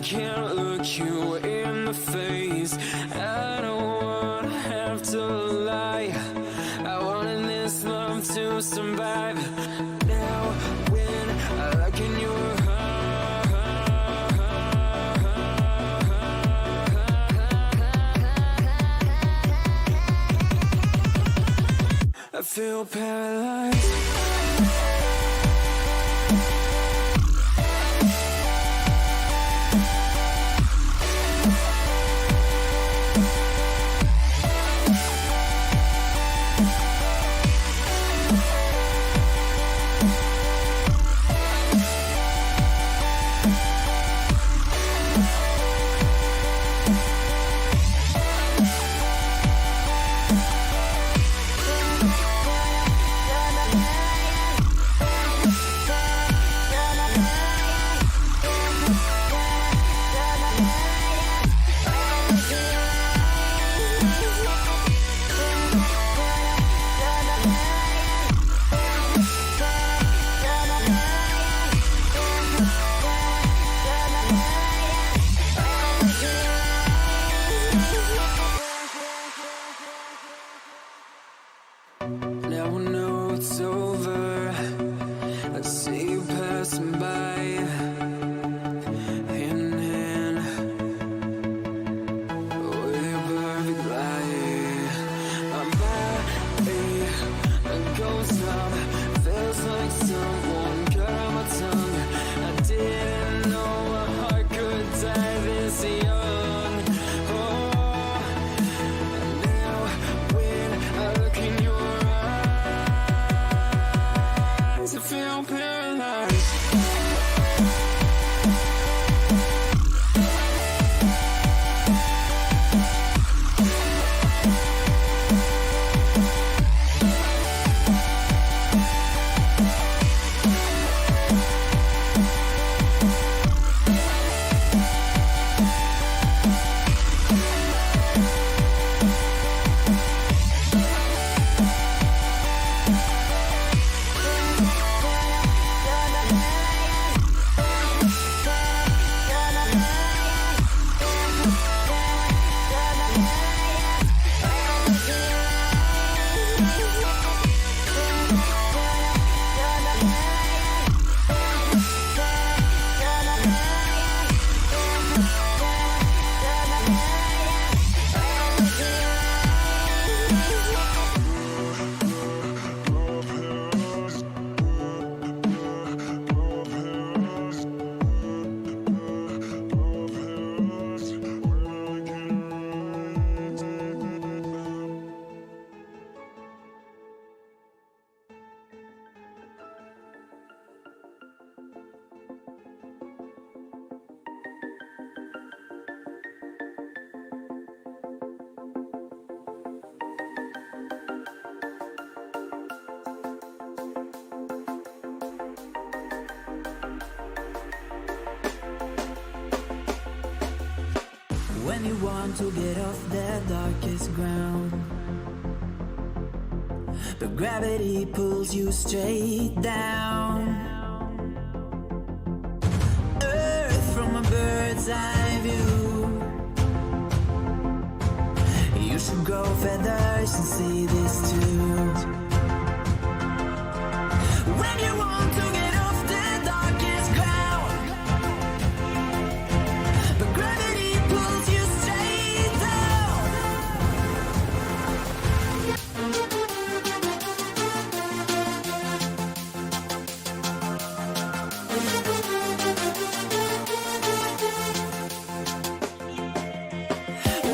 can't look you in the face. I don't wanna have to lie. I wanted this love to survive. Now when I look in your I feel paralyzed. Now I know it's over. I see you passing by, hand in hand, with your perfect light. My body, a ghost town, feels like someone cut out my tongue. I didn't know a heart could die this young. Oh, now when I look in your I feel paralyzed. When you want to get off the darkest ground, but gravity pulls you straight down. Earth from a bird's eye view. You should grow feathers and see this too. When you want to get off the darkest ground, but gravity pulls you straight down.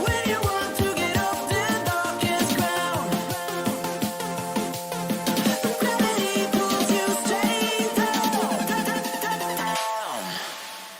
When you want to get off the darkest ground, but gravity pulls you straight down. Clear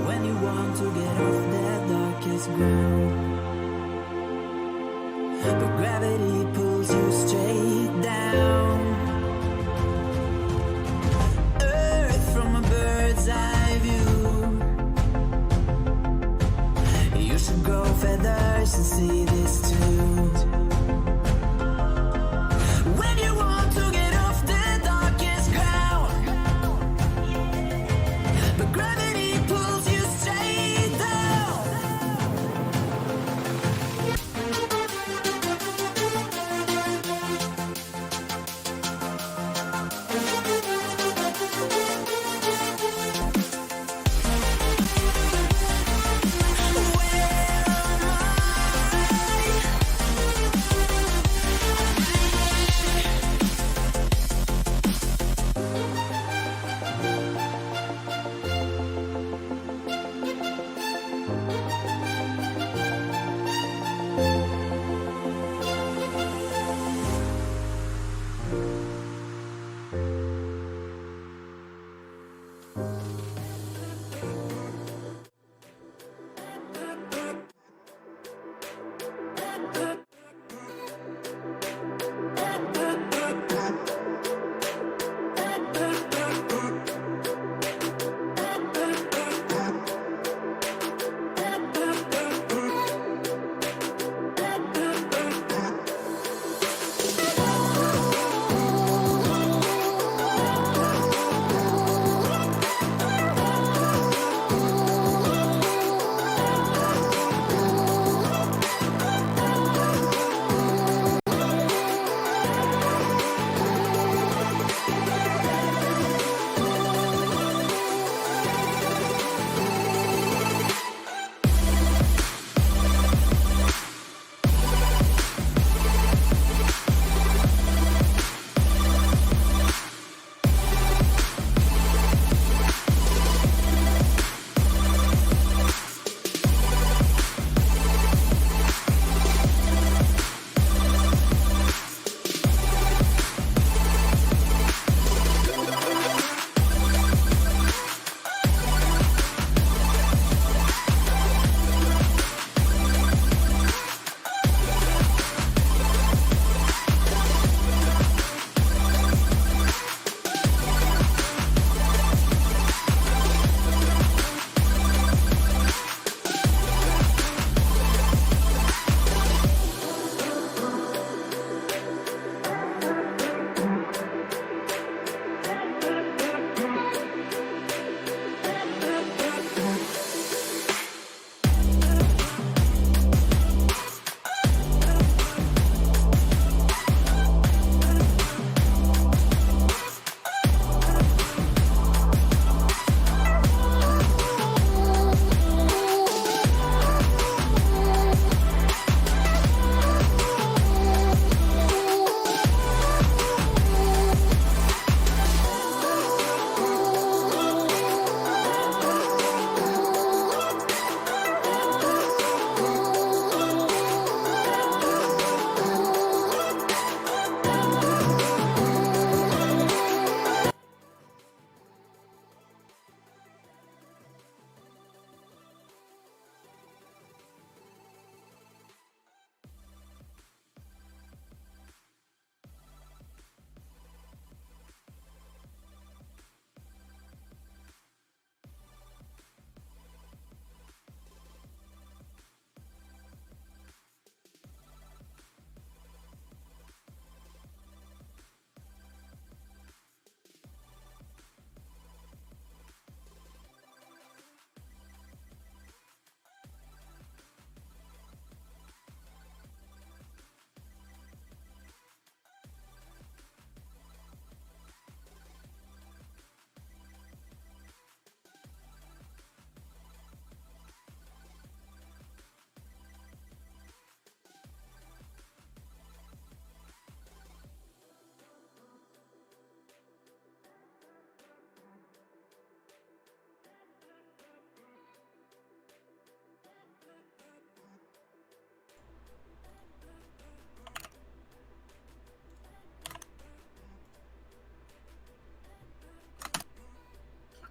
When you want to get off that darkest ground, but gravity pulls you straight down. Earth from a bird's eye view. You should grow feathers and see this too. When you want to get off the darkest ground, but gravity pulls you straight down.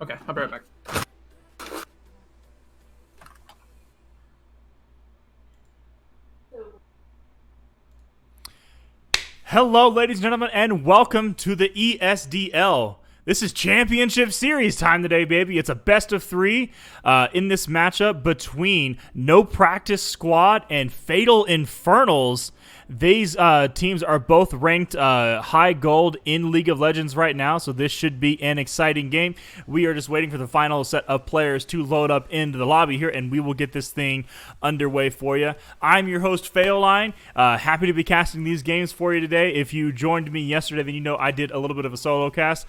Okay, I'll be right back. Hello, ladies and gentlemen, and welcome to the ESDL. This is Championship Series time today, baby. It's a best of three in this matchup between No Practice Squad and Fatal Infernals. These teams are both ranked high gold in League of Legends right now, so this should be an exciting game. We are just waiting for the final set of players to load up into the lobby here, and we will get this thing underway for you. I'm your host, Faoline. Happy to be casting these games for you today. If you joined me yesterday, then you know I did a little bit of a solo cast.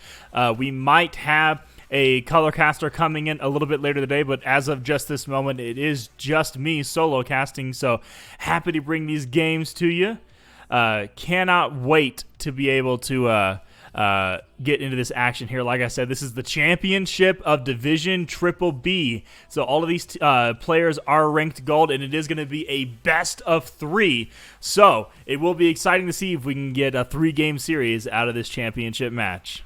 We might have a color caster coming in a little bit later today, but as of just this moment, it is just me solo casting, so happy to bring these games to you. Cannot wait to be able to get into this action here. Like I said, this is the championship of Division Triple B, so all of these players are ranked gold, and it is going to be a best of three, so it will be exciting to see if we can get a 3-game series out of this championship match.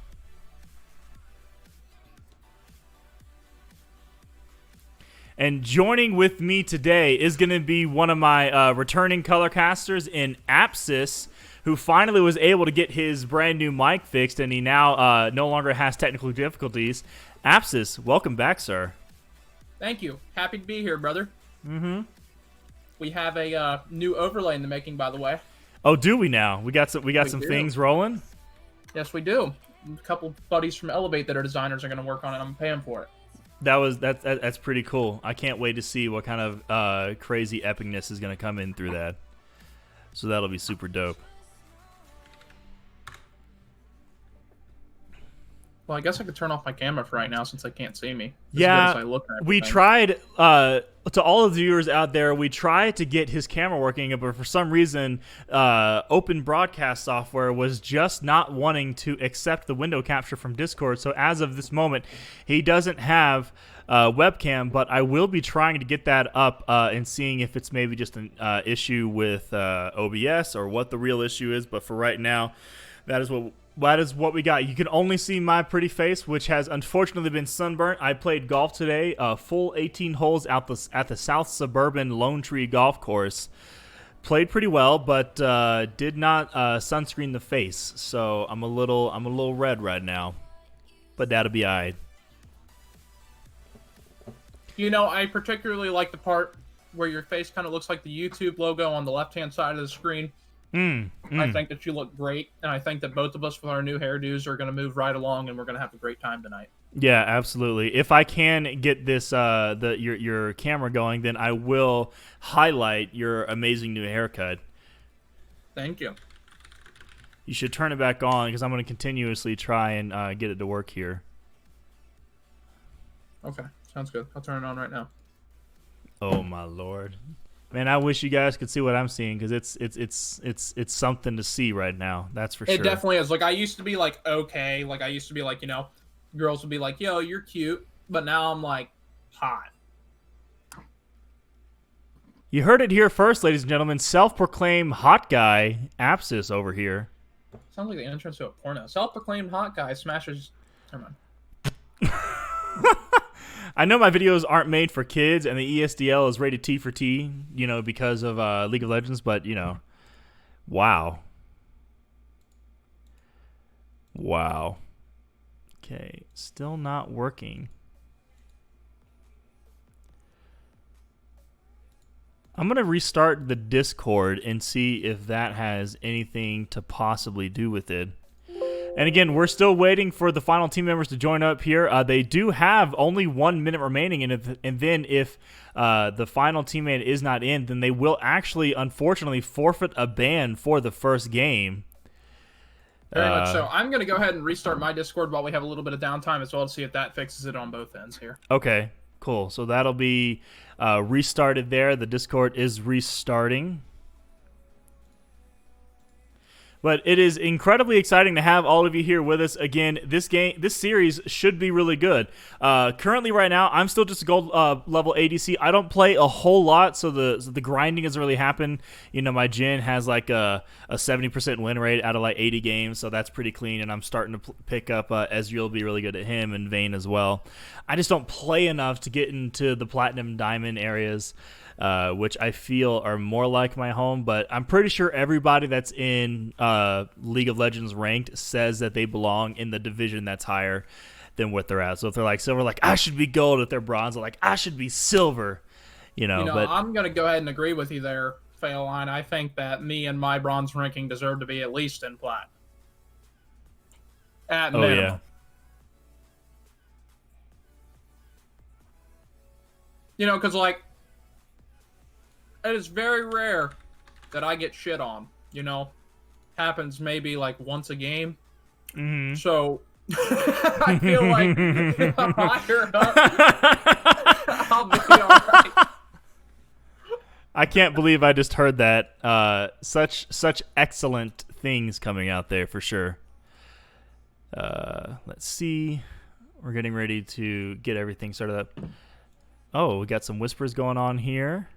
And joining with me today is going to be one of my returning color casters in Apsis, who finally was able to get his brand new mic fixed, and he now no longer has technical difficulties. Apsis, welcome back, sir. Thank you. Happy to be here, brother. Mm-hmm. We have a new overlay in the making, by the way. Oh, do we now? We got some things rolling? Yes, we do. A couple buddies from Elevate that are designers are going to work on it. I'm paying for it. That's pretty cool. I can't wait to see what kind of crazy epicness is going to come in through that. So that'll be super dope. Well, I guess I could turn off my camera for right now since I can't see me. Yeah, we tried, to all of the viewers out there, we tried to get his camera working, but for some reason, open broadcast software was just not wanting to accept the window capture from Discord. So as of this moment, he doesn't have webcam, but I will be trying to get that up and seeing if it's maybe just an issue with OBS or what the real issue is. But for right now, that is what we got. You can only see my pretty face, which has unfortunately been sunburnt. I played golf today, full 18 holes at the South Suburban Lone Tree Golf Course. Played pretty well, but did not sunscreen the face, so I'm a little red right now. But that'll be alright. You know, I particularly like the part where your face kind of looks like the YouTube logo on the left-hand side of the screen. I think that you look great, and I think that both of us with our new hairdos are going to move right along, and we're going to have a great time tonight. Yeah, absolutely. If I can get this your camera going, then I will highlight your amazing new haircut. Thank you. You should turn it back on because I'm going to continuously try and get it to work here. Okay, sounds good. I'll turn it on right now. Oh my lord. Man, I wish you guys could see what I'm seeing because it's something to see right now. That's for sure. It definitely is. Like, I used to be like, okay. Like, I used to be like, you know, girls would be like, yo, you're cute. But now I'm like, hot. You heard it here first, ladies and gentlemen. Self-proclaimed hot guy, Apsis over here. Sounds like the entrance to a porno. Self-proclaimed hot guy smashes. Never mind. I know my videos aren't made for kids, and the ESDL is rated T for T, you know, because of League of Legends, but, you know, wow. Wow. Okay, still not working. I'm going to restart the Discord and see if that has anything to possibly do with it. And again, we're still waiting for the final team members to join up here. They do have only 1 minute remaining, and then if the final teammate is not in, then they will actually, unfortunately, forfeit a ban for the first game. Very much so. I'm going to go ahead and restart my Discord while we have a little bit of downtime as well to see if that fixes it on both ends here. Okay, cool. So that'll be restarted there. The Discord is restarting. But it is incredibly exciting to have all of you here with us again. This series should be really good. Currently, right now, I'm still just a gold level ADC. I don't play a whole lot, so the grinding doesn't really happen. You know, my Jhin has like a 70% win rate out of like 80 games, so that's pretty clean. And I'm starting to pick up Ezreal, be really good at him, and Vayne as well. I just don't play enough to get into the platinum diamond areas. Which I feel are more like my home, but I'm pretty sure everybody that's in League of Legends ranked says that they belong in the division that's higher than what they're at. So if they're like silver, like I should be gold. If they're bronze, they're like I should be silver. But I'm gonna go ahead and agree with you there, Faoline. I think that me and my bronze ranking deserve to be at least in plat. At minimum. Yeah. Because like. It is very rare that I get shit on, Happens maybe like once a game. Mm-hmm. So I feel like if I'm higher up, I'll be alright. I can't believe I just heard that. Such excellent things coming out there for sure. Let's see. We're getting ready to get everything started up. Oh, we got some whispers going on here.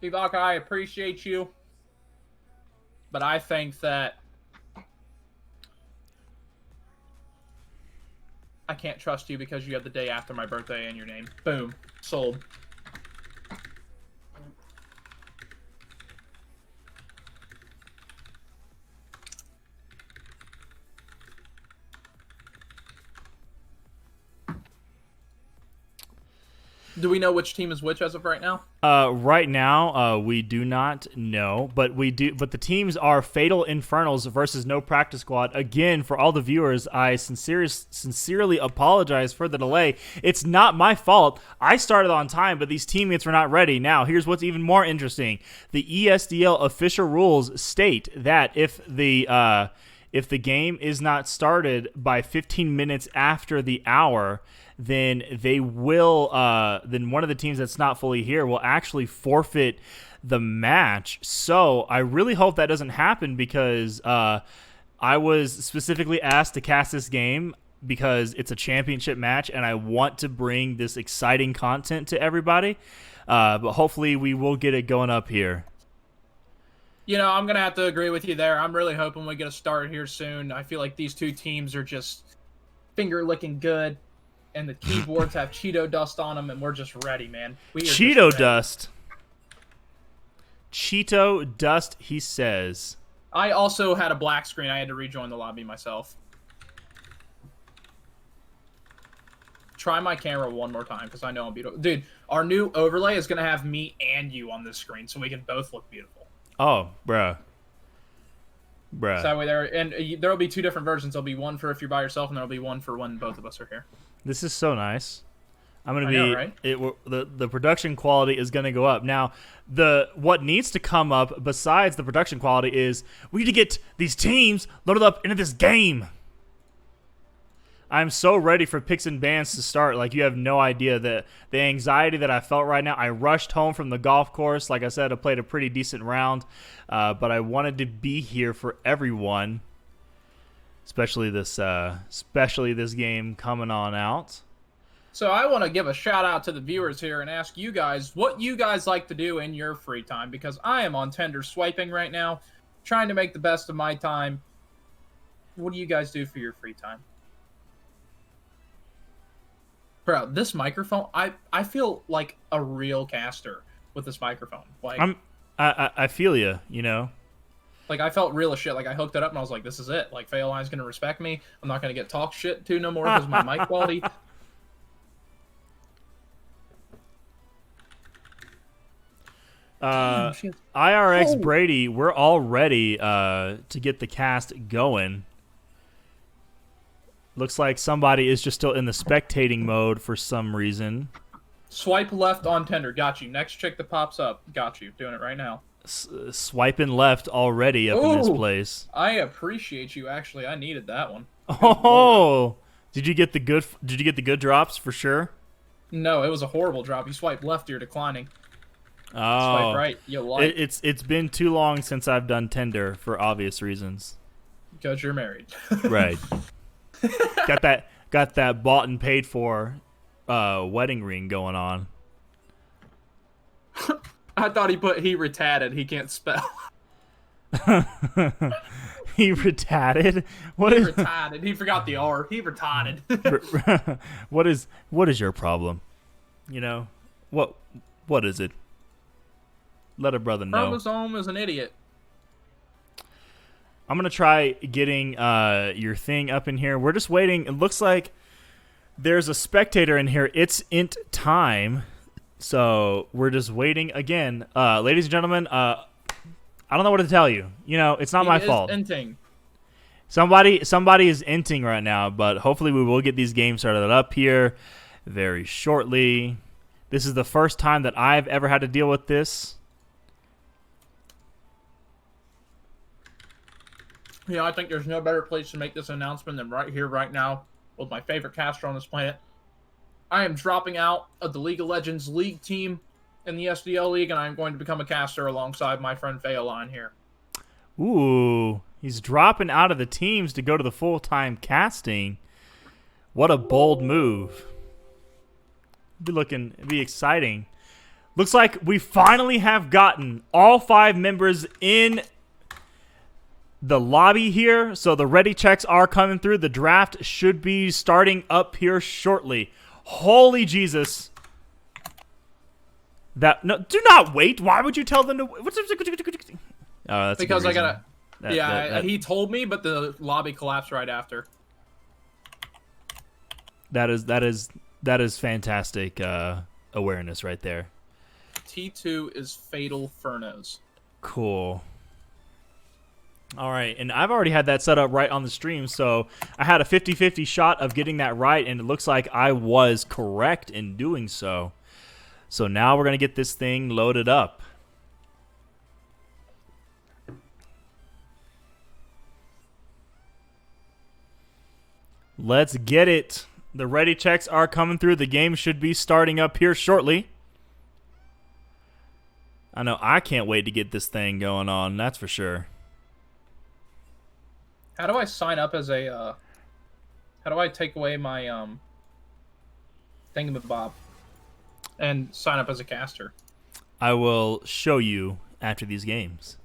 Ivaka, I appreciate you, but I think that I can't trust you because you have the day after my birthday in your name. Boom. Sold. Do we know which team is which as of right now? Right now, we do not know, but we do. But the teams are Fatal Infernals versus No Practice Squad. Again, for all the viewers, I sincerely apologize for the delay. It's not my fault. I started on time, but these teammates were not ready. Now, here's what's even more interesting: the ESDL official rules state that if the game is not started by 15 minutes after the hour, then they will then one of the teams that's not fully here will actually forfeit the match. So I really hope that doesn't happen because I was specifically asked to cast this game because it's a championship match and I want to bring this exciting content to everybody. But hopefully we will get it going up here. I'm going to have to agree with you there. I'm really hoping we get a start here soon. I feel like these two teams are just finger-licking good. And the keyboards have Cheeto dust on them, and we're just ready, man. Cheeto dust. Cheeto dust, he says. I also had a black screen. I had to rejoin the lobby myself. Try my camera one more time, because I know I'm beautiful. Dude, our new overlay is going to have me and you on this screen, so we can both look beautiful. Oh, bruh. So that way there will be two different versions. There'll be one for if you're by yourself, and there'll be one for when both of us are here. This is so nice. I'm gonna right? The production quality is gonna go up. Now, what needs to come up besides the production quality is we need to get these teams loaded up into this game. I'm so ready for picks and bans to start. Like, you have no idea the anxiety that I felt right now. I rushed home from the golf course. Like I said, I played a pretty decent round, but I wanted to be here for everyone. Especially this game coming on out. So I want to give a shout out to the viewers here and ask you guys what you guys like to do in your free time, because I am on Tinder swiping right now, trying to make the best of my time. What do you guys do for your free time? Bro, this microphone, I feel like a real caster with this microphone. Like I feel you, Like, I felt real as shit. Like, I hooked it up and I was like, this is it. Like, FaolineShout's going to respect me. I'm not going to get talk shit to no more because of my mic quality. IRX Brady, we're all ready to get the cast going. Looks like somebody is just still in the spectating mode for some reason. Swipe left on Tinder. Got you. Next chick that pops up. Got you. Doing it right now. Swiping left already up in this place. I appreciate you. Actually, I needed that one. Oh, did you get the good drops for sure? No, it was a horrible drop. You swipe left, you're declining. Swipe right. You like it's been too long since I've done Tinder for obvious reasons. because you're married. Right. got that bought and paid for wedding ring going on. I thought he retarded. He can't spell. He retarded? What He is retarded. He forgot the R. He retarded. what is your problem? You know, what is it? Let a brother know. Chromosome is an idiot. I'm gonna try getting your thing up in here. We're just waiting. It looks like there's a spectator in here. It's int time, so we're just waiting again. Ladies and gentlemen, I don't know what to tell you. You know, it's not my fault. Inting. Somebody is inting right now, but hopefully we will get these games started up here very shortly. This is the first time that I've ever had to deal with this. Yeah, I think there's no better place to make this announcement than right here, right now, with my favorite caster on this planet. I am dropping out of the League of Legends League team in the ESDL League, and I'm going to become a caster alongside my friend Faoline here. Ooh, he's dropping out of the teams to go to the full-time casting. What a bold move. It'd be exciting. Looks like we finally have gotten all 5 members in the lobby here, so the ready checks are coming through. The draft should be starting up here shortly. Holy Jesus. No, do not wait. Why would you tell them to that's because I gotta that, he told me, but the lobby collapsed right after. That is fantastic awareness right there. T2 is FaolineShout. Cool. All right, and I've already had that set up right on the stream, so I had a 50-50 shot of getting that right, and it looks like I was correct in doing so. So now we're going to get this thing loaded up. Let's get it. The ready checks are coming through. The game should be starting up here shortly. I know I can't wait to get this thing going on, that's for sure. How do I sign up as a, how do I take away my, thingamabob and sign up as a caster? I will show you after these games.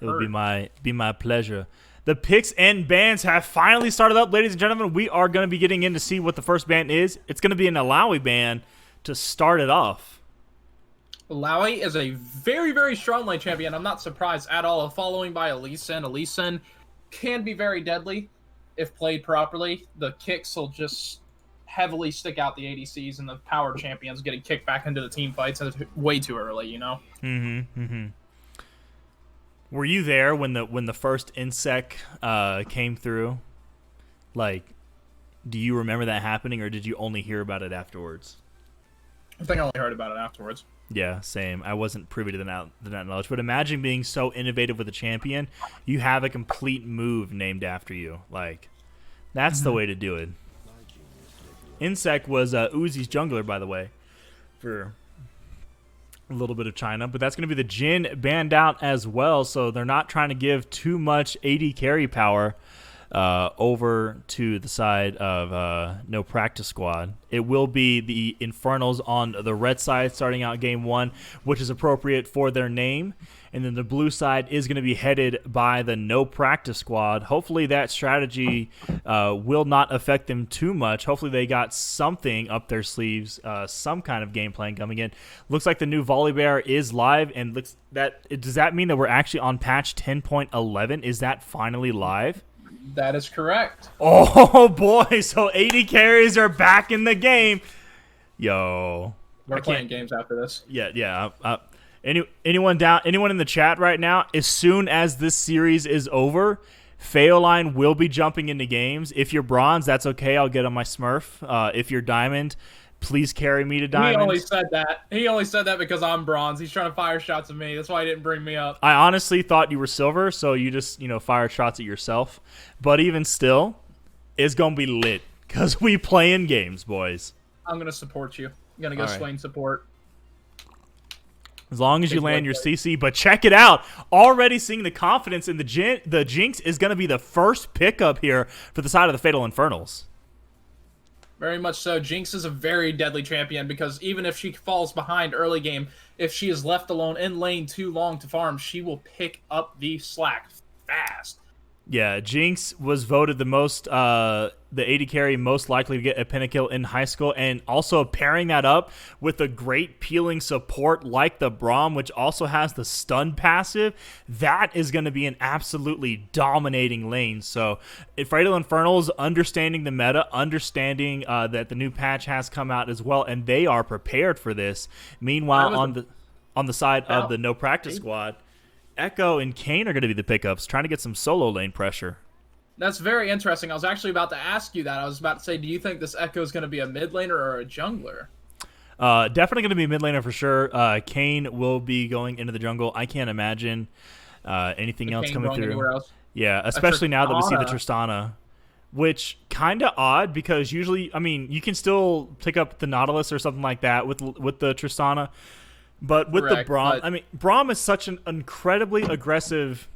It will be my pleasure. The picks and bans have finally started up, ladies and gentlemen. We are going to be getting in to see what the first ban is. It's going to be an Alawi ban to start it off. Alawi is a very, very strong lane champion. I'm not surprised at all. Following by Elisen. Elisen can be very deadly if played properly. The kicks will just heavily stick out the ADCs, and the power champions getting kicked back into the team fights way too early, you know? Were you there when the first InSec came through? Like, do you remember that happening, or did you only hear about it afterwards? I think I only heard about it afterwards. Yeah, same. I wasn't privy to that knowledge. But imagine being so innovative with a champion, you have a complete move named after you. Like, that's the way to do it. InSec was Uzi's jungler, by the way, for a little bit of China. But that's going to be the Jhin banned out as well, so they're not trying to give too much AD carry power over to the side of No Practice Squad. It will be the Infernals on the red side starting out game 1, which is appropriate for their name. And then the blue side is going to be headed by the No Practice Squad. Hopefully that strategy will not affect them too much. Hopefully they got something up their sleeves, some kind of game plan coming in. Looks like the new Volibear is live, and does that mean that we're actually on patch 10.11? Is that finally live? That is correct. Oh boy, so 80 carries are back in the game. Yo. We're playing games after this. Yeah. Anyone in the chat right now, as soon as this series is over, Faoline will be jumping into games. If you're bronze, that's okay. I'll get on my Smurf. If you're diamond, please carry me to diamond. He only said that because I'm bronze. He's trying to fire shots at me. That's why he didn't bring me up. I honestly thought you were silver, so you just, fire shots at yourself. But even still, it's going to be lit because we playing games, boys. I'm going to support you. I'm going to go All right. Swain support. As long as you land your CC. But check it out. Already seeing the confidence in the Jinx is going to be the first pickup here for the side of the Fatal Infernals. Very much so. Jinx is a very deadly champion because even if she falls behind early game, if she is left alone in lane too long to farm, she will pick up the slack fast. Yeah, Jinx was voted the AD carry most likely to get a pentakill in high school, and also pairing that up with a great peeling support like the Braum, which also has the stun passive, that is going to be an absolutely dominating lane. So, Fatal Infernals understanding the meta, understanding that the new patch has come out as well, and they are prepared for this. Meanwhile, on the side of the no practice squad, Echo and Kane are going to be the pickups, trying to get some solo lane pressure. That's very interesting. I was actually about to ask you that. I was about to say, do you think this Echo is going to be a mid laner or a jungler? Definitely going to be a mid laner for sure. Kane will be going into the jungle. I can't imagine anything else coming through. Else? Yeah, especially now that we see the Tristana. Which kind of odd because usually, I mean, you can still pick up the Nautilus or something like that with the Tristana. But with the Braum, I mean, Braum is such an incredibly aggressive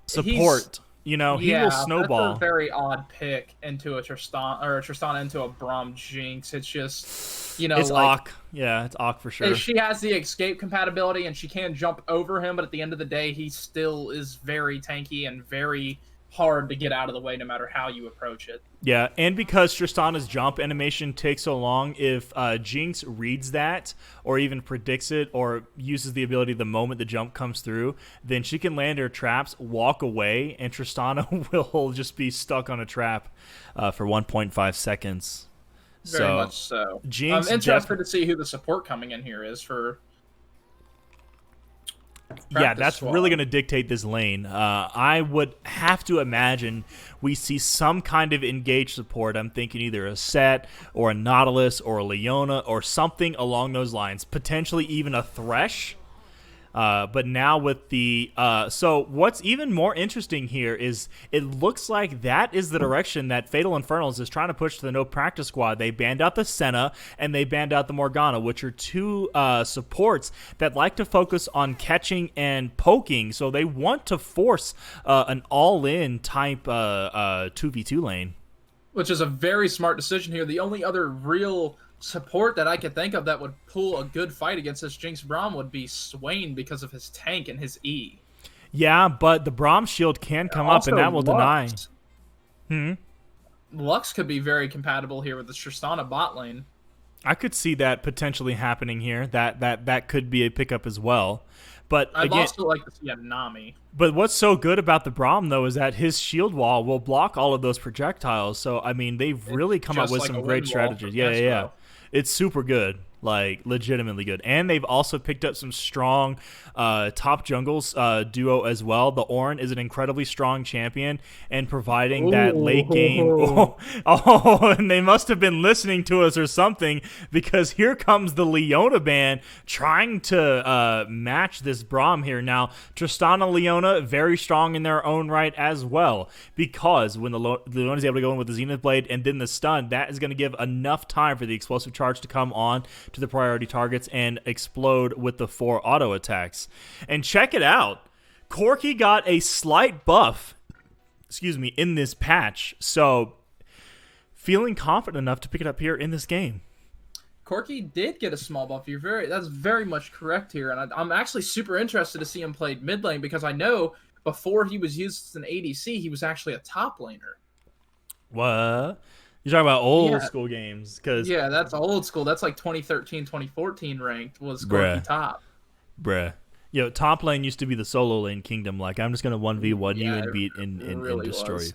support. You know, he will snowball. That's a very odd pick into a Tristana, or a Tristana into a Braum Jinx. It's just, it's Ock. Yeah, it's Ock for sure. She has the escape compatibility and she can jump over him, but at the end of the day, he still is very tanky and very hard to get out of the way no matter how you approach it. Yeah, and because Tristana's jump animation takes so long, if Jinx reads that or even predicts it or uses the ability the moment the jump comes through, then she can land her traps, walk away, and Tristana will just be stuck on a trap for 1.5 seconds. Very much so. Jinx, I'm interested to see who the support coming in here is for. Yeah, that's really going to dictate this lane. I would have to imagine we see some kind of engaged support. I'm thinking either a Set or a Nautilus or a Leona or something along those lines. Potentially even a Thresh. But now with the so what's even more interesting here is it looks like that is the direction that Fatal Infernals is trying to push to the no practice squad. They banned out the Senna and they banned out the Morgana, which are two supports that like to focus on catching and poking. So they want to force an all-in type 2v2 lane. Which is a very smart decision here. The only other real support that I could think of that would pull a good fight against this Jinx Braum would be Swain because of his tank and his E. Yeah, but the Braum shield can come up and that will Lux. deny. Lux could be very compatible here with the Tristana bot lane. I could see that potentially happening here. That could be a pickup as well. But I'd again, also like to see a Nami. But what's so good about the Braum, though, is that his shield wall will block all of those projectiles. So, I mean, they've really come up with some great strategies. Yeah. It's super good. Like, legitimately good. And they've also picked up some strong top jungles duo as well. The Ornn is an incredibly strong champion, and providing that late game... and they must have been listening to us or something, because here comes the Leona ban trying to match this Braum here. Now, Tristana, Leona, very strong in their own right as well, because when the Leona is able to go in with the Zenith Blade and then the stun, that is going to give enough time for the explosive charge to come on to the priority targets and explode with the 4 auto attacks. And check it out. Corki got a slight buff, in this patch. So feeling confident enough to pick it up here in this game. Corki did get a small buff. That's very much correct here. And I'm actually super interested to see him play mid lane because I know before he was used as an ADC, he was actually a top laner. What? You're talking about old school games, yeah, that's old school. That's like 2013, 2014 ranked was Corki top. Bruh. Yo, top lane used to be the solo lane kingdom. Like, I'm just gonna 1v1 you and beat and destroy you.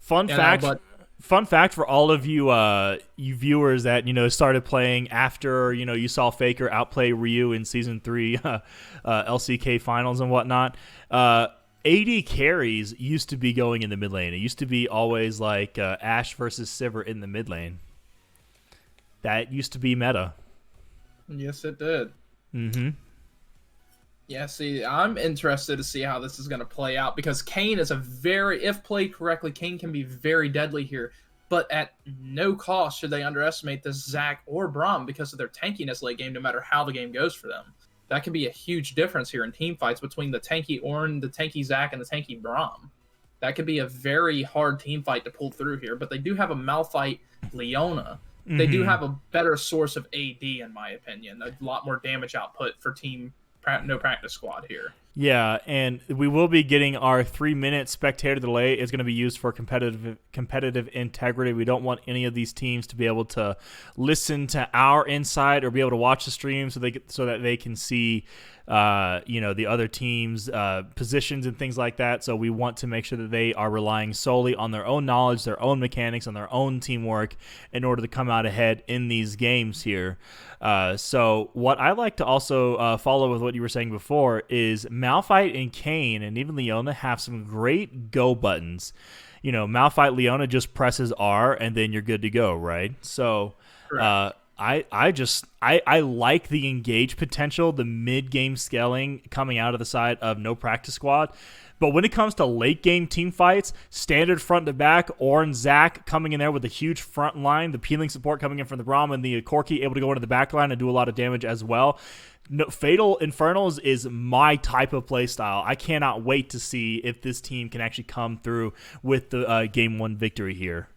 Fun fact for all of you you viewers that started playing after you saw Faker outplay Ryu in season 3 LCK finals and whatnot. AD carries used to be going in the mid lane. It used to be always like Ashe versus Sivir in the mid lane. That used to be meta. Yes, it did. Mm-hmm. Yeah, see, I'm interested to see how this is going to play out because Kayn is if played correctly, Kayn can be very deadly here. But at no cost should they underestimate this Zac or Braum because of their tankiness late game, no matter how the game goes for them. that could be a huge difference here in team fights between the tanky Ornn, the tanky Zac, and the tanky Braum. That could be a very hard team fight to pull through here, but they do have a Malphite Leona. They do have a better source of AD, in my opinion. A lot more damage output for team no practice squad here. Yeah, and we will be getting our 3-minute spectator delay. Is going to be used for competitive integrity. We don't want any of these teams to be able to listen to our insight or be able to watch the stream so that they can see the other teams' positions and things like that. So we want to make sure that they are relying solely on their own knowledge, their own mechanics, on their own teamwork in order to come out ahead in these games here. So what I like to also follow with what you were saying before is Malphite and Kayn and even Leona have some great go buttons. Malphite Leona just presses R and then you're good to go, right? So I like the engage potential, the mid-game scaling coming out of the side of No Practice Squad. But when it comes to late-game team fights, standard front to back, Ornn, Zac coming in there with a huge front line, the peeling support coming in from the Braum, and the Corki able to go into the back line and do a lot of damage as well. Fatal Infernals is my type of play style. I cannot wait to see if this team can actually come through with the Game 1 victory here.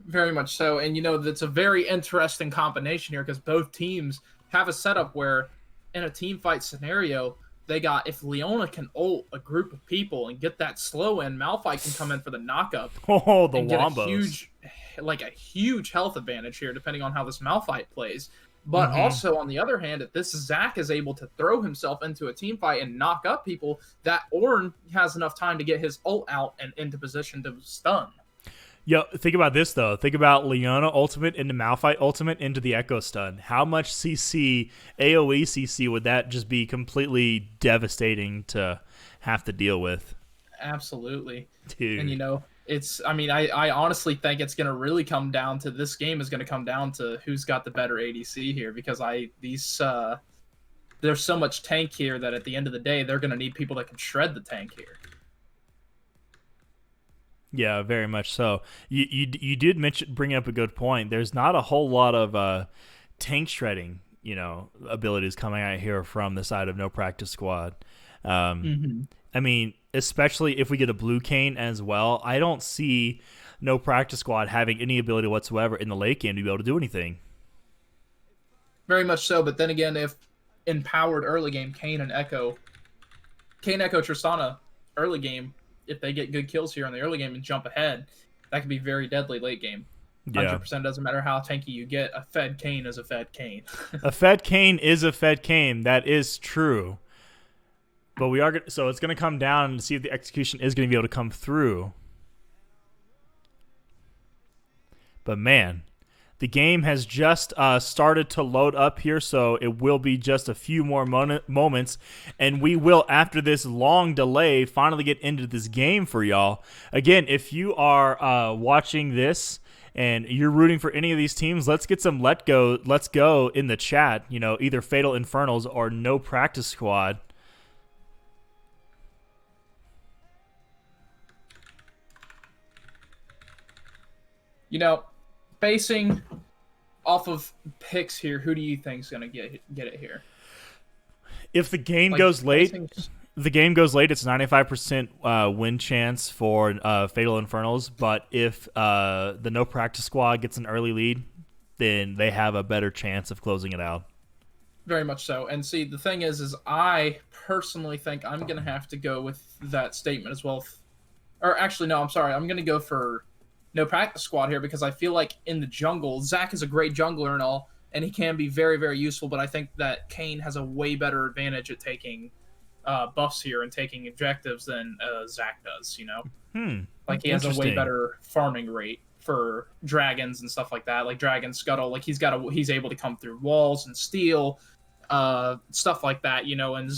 Very much so. And, that's a very interesting combination here because both teams have a setup where in a team fight scenario, if Leona can ult a group of people and get that slow in, Malphite can come in for the knockup. Oh, the and wombos. Get a huge health advantage here depending on how this Malphite plays. But also, on the other hand, if this Zac is able to throw himself into a team fight and knock up people, that Ornn has enough time to get his ult out and into position to stun. Yo, think about this, though. Think about Leona ultimate into Malphite ultimate into the Echo Stun. How much CC, AoE CC, would that just be completely devastating to have to deal with? Absolutely. Dude. And, I honestly think it's going to really come down to, this game is going to come down to who's got the better ADC here, because there's so much tank here that at the end of the day, they're going to need people that can shred the tank here. Yeah, very much so. You did bring up a good point. There's not a whole lot of tank shredding, abilities coming out here from the side of No Practice Squad. I mean, especially if we get a blue Kayn as well, I don't see No Practice Squad having any ability whatsoever in the late game to be able to do anything. Very much so, but then again, if empowered early game, Kayn, Echo, Tristana early game, if they get good kills here in the early game and jump ahead, that could be very deadly late game. 100% doesn't matter how tanky you get. A fed Kayn is a fed Kayn. A fed Kayn is a fed Kayn. That is true. But so it's going to come down to see if the execution is going to be able to come through. But man, the game has just started to load up here, so it will be just a few more moments, and we will, after this long delay, finally get into this game for y'all. Again, if you are watching this and you're rooting for any of these teams, let's get some let's go in the chat, either Fatal Infernals or No Practice Squad. Basing off of picks here, who do you think is going to get it here? If the game goes late, it's a 95% win chance for Fatal Infernals. But if the No Practice Squad gets an early lead, then they have a better chance of closing it out. Very much so. And see, the thing is I personally think I'm going to have to go with that statement as well. Or actually, no, I'm sorry. I'm going to go for No Practice Squad here because I feel like in the jungle, Zac is a great jungler and all, and he can be very, very useful, but I think that Kayn has a way better advantage at taking buffs here and taking objectives than Zac does, He has a way better farming rate for dragons and stuff like that, like Dragon Scuttle. Like he's able to come through walls and steal, stuff like that, and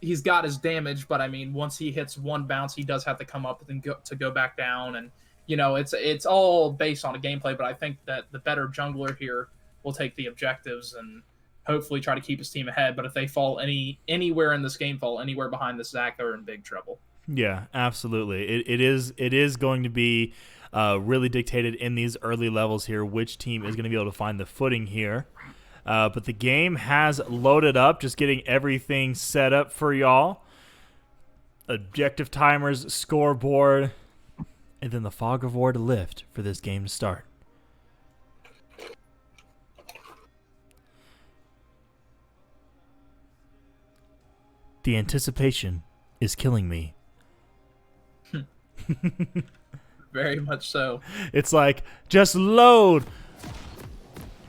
he's got his damage, but I mean, once he hits one bounce, he does have to come up and go back down, and it's all based on a gameplay, but I think that the better jungler here will take the objectives and hopefully try to keep his team ahead. But if they fall anywhere in this game, fall anywhere behind this Zac, they're in big trouble. Yeah, absolutely. It is going to be really dictated in these early levels here which team is going to be able to find the footing here. But the game has loaded up, just getting everything set up for y'all. Objective timers, scoreboard, and then the fog of war to lift for this game to start. The anticipation is killing me. Very much so. It's like, just load.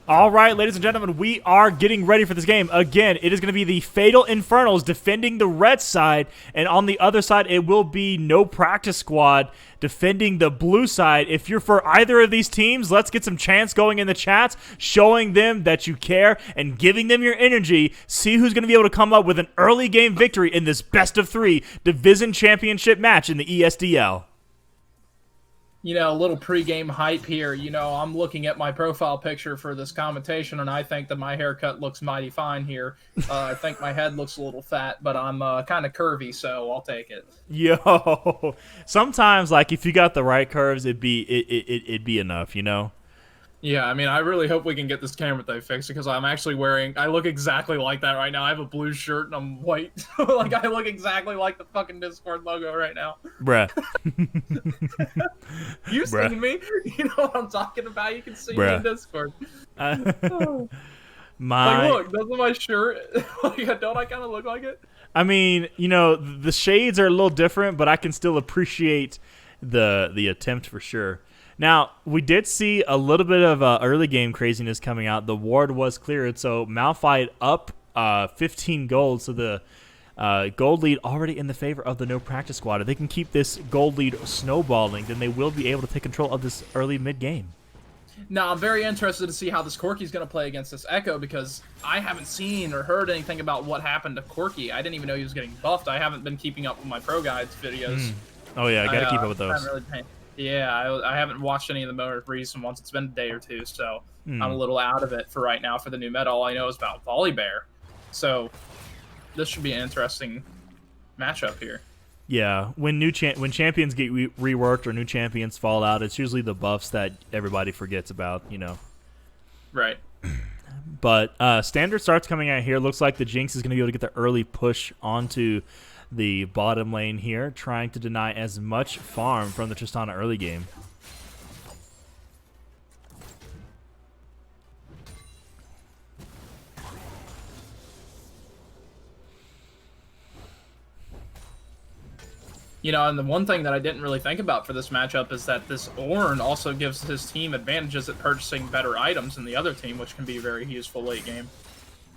All right, ladies and gentlemen, we are getting ready for this game. Again, it is going to be the Fatal Infernals defending the red side, and on the other side, it will be No Practice Squad defending the blue side. If you're for either of these teams, let's get some chants going in the chats, showing them that you care and giving them your energy. See who's going to be able to come up with an early game victory in this best-of-3 Division Championship match in the ESDL. You know, a little pregame hype here. You know, I'm looking at my profile picture for this commentation, and I think that my haircut looks mighty fine here. I think my head looks a little fat, but I'm kind of curvy, so I'll take it. Yo, sometimes, like, if you got the right curves, it'd be enough, you know? Yeah, I mean, I really hope we can get this camera thing fixed because I'm actually I look exactly like that right now. I have a blue shirt and I'm white. Like, I look exactly like the fucking Discord logo right now. Bruh. You see me? You know what I'm talking about? You can see me in Discord. Like, look, doesn't my shirt, like, don't I kind of look like it? I mean, you know, the shades are a little different, but I can still appreciate the attempt for sure. Now, we did see a little bit of early game craziness coming out. The ward was cleared, so Malphite up 15 gold, so the gold lead already in the favor of the No Practice Squad. If they can keep this gold lead snowballing, then they will be able to take control of this early mid-game. Now, I'm very interested to see how this Corki's going to play against this Echo because I haven't seen or heard anything about what happened to Corki. I didn't even know he was getting buffed. I haven't been keeping up with my Pro Guides videos. Oh, yeah, I got to keep up with those. Yeah, I haven't watched any of the more recent ones. It's been a day or two, so I'm a little out of it for right now for the new meta. All I know is about Volibear. So this should be an interesting matchup here. Yeah, when champions get reworked or new champions fall out, it's usually the buffs that everybody forgets about, you know. Right. But standard starts coming out here. Looks like the Jinx is going to be able to get the early push onto the bottom lane here, trying to deny as much farm from the Tristana early game. You know, and the one thing that I didn't really think about for this matchup is that this Ornn also gives his team advantages at purchasing better items than the other team, which can be very useful late game.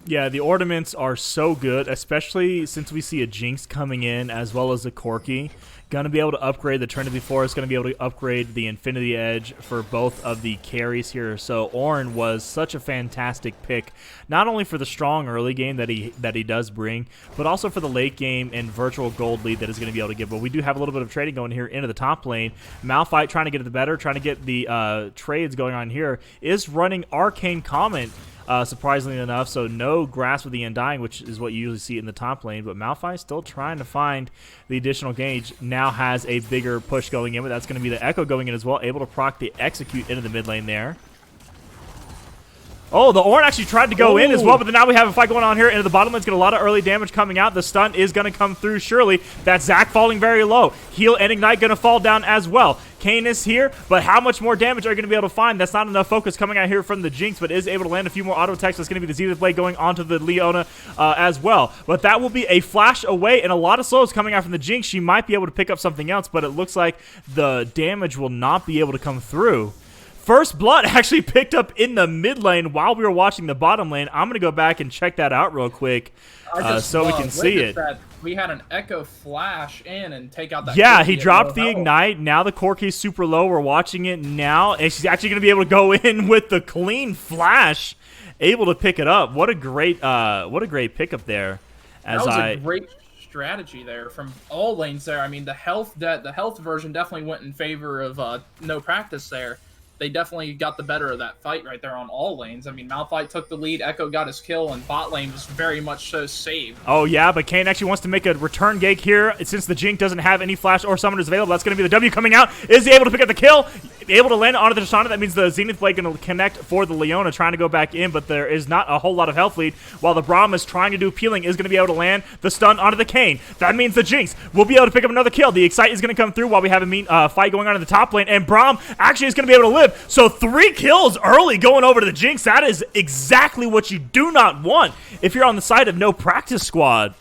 Yeah, the ornaments are so good, especially since we see a Jinx coming in as well as a Corki. Going to be able to upgrade the Trinity Force, going to be able to upgrade the Infinity Edge for both of the carries here. So Ornn was such a fantastic pick, not only for the strong early game that he does bring, but also for the late game and virtual gold lead that is going to be able to give. But we do have a little bit of trading going here into the top lane. Malphite trying to get it better, trying to get the trades going on here, is running Arcane Comment. Surprisingly enough, so no Grasp of the Undying, which is what you usually see in the top lane, but Malphite still trying to find the additional gauge. Now has a bigger push going in, but that's going to be the Echo going in as well, able to proc the Execute into the mid lane there. Oh, the Ornn actually tried to go in as well, but then now we have a fight going on here into the bottom lane's got a lot of early damage coming out. The stun is going to come through surely. That's Zac falling very low. Heal and Ignite going to fall down as well. Kayn is here, but how much more damage are you going to be able to find? That's not enough focus coming out here from the Jinx, but is able to land a few more auto attacks. That's going to be the Zenith Blade going onto the Leona as well. But that will be a flash away, and a lot of slows coming out from the Jinx. She might be able to pick up something else, but it looks like the damage will not be able to come through. First Blood actually picked up in the mid lane while we were watching the bottom lane. I'm going to go back and check that out real quick so we can see it. We had an Echo flash in and take out that. Yeah, he dropped the Ignite. Now the Corki's super low. We're watching it now. And she's actually going to be able to go in with the clean flash, able to pick it up. What a great pickup there. That was a great strategy there from all lanes there. I mean, the health version definitely went in favor of No Practice there. They definitely got the better of that fight right there on all lanes. I mean, Malphite took the lead, Echo got his kill, and bot lane was very much so saved. Oh, yeah, but Kayn actually wants to make a return gank here. Since the Jinx doesn't have any flash or summoners available, that's going to be the W coming out. Is he able to pick up the kill? able to land onto the Tristana. That means the Zenith Blade going to connect for the Leona, trying to go back in, but there is not a whole lot of health lead, while the Braum is trying to do peeling, is going to be able to land the stun onto the Kayn. That means the Jinx will be able to pick up another kill. The Excite is going to come through while we have a mean fight going on in the top lane, and Braum actually is going to be able to live. So 3 kills early going over to the Jinx. That is exactly what you do not want if you're on the side of no practice squad.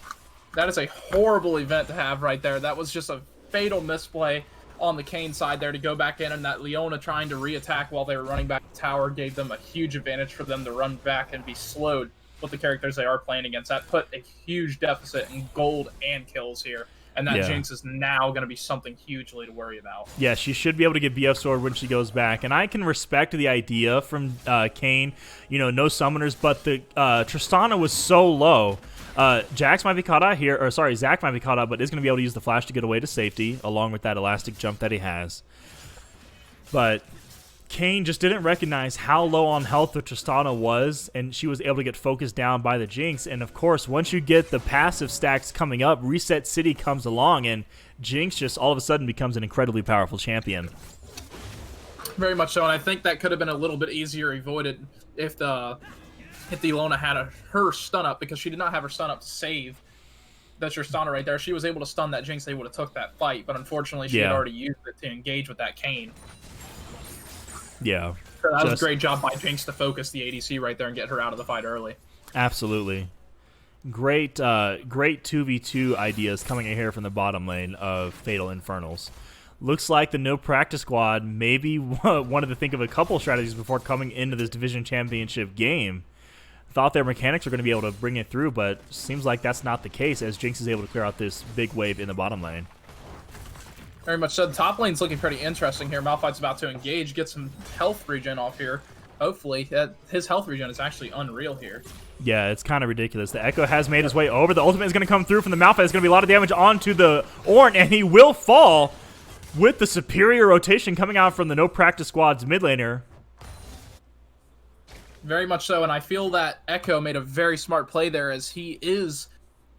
That is a horrible event to have right there. That was just a fatal misplay on the Kayn side there to go back in, and that Leona trying to re-attack while they were running back to tower gave them a huge advantage for them to run back and be slowed with the characters they are playing against. That put a huge deficit in gold and kills here, and that Jinx is now going to be something hugely to worry about. Yeah, she should be able to get BF Sword when she goes back, and I can respect the idea from Kayn, you know, no summoners, but the Tristana was so low. Jax might be caught out here, or sorry, Zach might be caught out, but is going to be able to use the flash to get away to safety, along with that elastic jump that he has. But Kayn just didn't recognize how low on health the Tristana was, and she was able to get focused down by the Jinx. And of course, once you get the passive stacks coming up, Reset City comes along, and Jinx just all of a sudden becomes an incredibly powerful champion. Very much so, and I think that could have been a little bit easier avoided if the Leona had her stun up, because she did not have her stun up to save the Tristana right there. She was able to stun that Jinx, they would have took that fight, but unfortunately she had already used it to engage with that Kayn. Yeah. So that was a great job by Jinx to focus the ADC right there and get her out of the fight early. Absolutely. Great 2v2 ideas coming in here from the bottom lane of Fatal Infernals. Looks like the no practice squad maybe wanted to think of a couple strategies before coming into this division championship game. Thought their mechanics were going to be able to bring it through, but seems like that's not the case, as Jinx is able to clear out this big wave in the bottom lane. Very much so. The top lane's looking pretty interesting here. Malphite's about to engage, get some health regen off here. Hopefully. His health regen is actually unreal here. Yeah, it's kind of ridiculous. The Echo has made his way over. The ultimate is going to come through from the Malphite. There's going to be a lot of damage onto the Ornn, and he will fall with the superior rotation coming out from the no practice squad's mid laner. Very much so, and I feel that Echo made a very smart play there, as he fell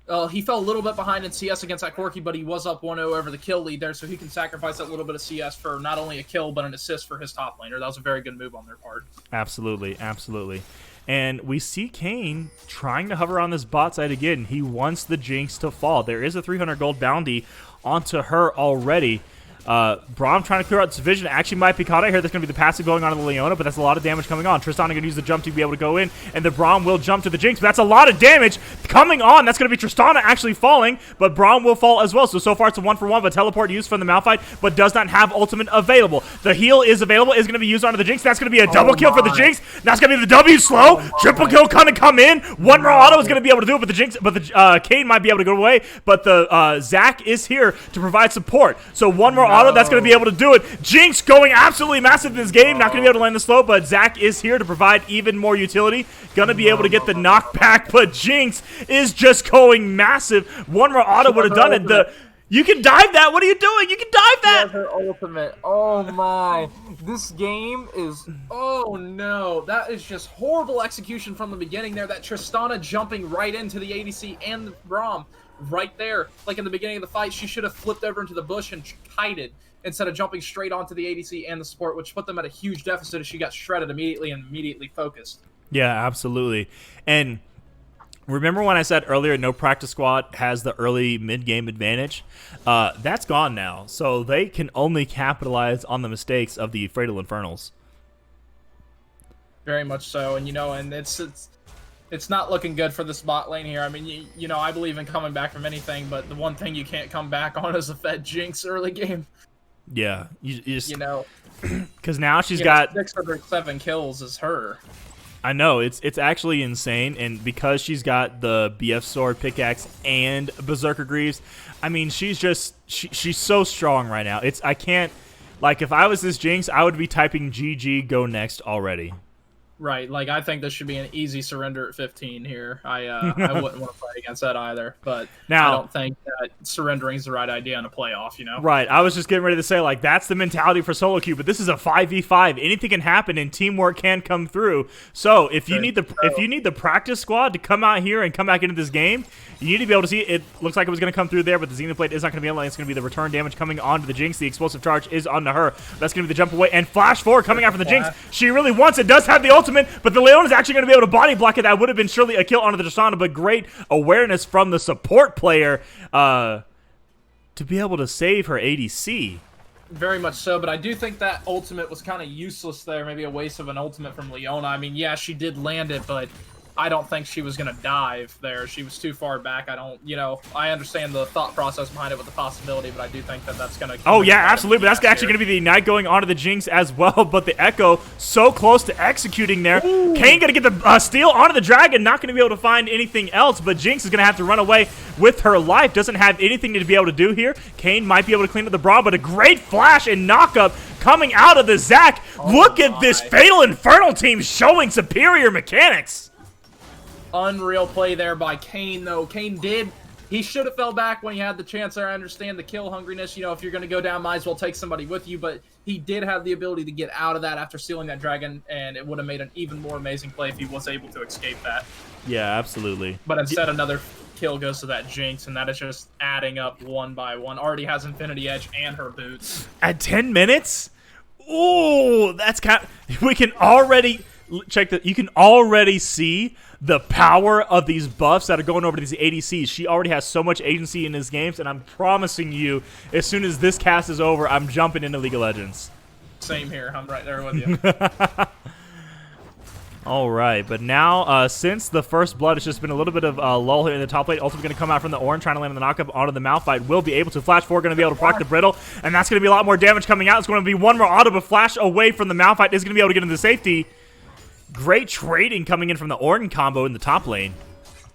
a little bit behind in CS against that Corki, but he was up 1-0 over the kill lead there, so he can sacrifice that little bit of CS for not only a kill, but an assist for his top laner. That was a very good move on their part. Absolutely, absolutely. And we see Kayn trying to hover on this bot side again. He wants the Jinx to fall. There is a 300 gold bounty onto her already. Braum trying to clear out this vision. Actually might be caught out here. There's going to be the passive going on to the Leona, but that's a lot of damage coming on. Tristana going to use the jump to be able to go in, and the Braum will jump to the Jinx, but that's a lot of damage coming on. That's going to be Tristana actually falling, but Braum will fall as well. So far it's a 1-for-1, but teleport used from the Malphite, but does not have ultimate available. The heal is available, is going to be used onto the Jinx. That's going to be a double kill for the Jinx. That's going to be the W slow. Triple kill kind of come in. One more auto is going to be able to do it, but the Jinx, but the Kayn might be able to go away, but the Zac is here to provide support. So one more auto, that's going to be able to do it. Jinx going absolutely massive in this game. Not going to be able to land the slow, but Zac is here to provide even more utility. Going to be able to get the knockback, but Jinx is just going massive. One more auto would have done it. You can dive that. What are you doing? You can dive that. Her ultimate. Oh my. This game is... Oh no. That is just horrible execution from the beginning there. That Tristana jumping right into the ADC and the Braum right there. Like in the beginning of the fight, she should have flipped over into the bush and kited instead of jumping straight onto the ADC and the support, which put them at a huge deficit as she got shredded immediately and immediately focused. Yeah, absolutely. And remember when I said earlier no practice squad has the early mid-game advantage? That's gone now. So they can only capitalize on the mistakes of the Fatal Infernals. Very much so. And, you know, and it's not looking good for this bot lane here. I mean, you know, I believe in coming back from anything, but the one thing you can't come back on is a fed Jinx early game. Yeah, you just, you know, because now she's got 607 kills is her. I know, it's actually insane, and because she's got the BF sword, pickaxe, and Berserker Greaves, I mean, she's just she's so strong right now. I can't, like, if I was this Jinx, I would be typing GG go next already. Right, like I think this should be an easy surrender at 15 here. I wouldn't want to play against that either, but now, I don't think that surrendering is the right idea in a playoff, you know? Right, I was just getting ready to say, like, that's the mentality for solo queue, but this is a 5v5. Anything can happen, and teamwork can come through. So if you need the practice squad to come out here and come back into this game, you need to be able to see it. Looks like it was going to come through there, but the Xenoblade is not going to be online. It's going to be the return damage coming onto the Jinx. The explosive charge is onto her. That's going to be the jump away, and flash forward coming out from the Jinx. She really wants it, does have the ultimate, but the Leon is actually going to be able to body block it. That would have been surely a kill onto the Tristana, but great awareness from the support player to be able to save her ADC. Very much so, but I do think that ultimate was kind of useless there. Maybe a waste of an ultimate from Leona. I mean, yeah, she did land it, but I don't think she was going to dive there. She was too far back. I understand the thought process behind it with the possibility, but I do think that that's going to... Oh, yeah, absolutely. But that's actually going to be the Ignite going onto the Jinx as well, but the Echo so close to executing there. Ooh. Kayn going to get the steal onto the Dragon, not going to be able to find anything else, but Jinx is going to have to run away with her life. Doesn't have anything to be able to do here. Kayn might be able to clean up the Braum, but a great flash and knockup coming out of the Zac. Look at this Fatal Infernal team showing superior mechanics. Unreal play there by Kayn, though. He should have fell back when he had the chance there. I understand the kill hungriness. You know, if you're going to go down, might as well take somebody with you. But he did have the ability to get out of that after stealing that dragon, and it would have made an even more amazing play if he was able to escape that. Yeah, absolutely. But instead, another kill goes to that Jinx, and that is just adding up one by one. Already has Infinity Edge and her boots. At 10 minutes? Ooh, that's kind of... We can already... Check that. You can already see the power of these buffs that are going over to these ADCs. She already has so much agency in these games, and I'm promising you, as soon as this cast is over, I'm jumping into League of Legends. Same here. I'm right there with you. All right, but now, since the first blood, it's just been a little bit of lull here in the top lane. Also going to come out from the Ornn, trying to land on the knockup onto the Malphite. Will be able to flash forward, going to be able to proc the Brittle, and that's going to be a lot more damage coming out. It's going to be one more auto, but flash away from the Malphite is going to be able to get into safety. Great trading coming in from the Ornn combo in the top lane.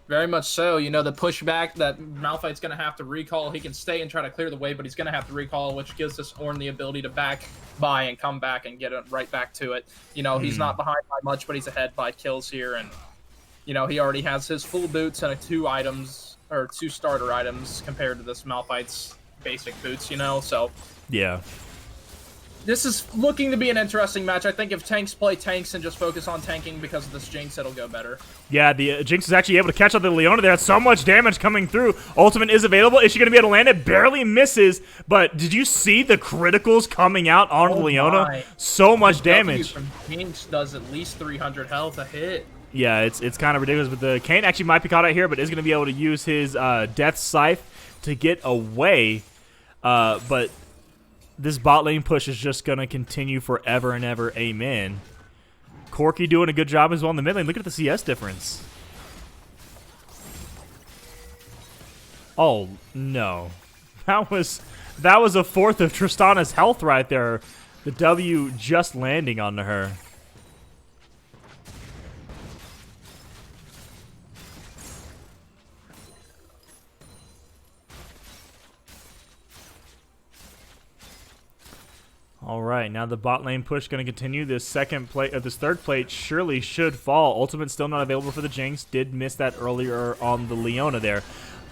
Very much so. You know, the pushback that Malphite's going to have to recall. He can stay and try to clear the way, but he's going to have to recall, which gives this Ornn the ability to back by and come back and get it right back to it. You know, he's not behind by much, but he's ahead by kills here. And, you know, he already has his full boots and two starter items compared to this Malphite's basic boots, you know? So, yeah. This is looking to be an interesting match. I think if tanks play tanks and just focus on tanking because of this Jinx, it'll go better. Yeah, the Jinx is actually able to catch up the Leona there. So much damage coming through. Ultimate is available. Is she going to be able to land it? Barely misses. But did you see the criticals coming out on the Leona? My. So much damage. From Jinx does at least 300 health a hit. Yeah, it's kind of ridiculous. But the Kayn actually might be caught out here, but is going to be able to use his Death Scythe to get away. But this bot lane push is just going to continue forever and ever. Amen. Corki doing a good job as well in the mid lane. Look at the CS difference. Oh, no. That was a fourth of Tristana's health right there. The W just landing onto her. All right, now the bot lane push going to continue. This third plate surely should fall. Ultimate still not available for the Jinx. Did miss that earlier on the Leona there.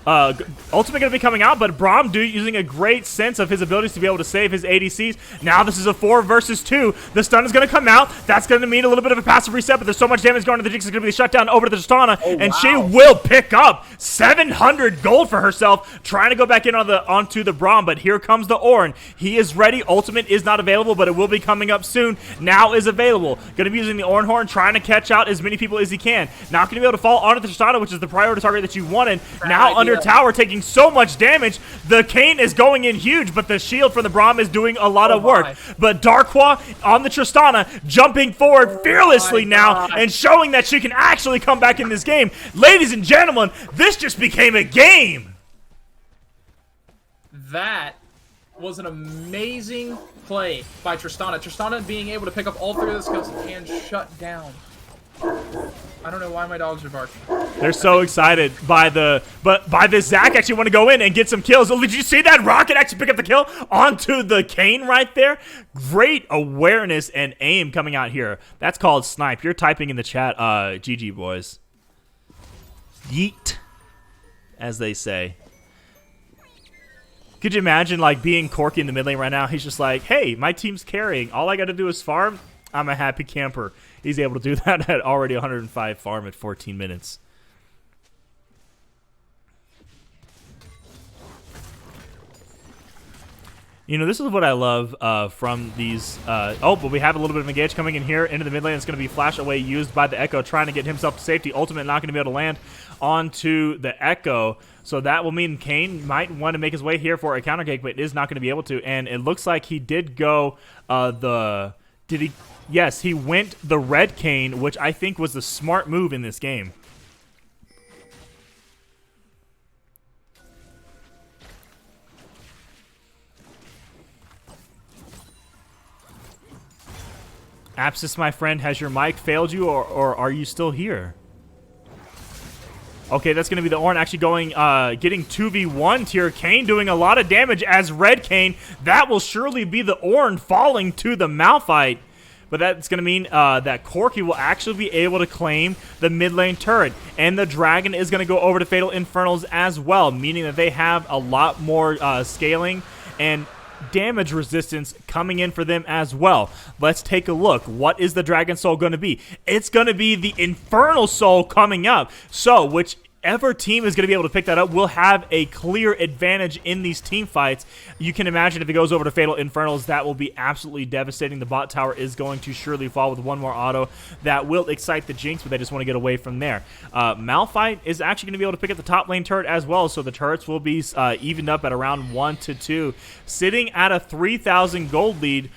Ultimate going to be coming out, but Braum using a great sense of his abilities to be able to save his ADCs. Now this is a 4 versus 2. The stun is going to come out. That's going to mean a little bit of a passive reset, but there's so much damage going to the Jinx. It's going to be shut down over to the Tristana, and she will pick up 700 gold for herself, trying to go back in onto the Braum, but here comes the Ornn. He is ready. Ultimate is not available, but it will be coming up soon. Now is available. Going to be using the Ornn Horn, trying to catch out as many people as he can. Not going to be able to fall onto the Tristana, which is the priority target that you wanted. Now under tower, taking so much damage. The Kayn is going in huge, but the shield from the Braum is doing a lot of work. But Darkwa on the Tristana, jumping forward fearlessly now and showing that she can actually come back in this game. Ladies and gentlemen, this just became a game. That was an amazing play by Tristana. Tristana being able to pick up all three of the skills and shut down I don't know why my dogs are barking. They're so excited by this Zach actually want to go in and get some kills. Oh, did you see that Rocket actually pick up the kill onto the Kane right there? Great awareness and aim coming out here. That's called snipe. You're typing in the chat, GG boys. Yeet, as they say. Could you imagine like being Corky in the mid lane right now? He's just like, hey, my team's carrying. All I got to do is farm. I'm a happy camper. He's able to do that at already 105 farm at 14 minutes. You know, this is what I love from these. Oh, but we have a little bit of engage coming in here into the mid lane. It's going to be flash away used by the Echo, trying to get himself to safety. Ultimate not going to be able to land onto the Echo. So that will mean Kane might want to make his way here for a counter gank, but is not going to be able to. And it looks like he did go Did he? Yes, he went the red Kane, which I think was the smart move in this game. Apsis, my friend, has your mic failed you, or are you still here? Okay, that's going to be the Ornn actually going, getting 2v1 here. Kane doing a lot of damage as red Kane. That will surely be the Ornn falling to the Malphite. But that's going to mean that Corky will actually be able to claim the mid lane turret. And the Dragon is going to go over to Fatal Infernals as well, meaning that they have a lot more scaling and damage resistance coming in for them as well. Let's take a look. What is the Dragon Soul going to be? It's going to be the Infernal Soul coming up. So, whichever team is going to be able to pick that up will have a clear advantage in these team fights. You can imagine if it goes over to Fatal Infernals, that will be absolutely devastating. The bot tower is going to surely fall with one more auto. That will excite the Jinx, but they just want to get away from there. Malphite is actually going to be able to pick up the top lane turret as well, so the turrets will be evened up at around 1 to 2. Sitting at a 3,000 gold lead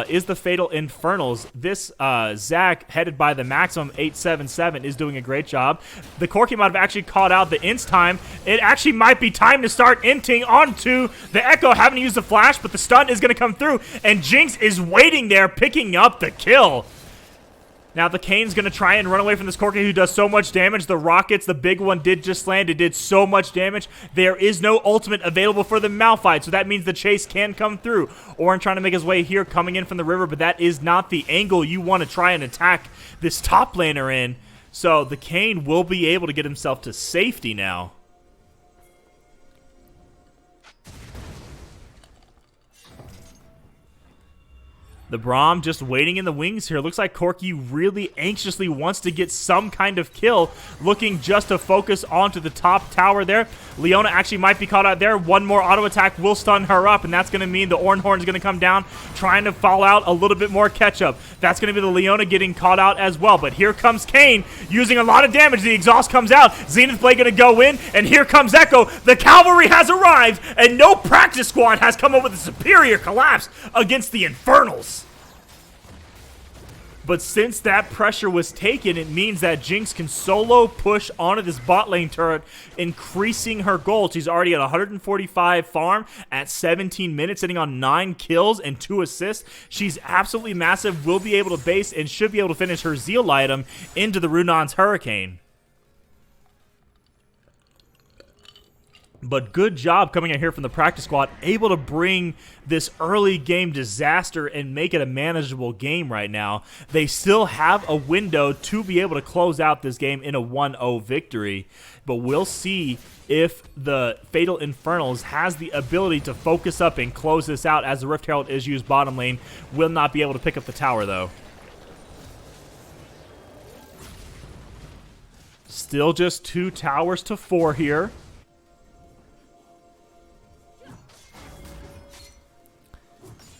is the Fatal Infernals. This Zach, headed by the Maximum 877, is doing a great job. The Corky might have actually caught out the ints time. It actually might be time to start inting onto the Echo, having to use the flash, but the stun is going to come through, and Jinx is waiting there, picking up the kill. Now the Kane's going to try and run away from this Corky who does so much damage. The Rockets, the big one, did just land. It did so much damage. There is no ultimate available for the Malphite, so that means the chase can come through. Ornn trying to make his way here, coming in from the river, but that is not the angle you want to try and attack this top laner in. So the Kane will be able to get himself to safety now. The Braum just waiting in the wings here. Looks like Corky really anxiously wants to get some kind of kill, looking just to focus onto the top tower there. Leona actually might be caught out there. One more auto attack will stun her up, and that's going to mean the Ornn Horn is going to come down, trying to fall out a little bit more catch-up. That's going to be the Leona getting caught out as well, but here comes Kane using a lot of damage. The exhaust comes out. Zenith Blade going to go in, and here comes Echo. The cavalry has arrived, and no practice squad has come up with a superior collapse against the Infernals. But since that pressure was taken, it means that Jinx can solo push onto this bot lane turret, increasing her gold. She's already at 145 farm at 17 minutes, sitting on 9 kills and 2 assists. She's absolutely massive, will be able to base, and should be able to finish her Zeal item into the Runon's Hurricane. But good job coming in here from the practice squad, able to bring this early game disaster and make it a manageable game right now. They still have a window to be able to close out this game in a 1-0 victory. But we'll see if the Fatal Infernals has the ability to focus up and close this out, as the Rift Herald is used bottom lane. Will not be able to pick up the tower, though. Still just 2 towers to 4 here.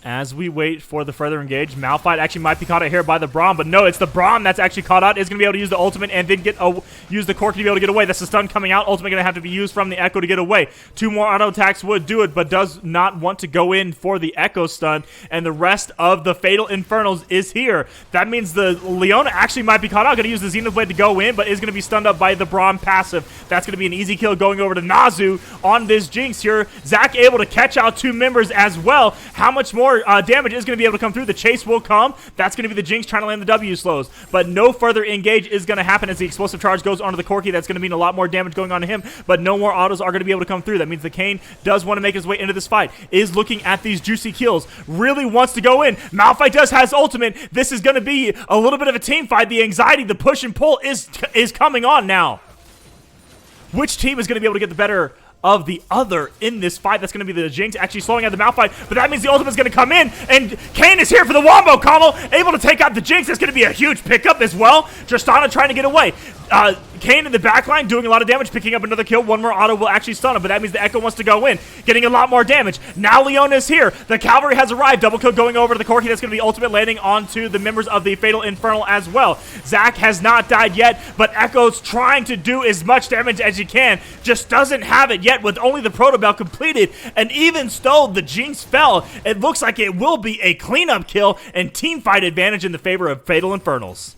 As we wait for the further engage, Malphite actually might be caught out here by the Braum, but no, it's the Braum that's actually caught out. Is going to be able to use the ultimate and then use the Corky to be able to get away. That's the stun coming out. Ultimate going to have to be used from the Echo to get away. 2 more auto attacks would do it, but does not want to go in for the Echo stun, and the rest of the Fatal Infernals is here. That means the Leona actually might be caught out. Going to use the Zenith Blade to go in, but is going to be stunned up by the Braum passive. That's going to be an easy kill going over to Nazu on this Jinx here. Zach able to catch out 2 members as well. How much more damage is going to be able to come through. The chase will come. That's going to be the Jinx trying to land the W slows. But no further engage is going to happen as the explosive charge goes onto the Corki. That's going to mean a lot more damage going on to him, but no more autos are going to be able to come through. That means the Kayn does want to make his way into this fight, is looking at these juicy kills, really wants to go in. Malphite does has ultimate. This is going to be a little bit of a team fight. The anxiety, the push and pull is coming on now. Which team is going to be able to get the better of the other in this fight? That's going to be the Jinx actually slowing out the Malphite, but that means the ultimate is going to come in, and Kayn is here for the wombo combo, able to take out the Jinx. That's going to be a huge pickup as well. Tristana trying to get away. Kayn in the backline doing a lot of damage, picking up another kill. One more auto will actually stun him, but that means the Echo wants to go in, getting a lot more damage. Now Leona is here. The Cavalry has arrived. Double kill going over to the Corki. That's going to be ultimate landing onto the members of the Fatal Infernal as well. Zac has not died yet, but Echo's trying to do as much damage as he can. Just doesn't have it yet with only the Proto Bell completed. And even though the Jinx fell, it looks like it will be a cleanup kill and team fight advantage in the favor of Fatal Infernals.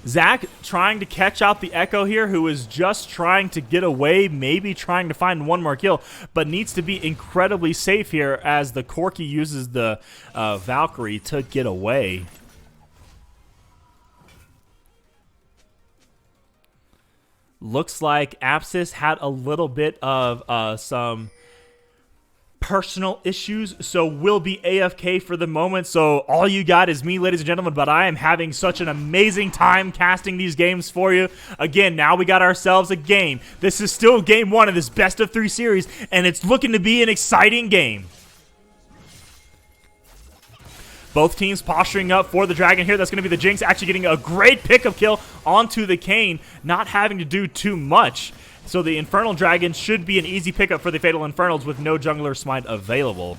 Zac trying to catch out the Echo here, who is just trying to get away, maybe trying to find one more kill, but needs to be incredibly safe here as the Corki uses the Valkyrie to get away. Looks like Apsis had a little bit of some personal issues, so will be AFK for the moment. So all you got is me, ladies and gentlemen, but I am having such an amazing time casting these games for you. Again, now we got ourselves a game. This is still game one of this best of 3 series, and it's looking to be an exciting game. Both teams posturing up for the dragon here. That's going to be the Jinx actually getting a great pickup kill onto the Kayn, not having to do too much. So the Infernal Dragon should be an easy pickup for the Fatal Infernals with no jungler smite available.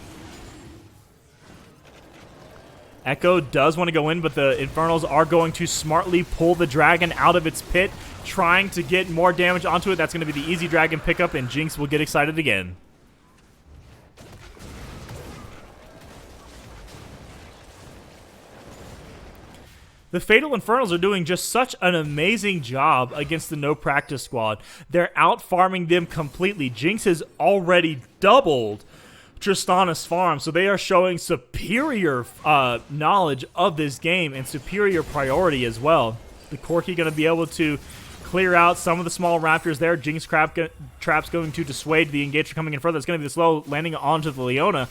Echo does want to go in, but the Infernals are going to smartly pull the dragon out of its pit, trying to get more damage onto it. That's going to be the easy dragon pickup, and Jinx will get excited again. The Fatal Infernals are doing just such an amazing job against the No Practice squad. They're out-farming them completely. Jinx has already doubled Tristana's farm, so they are showing superior knowledge of this game and superior priority as well. The Corki going to be able to clear out some of the small raptors there. Jinx Trap's going to dissuade the engager coming in further. It's going to be the slow landing onto the Leona.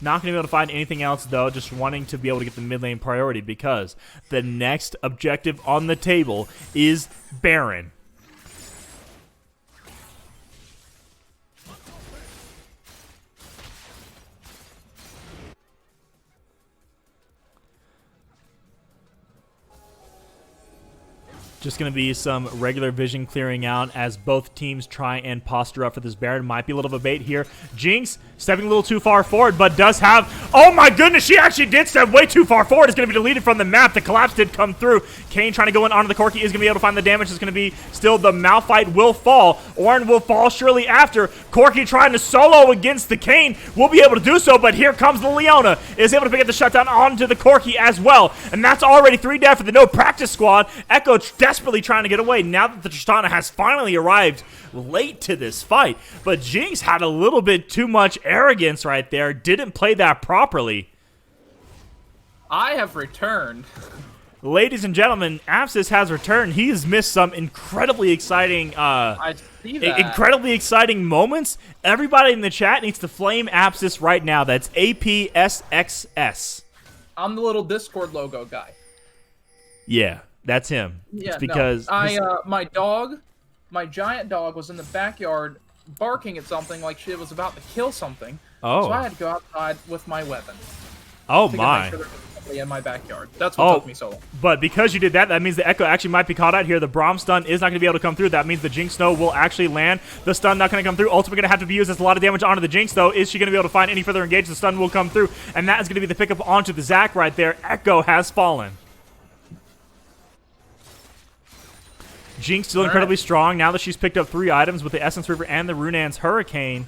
Not going to be able to find anything else, though, just wanting to be able to get the mid lane priority because the next objective on the table is Baron. Just going to be some regular vision clearing out as both teams try and posture up for this Baron. Might be a little bit of a bait here. Jinx stepping a little too far forward, but does have... Oh my goodness, she actually did step way too far forward. It's going to be deleted from the map. The collapse did come through. Kayn trying to go in onto the Corki is going to be able to find the damage. It's going to be still the Malphite will fall. Ornn will fall surely after. Corki trying to solo against the Kayn. Will be able to do so, but here comes the Leona. Is able to pick up the shutdown onto the Corki as well. And that's already 3 dead for the No Practice squad. Echo desperately trying to get away now that the Tristana has finally arrived late to this fight. But Jinx had a little bit too much arrogance right there. Didn't play that properly. I have returned. Ladies and gentlemen, Apsis has returned. He has missed some incredibly exciting I see that. incredibly exciting moments. Everybody in the chat needs to flame Apsis right now. That's APSXS. I'm the little Discord logo guy. Yeah. That's him. Yeah, it's because my dog, my giant dog, was in the backyard barking at something like she was about to kill something. Oh. So I had to go outside with my weapon. Oh to my. Make sure there was somebody in my backyard. That's what took me so long. But because you did that, that means the Echo actually might be caught out here. The Braum stun is not going to be able to come through. That means the Jinx Snow will actually land. The stun not going to come through. Ultimate going to have to be used. That's a lot of damage onto the Jinx, though. Is she going to be able to find any further engage? The stun will come through. And that is going to be the pickup onto the Zac right there. Echo has fallen. Jinx still incredibly strong now that she's picked up 3 items with the Essence River and the Runan's Hurricane.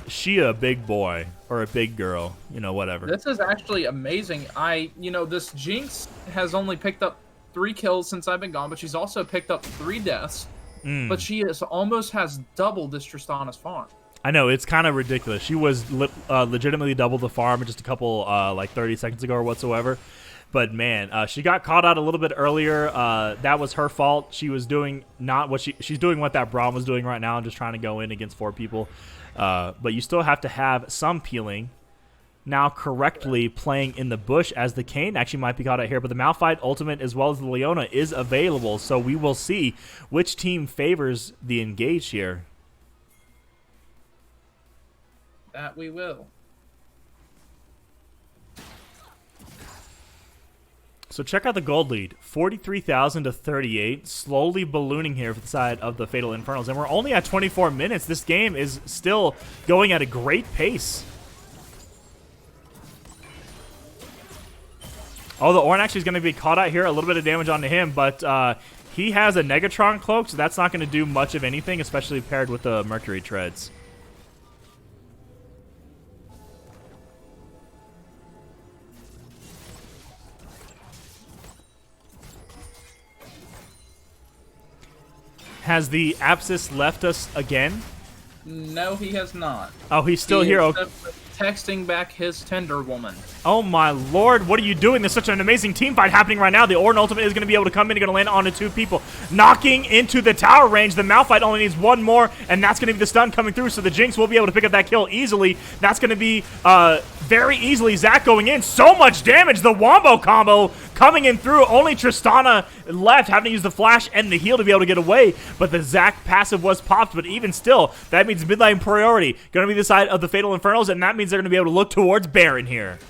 She a big boy or a big girl, you know, whatever. This is actually amazing. This Jinx has only picked up 3 kills since I've been gone, but she's also picked up 3 deaths. but she almost has double this Tristana's farm. I know, it's kind of ridiculous. She was legitimately double the farm just a couple, like 30 seconds ago or whatsoever. But man, she got caught out a little bit earlier. That was her fault. She was doing not what she's doing what that Braum was doing right now, just trying to go in against 4 people. But you still have to have some peeling. Now correctly playing in the bush as the Kayn actually might be caught out here, but the Malphite ultimate as well as the Leona is available, so we will see which team favors the engage here. That we will. So check out the gold lead, 43,000 to 38, slowly ballooning here for the side of the Fatal Infernals, and we're only at 24 minutes. This game is still going at a great pace. Oh, the Ornn actually is going to be caught out here. A little bit of damage onto him, but he has a Negatron cloak, so that's not going to do much of anything, especially paired with the Mercury Treads. Has the Apsis left us again? No, he has not. Oh, he's still here. Okay. Texting back his tender woman. Oh my lord, what are you doing? There's such an amazing team fight happening right now. The Ornn ultimate is going to be able to come in and going to land onto 2 people. Knocking into the tower range. The Malphite only needs 1 more, and that's going to be the stun coming through, so the Jinx will be able to pick up that kill easily. That's going to be very easily Zac going in. So much damage. The Wombo combo coming in through. Only Tristana left, having to use the flash and the heal to be able to get away, but the Zac passive was popped, but even still, that means midlane priority. Going to be the side of the Fatal Infernals, and that means they're going to be able to look towards Baron here.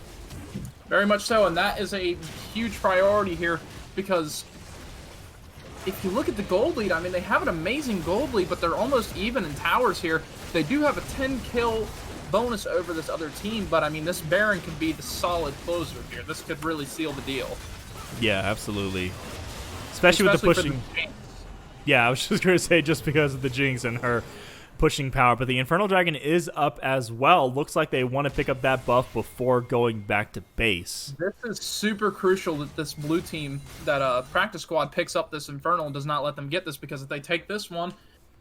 Very much so, and that is a huge priority here, because if you look at the gold lead, I mean, they have an amazing gold lead, but they're almost even in towers here. They do have a 10-kill bonus over this other team, but I mean, this Baron could be the solid closer here. This could really seal the deal. Yeah, absolutely. Especially with the pushing. Yeah, I was just going to say just because of the Jinx and her pushing power, but the Infernal Dragon is up as well. Looks like they want to pick up that buff before going back to base. This is super crucial that this blue team, that practice squad, picks up this Infernal and does not let them get this, because if they take this one,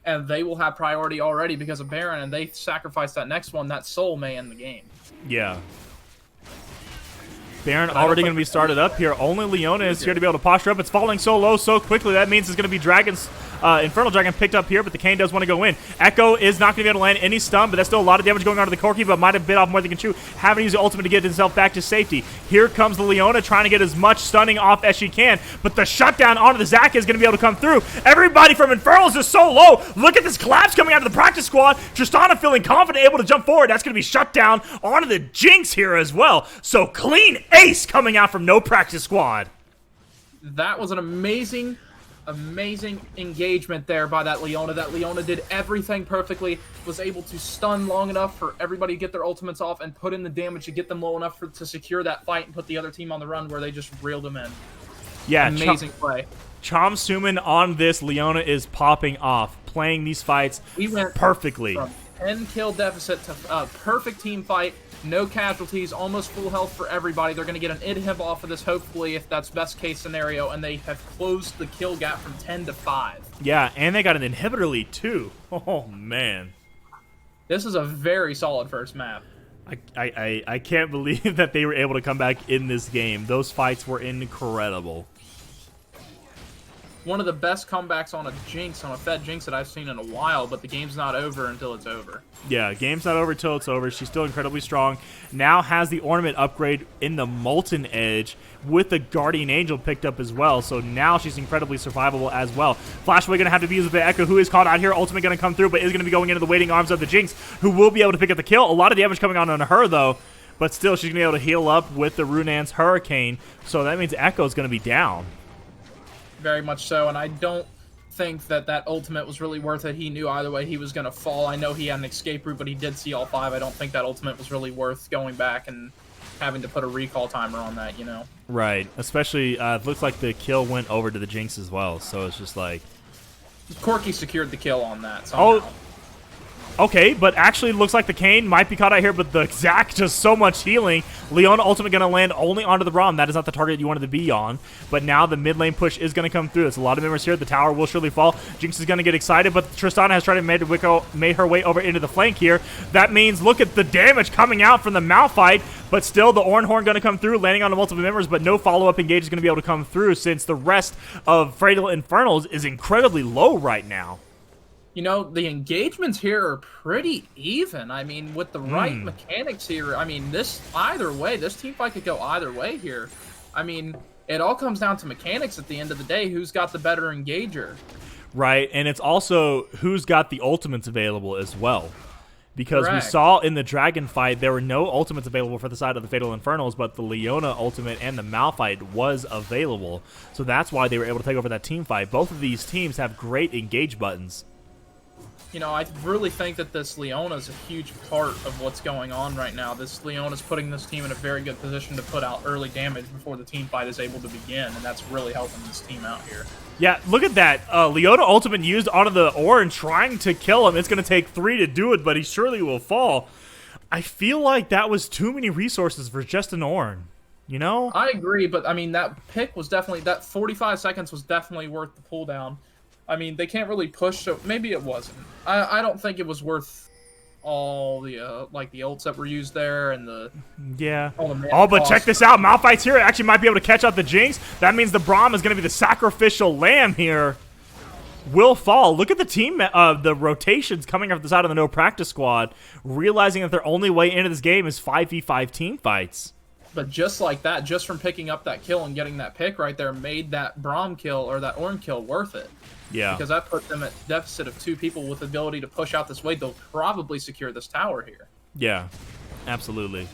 and they will have priority already because of Baron, and they sacrifice that next one, that soul may end the game. Yeah. Baron already going to be started up here. Only Leona is here to be able to posture up. It's falling so low so quickly. That means it's going to be Dragon's Infernal Dragon picked up here, but the Kayn does want to go in. Echo is not going to be able to land any stun, but that's still a lot of damage going on to the Corki, but might have bit off more than he can chew. Having to use the ultimate to get himself back to safety. Here comes the Leona trying to get as much stunning off as she can, but the shutdown onto the Zac is going to be able to come through. Everybody from Infernals is so low. Look at this collapse coming out of the practice squad. Tristana feeling confident, able to jump forward. That's going to be shut down onto the Jinx here as well. So clean ace coming out from no practice squad. That was an amazing engagement there by that Leona. That Leona did everything perfectly, was able to stun long enough for everybody to get their ultimates off and put in the damage to get them low enough to secure that fight and put the other team on the run where they just reeled them in. Yeah, amazing play. Chom Suman on this Leona is popping off, playing these fights perfectly. From 10-kill deficit to perfect team fight. No casualties, almost full health for everybody. They're going to get an inhib off of this, hopefully, if that's best case scenario, and they have closed the kill gap from 10 to 5. Yeah, and they got an inhibitor lead, too. Oh, man. This is a very solid first map. I can't believe that they were able to come back in this game. Those fights were incredible. One of the best comebacks on a Jinx, on a Fed Jinx that I've seen in a while, but the game's not over until it's over. Yeah, game's not over until it's over. She's still incredibly strong. Now has the ornament upgrade in the Molten Edge with the Guardian Angel picked up as well. So now she's incredibly survivable as well. Flashaway going to have to be used with the Echo, who is caught out here. Ultimate going to come through, but is going to be going into the waiting arms of the Jinx, who will be able to pick up the kill. A lot of damage coming on her, though. But still, she's going to be able to heal up with the Runan's Hurricane. So that means Echo's going to be down. Very much so, and I don't think that ultimate was really worth it. He knew either way he was going to fall. I know he had an escape route, but he did see all 5. I don't think that ultimate was really worth going back and having to put a recall timer on that, you know? Right. Especially, it looks like the kill went over to the Jinx as well, so it's just like... Corki secured the kill on that somehow. Oh! Okay, but actually looks like the Kane might be caught out here, but the Zac just so much healing. Leona ultimate going to land only onto the Braum. That is not the target you wanted to be on. But now the mid lane push is going to come through. There's a lot of members here. The tower will surely fall. Jinx is going to get excited, but Tristana has tried to made her way over into the flank here. That means look at the damage coming out from the Malphite, but still the Ornhorn going to come through, landing on the multiple members, but no follow-up engage is going to be able to come through since the rest of Fatal Infernals is incredibly low right now. You know, the engagements here are pretty even. I mean, with the right mechanics here, I mean, either way, this team fight could go either way here. I mean, it all comes down to mechanics at the end of the day. Who's got the better engager? Right, and it's also who's got the ultimates available as well. Because Correct. we saw in the Dragon fight, there were no ultimates available for the side of the Fatal Infernals, but the Leona ultimate and the Malphite was available. So that's why they were able to take over that team fight. Both of these teams have great engage buttons. You know, I really think that this Leona is a huge part of what's going on right now. This Leona's putting this team in a very good position to put out early damage before the team fight is able to begin, and that's really helping this team out here. Yeah, look at that. Leona ultimate used onto the Ornn trying to kill him. It's going to take 3 to do it, but he surely will fall. I feel like that was too many resources for just an Ornn, you know? I agree, but I mean, that pick was definitely, that 45 seconds was definitely worth the cooldown. I mean, they can't really push, so maybe it wasn't. I don't think it was worth all the, like, the ults that were used there and the... Yeah. But But check this out. Malphite's here. Actually might be able to catch out the Jinx. That means the Braum is going to be the sacrificial lamb here. Will fall. Look at the team, the rotations coming off the side of the no practice squad, realizing that their only way into this game is 5v5 team fights. But just like that, just from picking up that kill and getting that pick right there, made that Braum kill or that Ornn kill worth it. Yeah. Because that put them at deficit of 2 people with the ability to push out this way. They'll probably secure this tower here. Yeah, absolutely.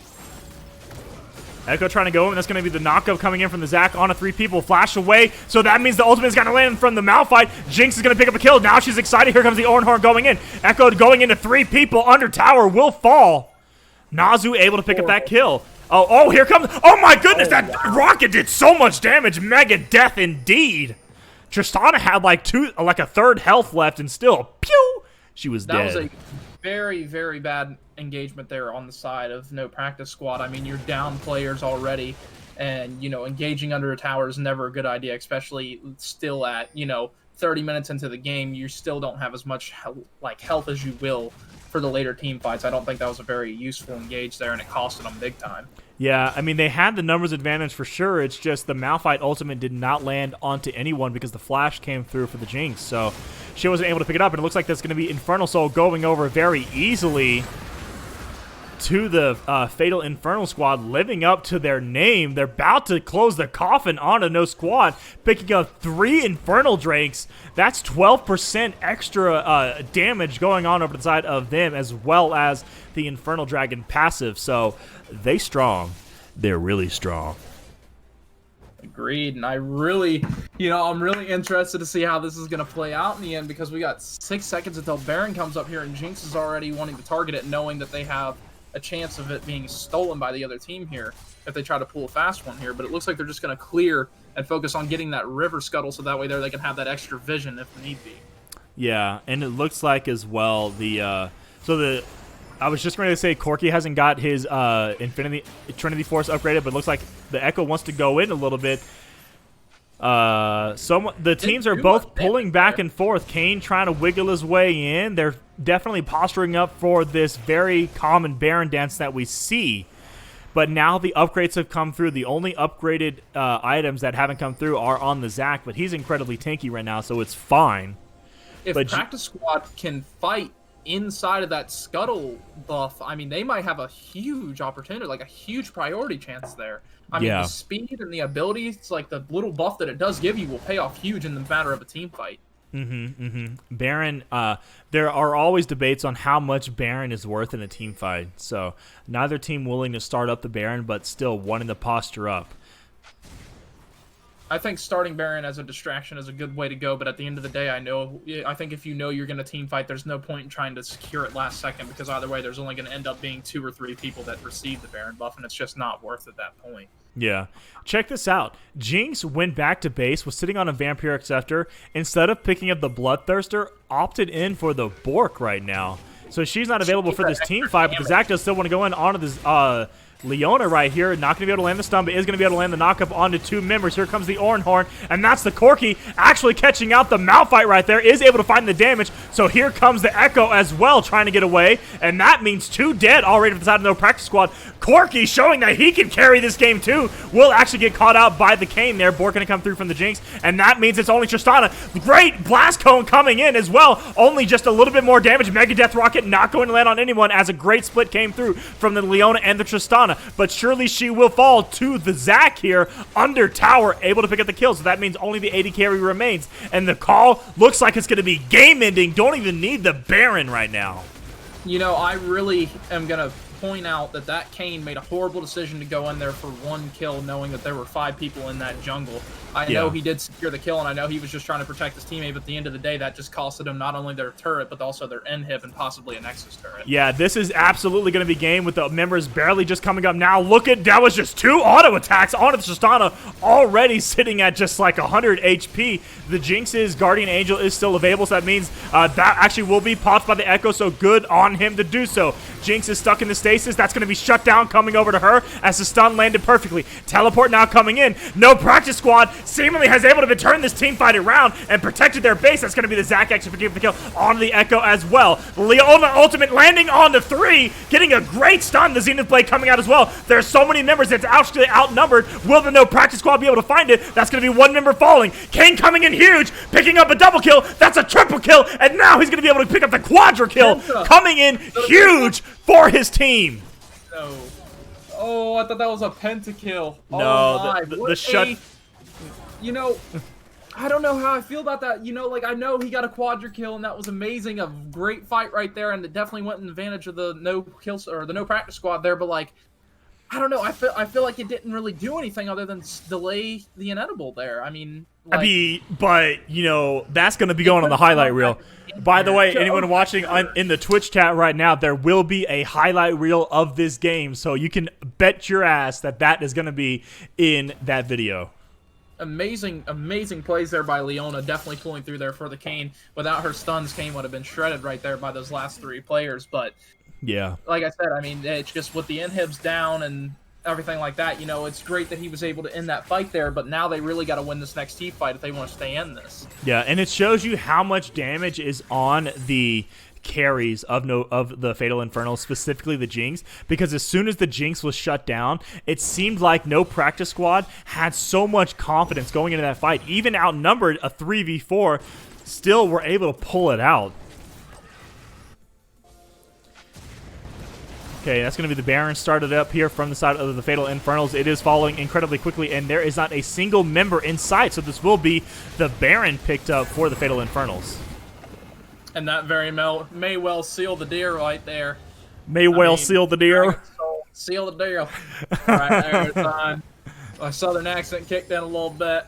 Echo trying to go in. That's going to be the knockup coming in from the Zac on a 3 people. Flash away. So that means the ultimate is going to land from the Malphite. Jinx is going to pick up a kill. Now she's excited. Here comes the Ornhorn going in. Echo going into 3 people under tower. Will fall. Nazu able to pick up that kill. Oh, here comes... Oh, my goodness. That rocket did so much damage. Mega death indeed. Tristana had like a third health left and still, pew, she was dead. That was a very, very bad engagement there on the side of no practice squad. I mean, you're down players already, and, you know, engaging under a tower is never a good idea, especially still at, you know, 30 minutes into the game. You still don't have as much health as you will for the later team fights. I don't think that was a very useful engage there, and it costed them big time. Yeah, I mean, they had the numbers advantage for sure. It's just the Malphite ultimate did not land onto anyone because the flash came through for the Jinx. So she wasn't able to pick it up, and it looks like that's going to be Infernal Soul going over very easily to the Fatal Infernal squad, living up to their name. They're about to close the coffin on a no squad, picking up 3 Infernal Drakes. That's 12% extra damage going on over the side of them, as well as the Infernal Dragon passive. So they strong. They're really strong. Agreed, and I really, I'm really interested to see how this is going to play out in the end, because we got 6 seconds until Baron comes up here, and Jinx is already wanting to target it, knowing that they have a chance of it being stolen by the other team here if they try to pull a fast one here. But it looks like they're just going to clear and focus on getting that river scuttle, so that way they can have that extra vision if need be. Yeah, and it looks like as well I was just going to say Corki hasn't got his Trinity Force upgraded, but it looks like the Echo wants to go in a little bit. The teams are both pulling back and forth. Kane trying to wiggle his way in. They're definitely posturing up for this very common Baron dance that we see. But now the upgrades have come through. The only upgraded items that haven't come through are on the Zac, but he's incredibly tanky right now, so it's fine. If Practice Squad can fight inside of that scuttle buff, I mean, they might have a huge opportunity, like a huge priority chance there. I mean, the speed and the abilities, like the little buff that it does give you, will pay off huge in the matter of a team fight. Baron, there are always debates on how much Baron is worth in a team fight. So neither team willing to start up the Baron, but still wanting to posture up. I think starting Baron as a distraction is a good way to go, but at the end of the day, I think if you know you're going to team fight, there's no point in trying to secure it last second, because either way, there's only going to end up being 2 or 3 people that receive the Baron buff, and it's just not worth it at that point. Yeah. Check this out. Jinx went back to base, was sitting on a Vampiric Scepter. Instead of picking up the Bloodthirster, opted in for the Bork right now. So she's not available for this team fight, but the Zach does still want to go in onto this Leona right here. Not going to be able to land the stun, but is going to be able to land the knockup onto 2 members. Here comes the Oran Horn, and that's the Corky actually catching out the Malphite right there. Is able to find the damage. So here comes the Echo as well, trying to get away, and that means 2 dead already for the side of No Practice Squad. Corky showing that he can carry this game too. Will actually get caught out by the Kane there. Bork going to come through from the Jinx, and that means it's only Tristana. Great Blast Cone coming in as well. Only just a little bit more damage. Mega Death Rocket not going to land on anyone as a great split came through from the Leona and the Tristana. But surely she will fall to the Zac here under tower, able to pick up the kill. So that means only the AD carry remains. And the call looks like it's going to be game ending. Don't even need the Baron right now. You know, I really am going to point out that Kane made a horrible decision to go in there for 1 kill, knowing that there were 5 people in that jungle. I know he did secure the kill, and I know he was just trying to protect his teammate, but at the end of the day, that just costed him not only their turret, but also their inhib and possibly a Nexus turret. Yeah, this is absolutely going to be game with the members barely just coming up now. Look at, that was just 2 auto attacks onto the Tristana, already sitting at just like 100 HP. The Jinx's Guardian Angel is still available, so that means that actually will be popped by the Echo, so good on him to do so. Jinx is stuck in the stasis. That's going to be shut down coming over to her as the stun landed perfectly. Teleport now coming in. No Practice Squad seemingly has able to turn this team fight around and protected their base. That's going to be the Zac actually giving the kill on the Echo as well. Leona ultimate landing on the 3, getting a great stun. The Zenith Blade coming out as well. There's so many members that's actually outnumbered. Will the No Practice Squad be able to find it? That's going to be 1 member falling. Kane coming in huge, picking up a double kill. That's a triple kill, and now he's going to be able to pick up the quadra kill. Coming in huge for his team. No. Oh, I thought that was a pentakill. No, the shut. You know, I don't know how I feel about that. You know, like, I know he got a quadra kill, and that was amazing. A great fight right there, and it definitely went in advantage of the no kills or the No Practice Squad there. But like, I don't know. I feel like it didn't really do anything other than delay the inedible there. I mean, like, but you know, that's going to be going on the highlight reel. By the way, anyone watching in the Twitch chat right now, there will be a highlight reel of this game, so you can bet your ass that is going to be in that video. Amazing plays there by Leona, definitely pulling through there for the Kane. Without her stuns, Kane would have been shredded right there by those last 3 players. But yeah, like I said, I mean, it's just with the inhibs down and everything like that, you know, it's great that he was able to end that fight there, but now they really got to win this next team fight if they want to stay in this. Yeah, and it shows you how much damage is on the carries of the Fatal Infernals, specifically the Jinx, because as soon as the Jinx was shut down, it seemed like No Practice Squad had so much confidence going into that fight. Even outnumbered a 3v4, still were able to pull it out. Okay, that's going to be the Baron started up here from the side of the Fatal Infernals. It is following incredibly quickly, and there is not a single member in sight, so this will be the Baron picked up for the Fatal Infernals. And that very may well seal the deal right there. Seal the deal. Seal the deal. Right there, son. My southern accent kicked in a little bit.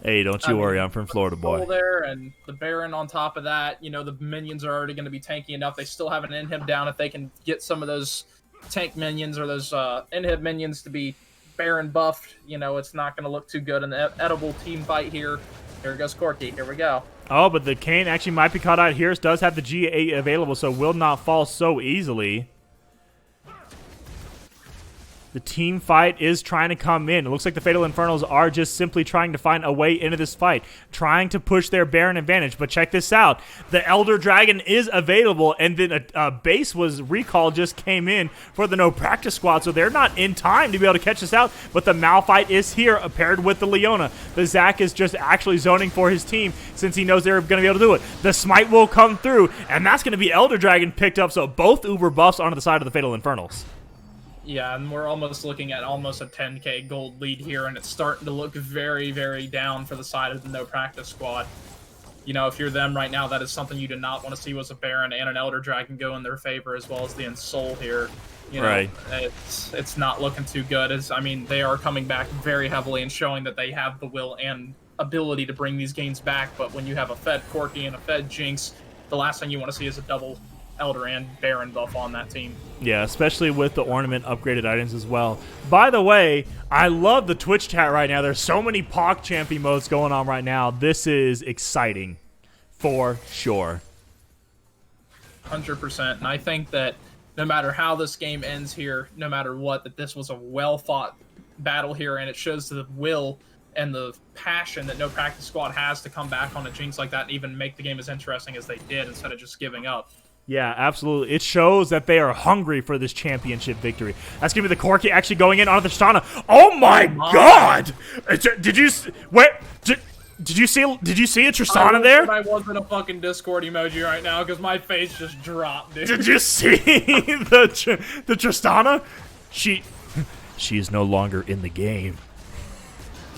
Hey, don't you worry, I'm from Florida, boy. There, and the Baron on top of that, you know, the minions are already going to be tanky enough. They still have an inhib down. If they can get some of those tank minions or those inhib minions to be Baron buffed, you know, it's not going to look too good in the edible team fight here. Here goes Corky. Here we go. Oh, but the Kane actually might be caught out here. Does have the G8 available, so will not fall so easily. The team fight is trying to come in. It looks like the Fatal Infernals are just simply trying to find a way into this fight, trying to push their Baron advantage. But check this out. The Elder Dragon is available, and then a base was recalled, just came in for the No Practice Squad, so they're not in time to be able to catch this out. But the Malphite is here, paired with the Leona. The Zac is just actually zoning for his team since he knows they're going to be able to do it. The Smite will come through, and that's going to be Elder Dragon picked up, so both Uber buffs onto the side of the Fatal Infernals. Yeah, and we're almost looking at almost a 10k gold lead here, and it's starting to look very, very down for the side of the No Practice Squad. You know, if you're them right now, that is something you do not want to see was a Baron and an Elder Dragon go in their favor, as well as the Ensoul here. You know, right. It's not looking too good. I mean, they are coming back very heavily and showing that they have the will and ability to bring these games back, but when you have a fed Corky and a fed Jinx, the last thing you want to see is a double Elder and Baron buff on that team. Yeah, especially with the ornament upgraded items as well. By the way, I love the Twitch chat right now. There's so many PogChamp emotes going on right now. This is exciting for sure. 100%. And I think that no matter how this game ends here, no matter what, that this was a well-fought battle here, and it shows the will and the passion that No Practice Squad has to come back on a Jinx like that and even make the game as interesting as they did instead of just giving up. Yeah, absolutely. It shows that they are hungry for this championship victory. That's going to be the Corki actually going in on the Tristana. Oh my god! Did you did you see a Tristana there? I wasn't a fucking Discord emoji right now because my face just dropped, dude. Did you see the Tristana? She is no longer in the game.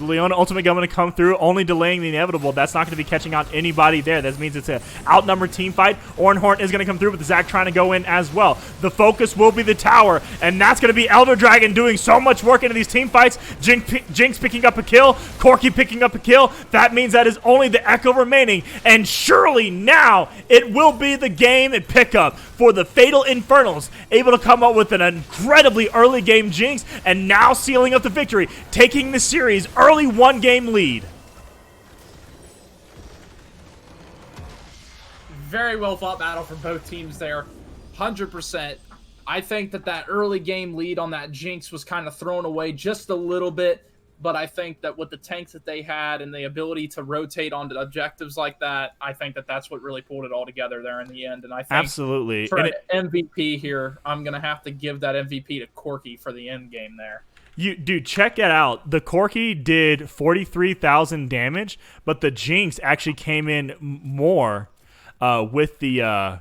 Leona ultimately going to come through, only delaying the inevitable. That's not going to be catching out anybody there. That means it's an outnumbered team fight. Ornhorn is going to come through with Zac trying to go in as well. The focus will be the tower, and that's going to be Elder Dragon doing so much work into these team fights. Jinx picking up a kill, Corki picking up a kill. That means that is only the Echo remaining, and surely now it will be the game and pickup for the Fatal Infernals, able to come up with an incredibly early game Jinx, and now sealing up the victory, taking the series early 1-game lead. Very well fought battle from both teams there. 100%. I think that early game lead on that Jinx was kind of thrown away just a little bit, but I think that with the tanks that they had and the ability to rotate onto objectives like that, I think that that's what really pulled it all together there in the end. And I think absolutely for an MVP here, I'm going to have to give that MVP to Corki for the end game there. Dude, check it out. The Corki did 43,000 damage, but the Jinx actually came in more with the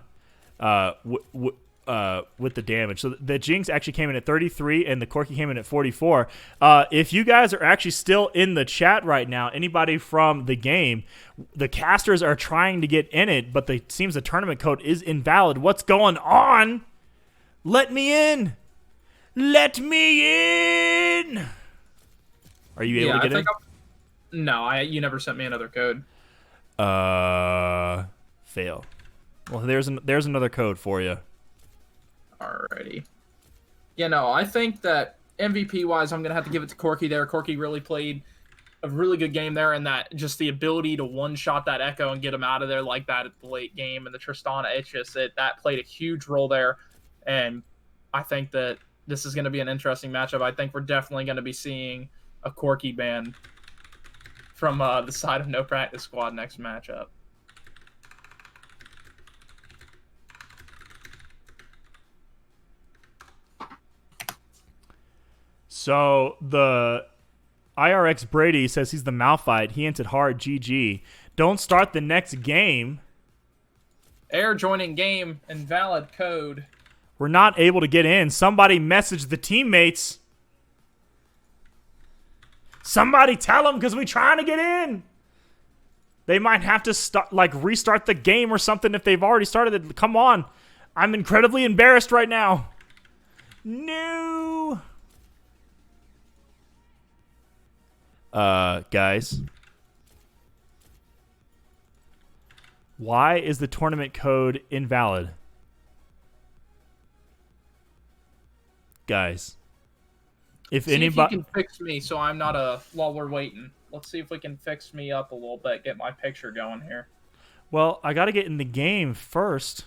damage. So the Jinx actually came in at 33, and the Corki came in at 44. If you guys are actually still in the chat right now, anybody from the game, the casters are trying to get in it, but it seems the tournament code is invalid. What's going on? Let me in. Let me in! Are you able to get in? No, you never sent me another code. Fail. Well, there's another code for you. Alrighty. Yeah, no, I think that MVP-wise, I'm going to have to give it to Corki there. Corki really played a really good game there, and that just the ability to one-shot that Echo and get him out of there like that at the late game, and the Tristana, that played a huge role there, and I think that this is going to be an interesting matchup. I think we're definitely going to be seeing a Corki ban from the side of No Practice Squad next matchup. So the IRX Brady says he's the Malphite. He entered hard. GG. Don't start the next game. Air joining game, invalid code. We're not able to get in. Somebody message the teammates. Somebody tell them because we're trying to get in. They might have to restart the game or something if they've already started it. Come on. I'm incredibly embarrassed right now. No. Guys. Why is the tournament code invalid? Guys, if anybody can fix me, so I'm not while we're waiting. Let's see if we can fix me up a little bit, get my picture going here. Well, I got to get in the game first.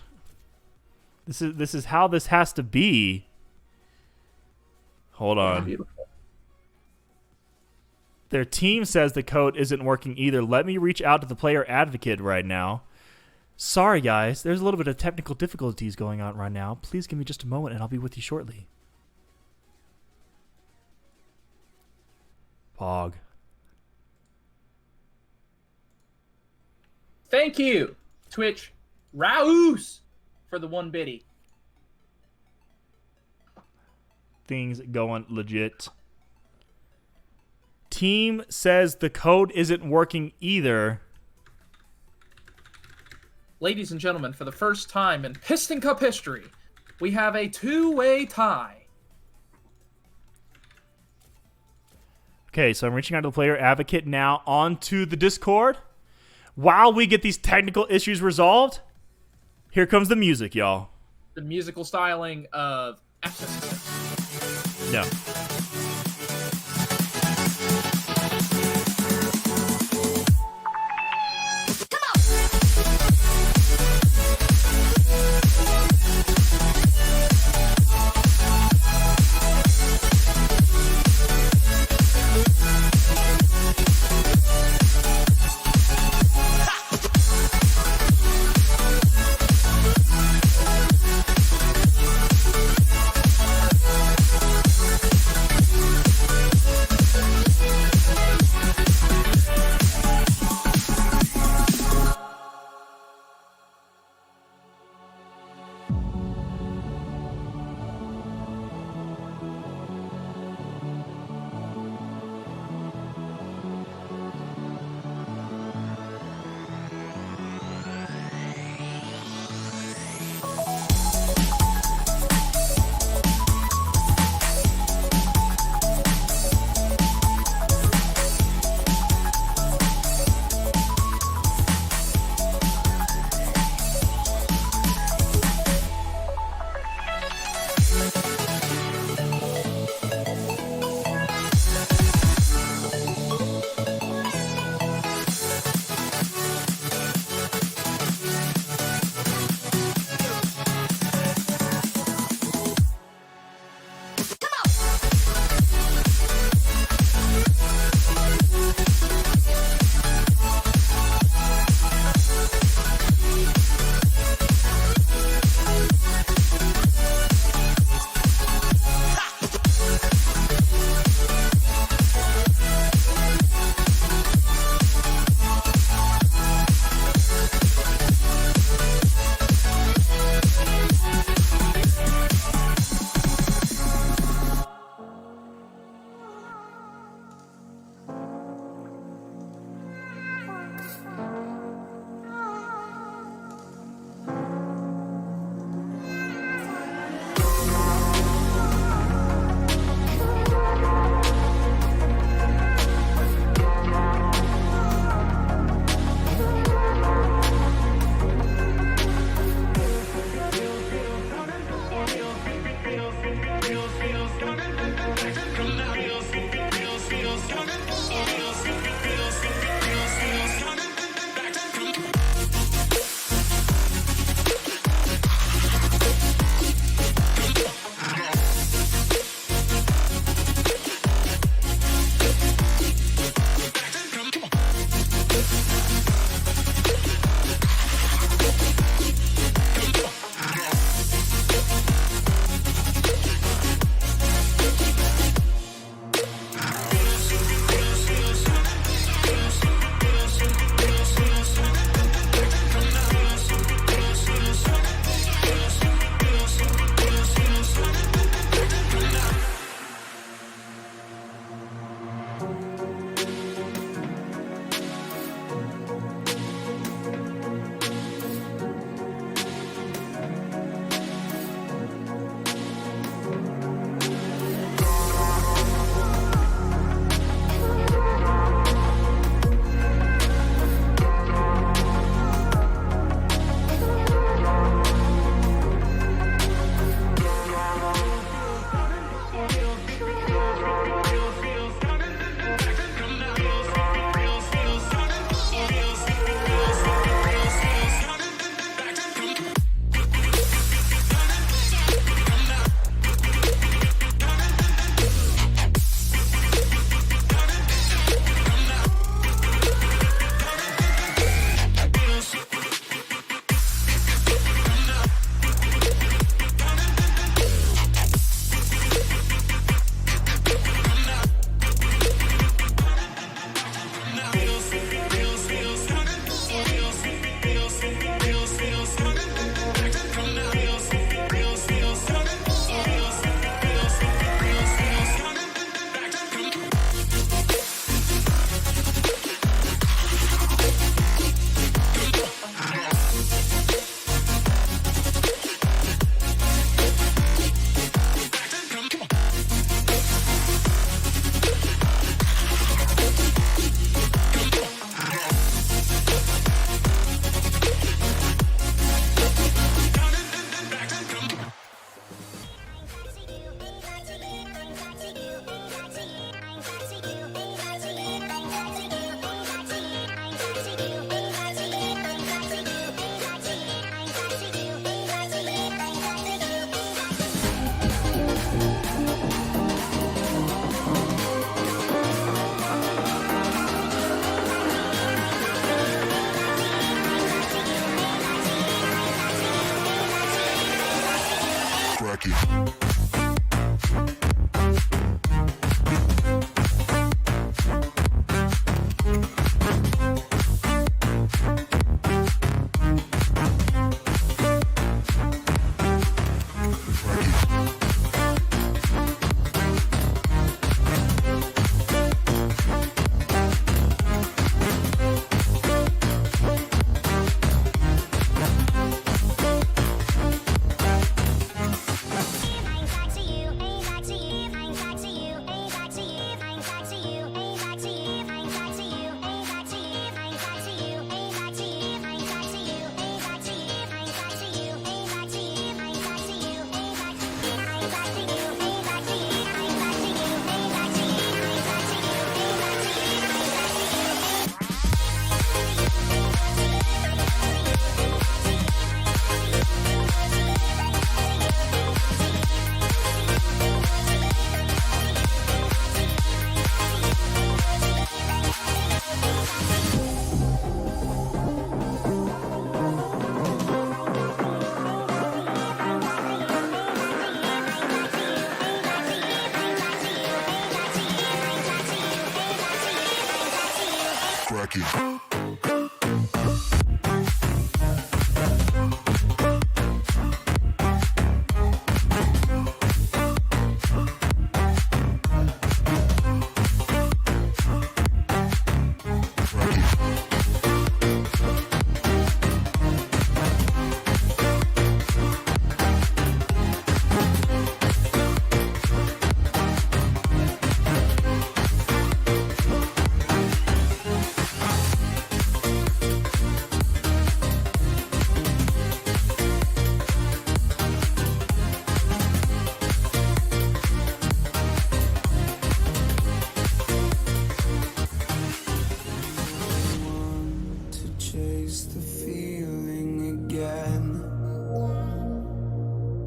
This is how this has to be. Hold on. Beautiful. Their team says the code isn't working either. Let me reach out to the player advocate right now. Sorry, guys. There's a little bit of technical difficulties going on right now. Please give me just a moment, and I'll be with you shortly. Pog. Thank you, Twitch Raus, for the 1 biddy. Things going legit. Team says the code isn't working either. Ladies and gentlemen, for the first time in Piston Cup history, we have a 2-way tie. Okay, so I'm reaching out to the player advocate now onto the Discord. While we get these technical issues resolved, here comes the music, y'all. The musical styling of... No.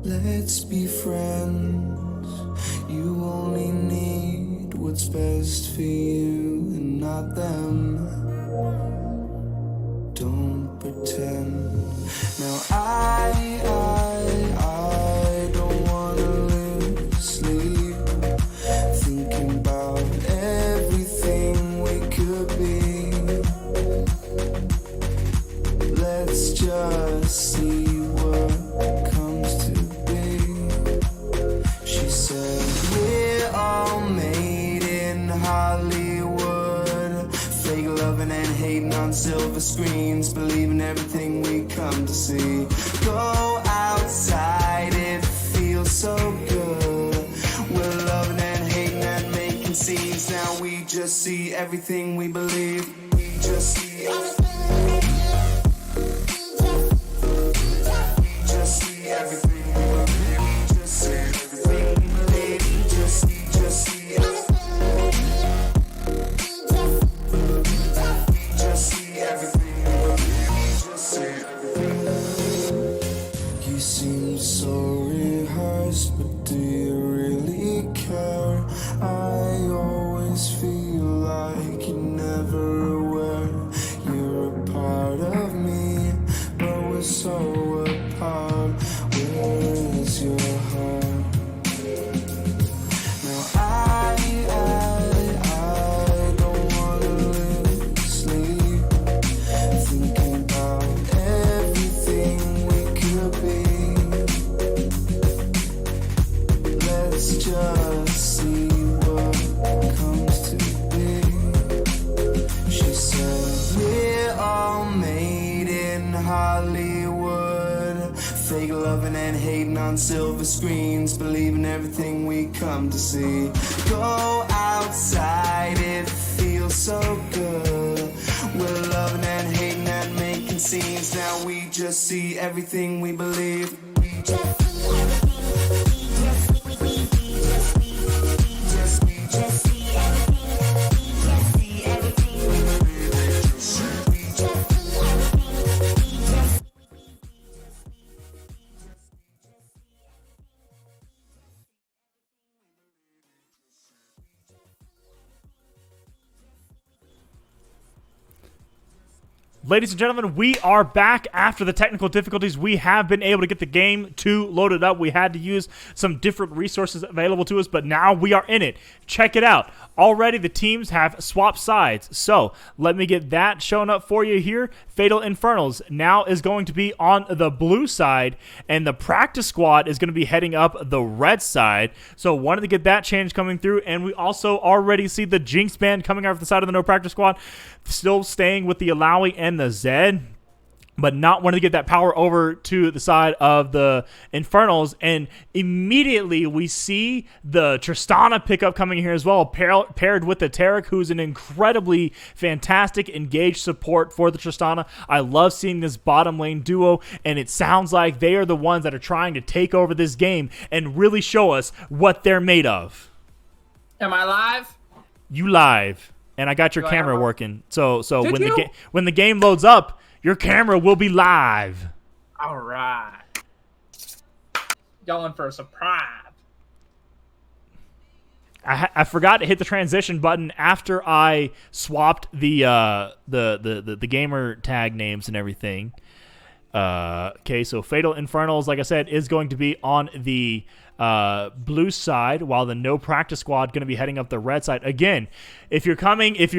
Let's be friends. You only need what's best for you and not them. Don't pretend. Now I don't wanna lose sleep, thinking about everything we could be. Let's just see what comes to be. She said, we're all made in Hollywood, fake loving and hating on silver screens, believing everything we come to see. Go outside, it feels so good. We're loving and hating and making scenes. Now we just see everything we believe. We just see everything. Silver screens, believing everything we come to see. Go outside, it feels so good. We're loving and hating and making scenes. Now we just see everything we believe. We just see everything. Ladies and gentlemen, we are back after the technical difficulties. We have been able to get the game 2 loaded up. We had to use some different resources available to us, but now we are in it. Check it out. Already the teams have swapped sides. So let me get that shown up for you here. Fatal Infernals now is going to be on the blue side, and the practice squad is going to be heading up the red side. So wanted to get that change coming through, and we also already see the Jinx band coming out of the side of the no practice squad, still staying with the Alawi and the Zed, but not wanting to get that power over to the side of the Infernals. And immediately we see the Tristana pickup coming here as well, paired with the Tarek, who's an incredibly fantastic engaged support for the Tristana. I love seeing this bottom lane duo, and it sounds like they are the ones that are trying to take over this game and really show us what they're made of. Am I live? You live. And I got your camera working. So Did when the game loads up, your camera will be live. All right. Going for a surprise. I forgot to hit the transition button after I swapped the gamer tag names and everything. Okay, so Fatal Infernals, like I said, is going to be on the blue side, while the no practice squad going to be heading up the red side. Again, if you're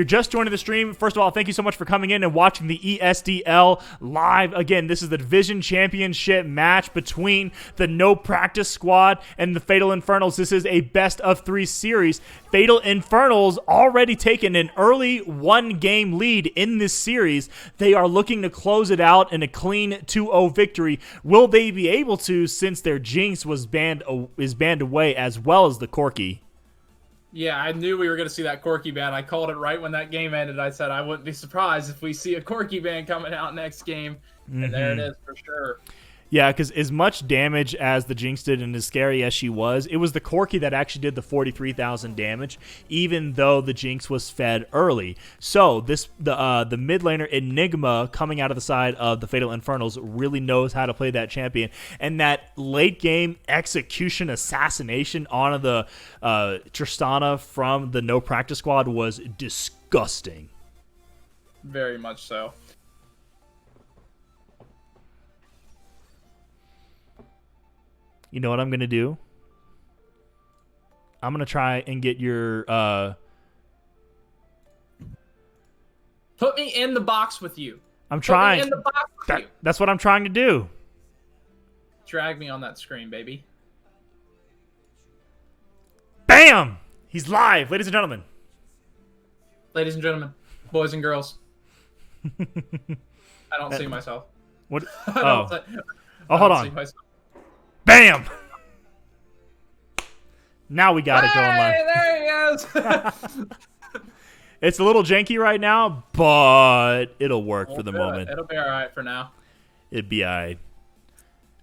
just joining the stream, first of all, thank you so much for coming in and watching the ESDL live. Again, this is the division championship match between the no practice squad and the Fatal Infernals. This is a best of 3 series. Fatal Infernals already taken an early 1-game lead in this series. They are looking to close it out in a clean 2-0 victory. Will they be able to, since their Jinx is banned away, as well as the Corki? Yeah, I knew we were going to see that Corki ban. I called it right when that game ended. I said I wouldn't be surprised if we see a Corki ban coming out next game. And there it is for sure. Yeah, because as much damage as the Jinx did and as scary as she was, it was the Corki that actually did the 43,000 damage, even though the Jinx was fed early. So the mid laner Enigma coming out of the side of the Fatal Infernals really knows how to play that champion. And that late game execution assassination on the Tristana from the no practice squad was disgusting. Very much so. You know what I'm going to do? I'm going to try and get your... Put me in the box with you. I'm trying. Put me in the box with you. That's what I'm trying to do. Drag me on that screen, baby. Bam! He's live, ladies and gentlemen. Ladies and gentlemen, boys and girls. I don't see myself. What? Oh, Hold on. Bam! Now we got it going live. There he is. It's a little janky right now, but it'll work for the moment. It'll be all right for now. It'd be all right.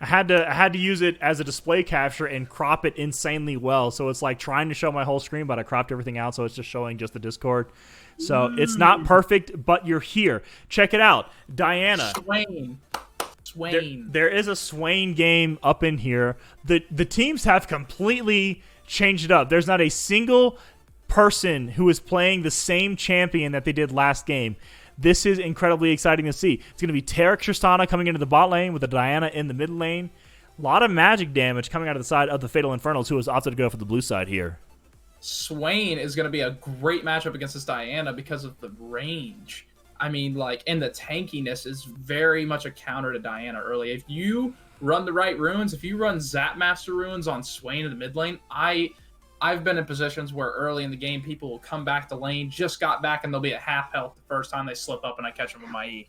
I had to use it as a display capture and crop it insanely well. So it's like trying to show my whole screen, but I cropped everything out, so it's just showing just the Discord. So it's not perfect, but you're here. Check it out. Diana. Swain. There is a Swain game up in here. The teams have completely changed it up. There's not a single person who is playing the same champion that they did last game. This is incredibly exciting to see. It's going to be Tarek Tristana coming into the bot lane with the Diana in the mid lane. A lot of magic damage coming out of the side of the Fatal Infernals, who has opted to go for the blue side here. Swain is going to be a great matchup against this Diana because of the range. I mean, like, and the tankiness is very much a counter to Diana early. If you run the right runes, if you run Zap Master runes on Swain in the mid lane, I've been in positions where early in the game people will come back to lane, just got back, and they'll be at half health the first time they slip up, and I catch them with my E.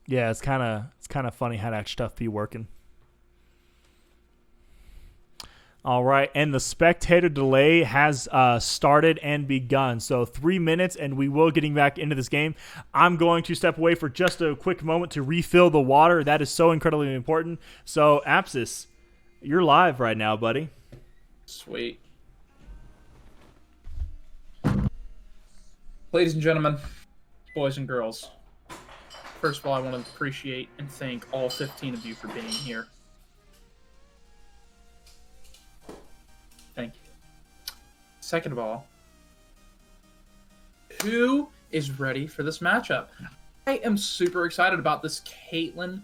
Yeah, it's kind of funny how that stuff be working. All right, and the spectator delay has started and begun. So 3 minutes, and we will getting back into this game. I'm going to step away for just a quick moment to refill the water. That is so incredibly important. So, Apsis, you're live right now, buddy. Sweet. Ladies and gentlemen, boys and girls, first of all, I want to appreciate and thank all 15 of you for being here. Thank you. Second of all, who is ready for this matchup? am super excited about this Caitlyn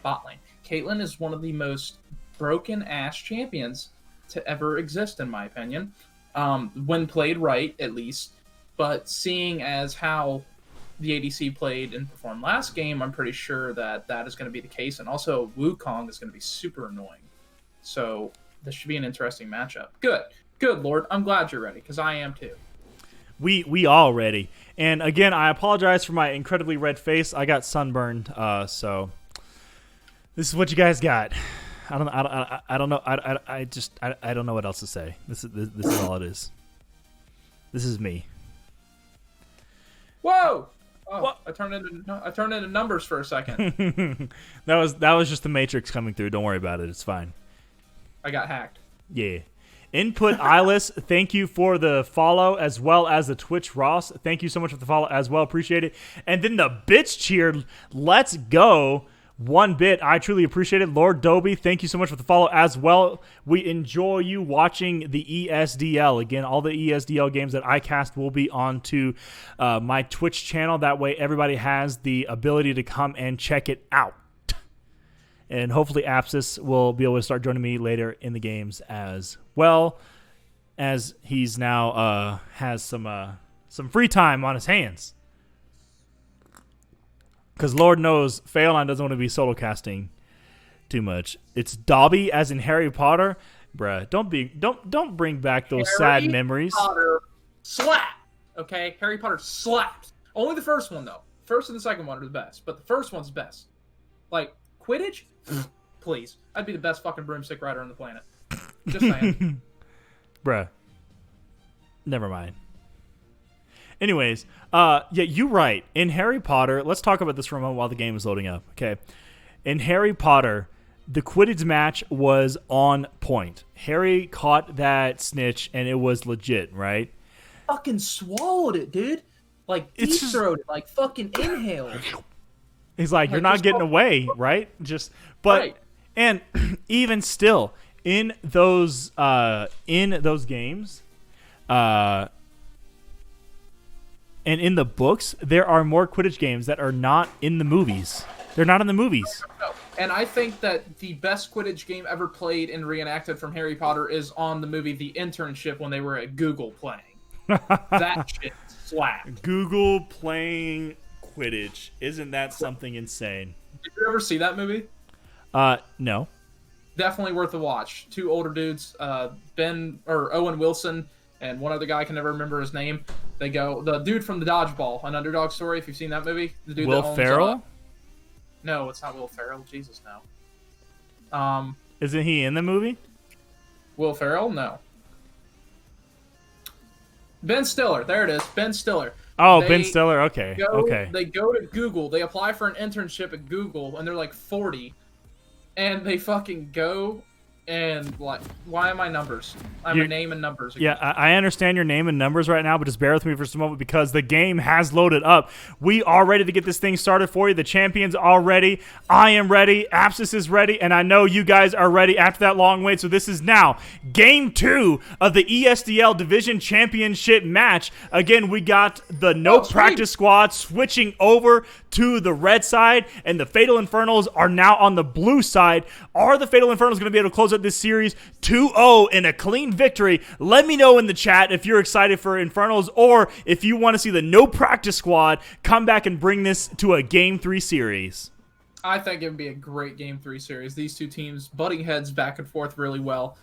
bot lane. Caitlyn is one of the most broken-ass champions to ever exist, in my opinion. When played right, at least. But seeing as how the ADC played and performed last game, I'm pretty sure that that is going to be the case. And also, Wukong is going to be super annoying. So this should be an interesting matchup. Good. Good, Lord. I'm glad you're ready, because I am too. We all ready. And again, I apologize for my incredibly red face. I got sunburned, so this is what you guys got. I don't know. I don't know what else to say. This is all it is. This is me. Whoa! Oh, what? I turned into numbers for a second. that was just the Matrix coming through. Don't worry about it. It's fine. I got hacked. Yeah. Input Eyeless, thank you for the follow, as well as the Twitch Ross. Thank you so much for the follow as well. Appreciate it. And then the bits cheered. Let's go. 1 bit. I truly appreciate it. Lord Dobie, thank you so much for the follow as well. We enjoy you watching the ESDL. Again, all the ESDL games that I cast will be onto my Twitch channel. That way everybody has the ability to come and check it out. And hopefully Apsis will be able to start joining me later in the games as well, as he's now has some free time on his hands. Because Lord knows Faoline doesn't want to be solo casting too much. It's Dobby as in Harry Potter. Bruh, don't bring back those sad memories. Harry Potter slap. Okay? Harry Potter slaps. Only the first one though. First and the second one are the best, but the first one's best. Like Quidditch? Please. I'd be the best fucking broomstick rider on the planet. Just saying. Bruh. Never mind. Anyways, yeah, you're right. In Harry Potter, let's talk about this for a moment while the game is loading up. Okay. In Harry Potter, the Quidditch match was on point. Harry caught that snitch, and it was legit, right? Fucking swallowed it, dude. Like, deep-throated. Like, fucking inhaled. He's like, you're not getting away, right? But right. And even still, in those games, and in the books, there are more Quidditch games that are not in the movies. They're not in the movies. And I think that the best Quidditch game ever played and reenacted from Harry Potter is on the movie The Internship when they were at Google playing. That shit slapped. Google playing Quidditch. Isn't that something insane? Did you ever see that movie? No. Definitely worth a watch. 2 older dudes, Owen Wilson and one other guy, I can never remember his name. They go, the dude from the Dodgeball, An Underdog Story, if you've seen that movie. The dude Will Ferrell? No, it's not Will Ferrell. Jesus, no. Isn't he in the movie? Will Ferrell? No. Ben Stiller. There it is. Ben Stiller. Oh, Ben Stiller. Okay. Okay. They go to Google. They apply for an internship at Google, and they're like 40. And they fucking go and, like, why am I numbers? I'm a name and numbers again. Yeah, I understand your name and numbers right now, but just bear with me for just a moment because the game has loaded up. We are ready to get this thing started for you. The champions are ready. I am ready. Apsis is ready, and I know you guys are ready after that long wait. So this is now Game 2 of the ESDL Division Championship match. Again, we got the practice squad switching over to the red side, and the Fatal Infernals are now on the blue side. Are the Fatal Infernals going to be able to close out this series 2-0 in a clean victory? Let me know in the chat if you're excited for Infernals or if you want to see the no practice squad come back and bring this to a Game 3 series. I think it would be a great Game 3 series. These two teams butting heads back and forth really well.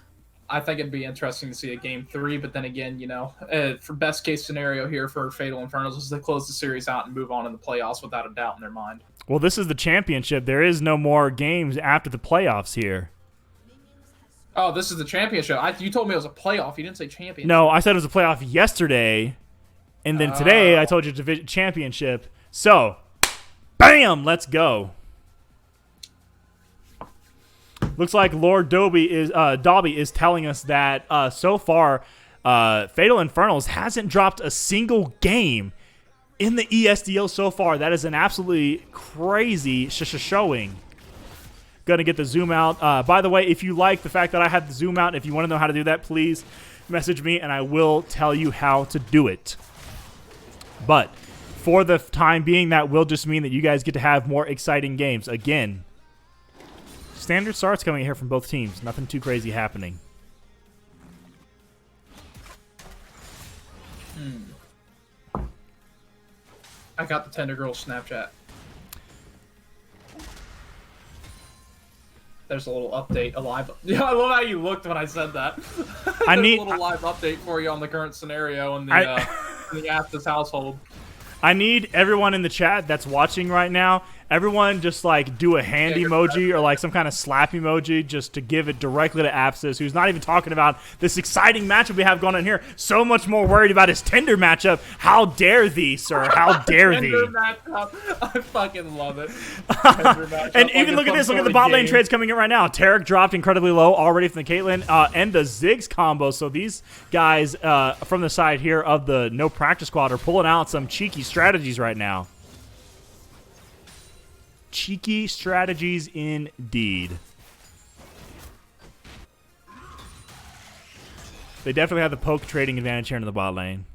I think it'd be interesting to see a Game 3, but then again, you know, for best case scenario here for Fatal Infernals is they close the series out and move on in the playoffs without a doubt in their mind. Well, this is the championship. There is no more games after the playoffs here. Oh, this is the championship. You told me it was a playoff. You didn't say championship. No, I said it was a playoff yesterday, and then today I told you division championship. So, bam, let's go. Looks like Lord Dobby is telling us that so far, Fatal Infernals hasn't dropped a single game in the ESDL so far. That is an absolutely crazy showing. Gonna get the zoom out. By the way, if you like the fact that I have the zoom out, if you want to know how to do that, please message me and I will tell you how to do it. But for the time being, that will just mean that you guys get to have more exciting games. Again, standard starts coming here from both teams. Nothing too crazy happening. I got the Tender Girl Snapchat. There's a little update, a live. Yeah, I love how you looked when I said that. I need a little live update for you on the current scenario in the Aptus household. I need everyone in the chat that's watching right now, everyone just like do a hand emoji or like some kind of slap emoji just to give it directly to Apsis, who's not even talking about this exciting matchup we have going on here. So much more worried about his Tinder matchup. How dare thee, sir? How dare thee? Matchup. I fucking love it. And even look at this. Look at the bot lane trades coming in right now. Tarek dropped incredibly low already from the Caitlyn and the Ziggs combo. So these guys from the side here of the No Practice Squad are pulling out some cheeky strategies right now. Cheeky strategies indeed. They definitely have the poke trading advantage here in the bot lane.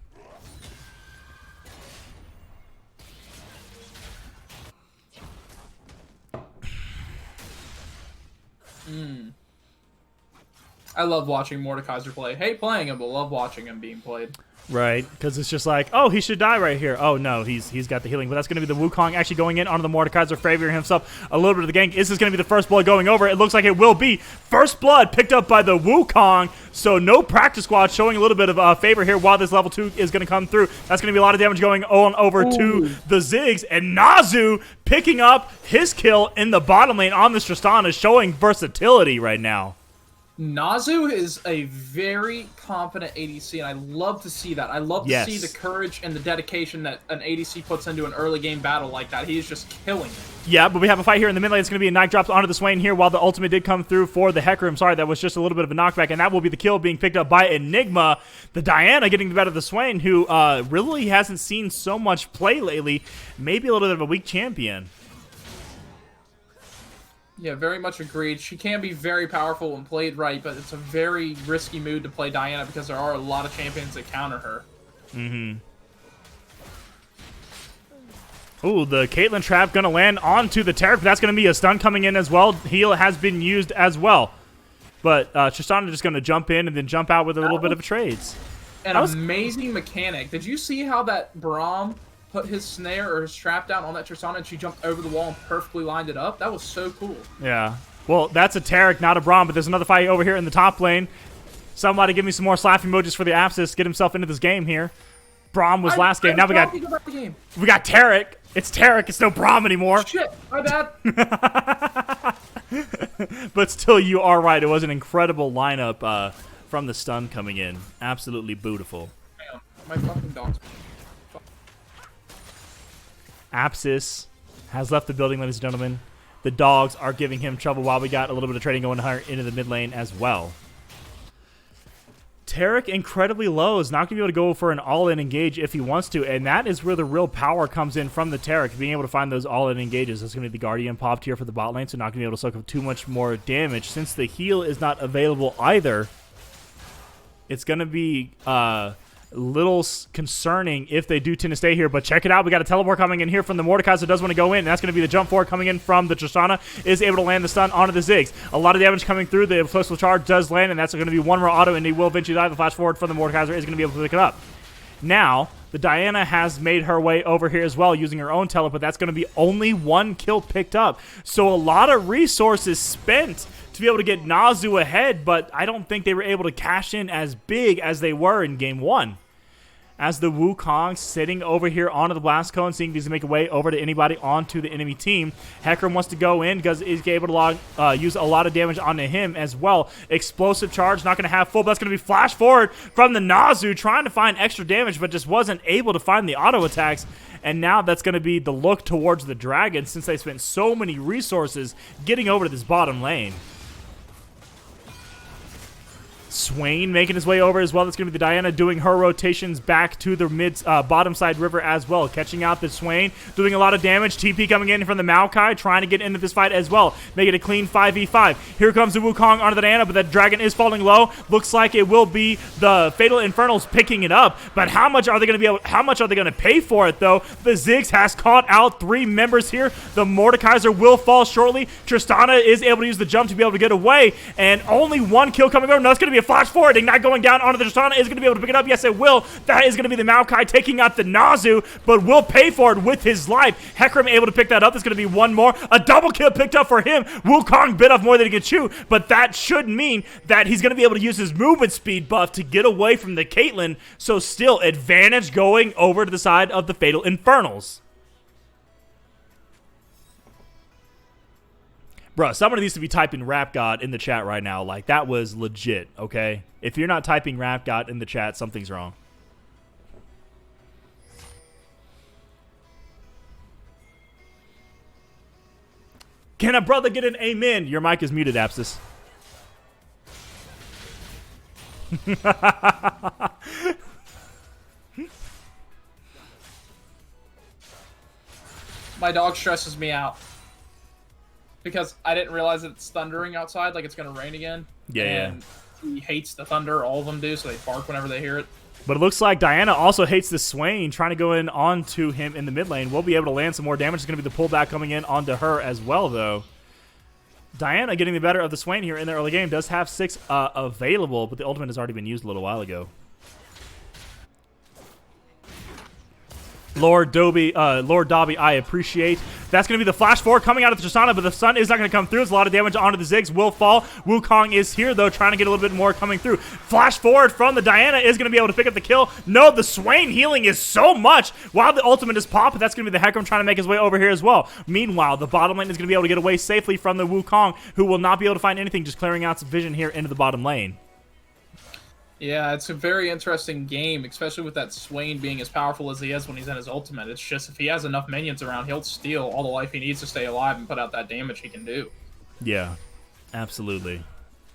I love watching Mordekaiser play. Hate playing him, but love watching him being played. Right, because it's just like, oh, he should die right here. Oh, no, he's got the healing. But that's going to be the Wukong actually going in onto the Mordekaiser, favoring himself a little bit of the gank. Is this going to be the first blood going over? It looks like it will be. First blood picked up by the Wukong. So No Practice Squad showing a little bit of favor here while this level 2 is going to come through. That's going to be a lot of damage going on over to the Ziggs. And Nazu picking up his kill in the bottom lane on this Tristana, showing versatility right now. Nazu is a very confident ADC, and I love to see that. I love to see the courage and the dedication that an ADC puts into an early game battle like that. He is just killing it. Yeah, but we have a fight here in the mid lane. It's going to be a knife drops onto the Swain here while the ultimate did come through for the Hecarim. Sorry, that was just a little bit of a knockback, and that will be the kill being picked up by Enigma. The Diana getting the better of the Swain, who really hasn't seen so much play lately. Maybe a little bit of a weak champion. Yeah, very much agreed. She can be very powerful when played right, but it's a very risky mood to play Diana because there are a lot of champions that counter her. Ooh, the Caitlyn trap going to land onto the Tarek, but that's going to be a stun coming in as well. Heal has been used as well. But Tristana just going to jump in and then jump out with a little bit of a trades. An amazing mechanic. Did you see how that Braum put his snare or his trap down on that Tristana and she jumped over the wall and perfectly lined it up? That was so cool. Yeah. Well, that's a Tarek, not a Braum, but there's another fight over here in the top lane. Somebody give me some more slap emojis for the Apsis. Get himself into this game here. Braum was last game. Now we got Tarek. It's Tarek. It's no Braum anymore. Shit, my bad. But still, you are right. It was an incredible lineup from the stun coming in. Absolutely beautiful. Damn, my fucking dog's... Apsis has left the building, ladies and gentlemen. The dogs are giving him trouble while we got a little bit of trading going into the mid lane as well. Tarek, incredibly low, is not going to be able to go for an all-in engage if he wants to, and that is where the real power comes in from the Tarek, being able to find those all-in engages. That's going to be the Guardian popped here for the bot lane, so not going to be able to soak up too much more damage. Since the heal is not available either, it's going to be little concerning if they do tend to stay here, but check it out. We got a teleport coming in here from the Mordekaiser. Does want to go in, and that's going to be the jump forward coming in from the Tristana. Is able to land the stun onto the Ziggs. A lot of damage coming through. The explosive charge does land, and that's going to be one more auto, and he will eventually die. The flash forward from the Mordekaiser is going to be able to pick it up. Now, the Diana has made her way over here as well using her own teleport. That's going to be only one kill picked up. So a lot of resources spent to be able to get Nazu ahead, but I don't think they were able to cash in as big as they were in game one. As the Wukong sitting over here onto the blast cone, seeing if he's make a way over to anybody onto the enemy team. Hecarim wants to go in because he's able to use a lot of damage onto him as well. Explosive charge, not going to have full, but that's going to be flash forward from the Nazu, trying to find extra damage, but just wasn't able to find the auto attacks. And now that's going to be the look towards the Dragon since they spent so many resources getting over to this bottom lane. Swain making his way over as well. That's going to be the Diana doing her rotations back to the bottom side river as well. Catching out the Swain, doing a lot of damage. TP coming in from the Maokai, trying to get into this fight as well. Make it a clean 5v5. Here comes the Wukong onto the Diana, but that dragon is falling low. Looks like it will be the Fatal Infernals picking it up. But how much are they going to pay for it though? The Ziggs has caught out 3 members here. The Mordekaiser will fall shortly. Tristana is able to use the jump to be able to get away, and only 1 kill coming over. No, it's going to be a flash forward. Ignite going down onto the Tristana is going to be able to pick it up. Yes, it will. That is going to be the Maokai taking out the Nazu, but will pay for it with his life. Hecarim able to pick that up. There's going to be 1 more. A double kill picked up for him. Wukong bit off more than he could chew, but that should mean that he's going to be able to use his movement speed buff to get away from the Caitlyn. So still advantage going over to the side of the Fatal Infernals. Bruh, somebody needs to be typing Rap God in the chat right now. Like, that was legit, okay? If you're not typing Rap God in the chat, something's wrong. Can a brother get an amen? Your mic is muted, Apsis. My dog stresses me out. Because I didn't realize it's thundering outside, like it's going to rain again. Yeah. And he hates the thunder, all of them do, so they bark whenever they hear it. But it looks like Diana also hates the Swain, trying to go in onto him in the mid lane. We'll be able to land some more damage. It's going to be the pullback coming in onto her as well, though. Diana getting the better of the Swain here in the early game. Does have 6 available, but the ultimate has already been used a little while ago. Lord Dobby, I appreciate. That's going to be the flash forward coming out of the Tristana, but the sun is not going to come through. It's a lot of damage onto the Ziggs. Will fall. Wukong is here, though, trying to get a little bit more coming through. Flash forward from the Diana is going to be able to pick up the kill. No, the Swain healing is so much while the ultimate is popped. That's going to be the Hecarim trying to make his way over here as well. Meanwhile, the bottom lane is going to be able to get away safely from the Wukong, who will not be able to find anything, just clearing out some vision here into the bottom lane. Yeah, it's a very interesting game, especially with that Swain being as powerful as he is when he's in his ultimate. It's just, if he has enough minions around, he'll steal all the life he needs to stay alive and put out that damage he can do. Yeah, absolutely.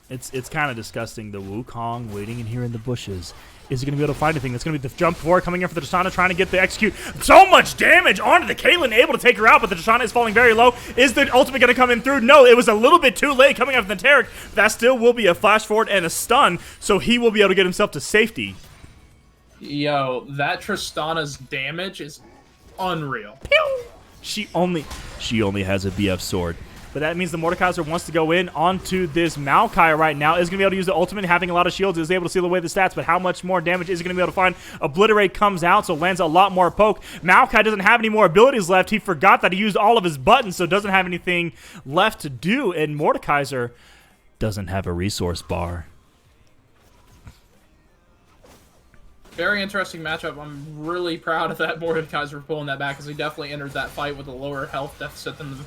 It's kind of disgusting. The Wukong waiting in here in the bushes. Is he going to be able to find anything? That's going to be the jump forward coming in for the Tristana, trying to get the execute. So much damage onto the Caitlyn, able to take her out, but the Tristana is falling very low. Is the ultimate going to come in through? No, it was a little bit too late coming out from the Taric. That still will be a flash forward and a stun, so he will be able to get himself to safety. Yo, that Tristana's damage is unreal. Pew! She only has a BF sword. But that means the Mordekaiser wants to go in onto this Maokai right now. Is going to be able to use the ultimate, having a lot of shields, is able to seal away the stats, but how much more damage is he going to be able to find? Obliterate comes out, so lands a lot more poke. Maokai doesn't have any more abilities left. He forgot that he used all of his buttons, so doesn't have anything left to do, and Mordekaiser doesn't have a resource bar. Very interesting matchup. I'm really proud of that Mordekaiser for pulling that back, because he definitely entered that fight with a lower health deficit than the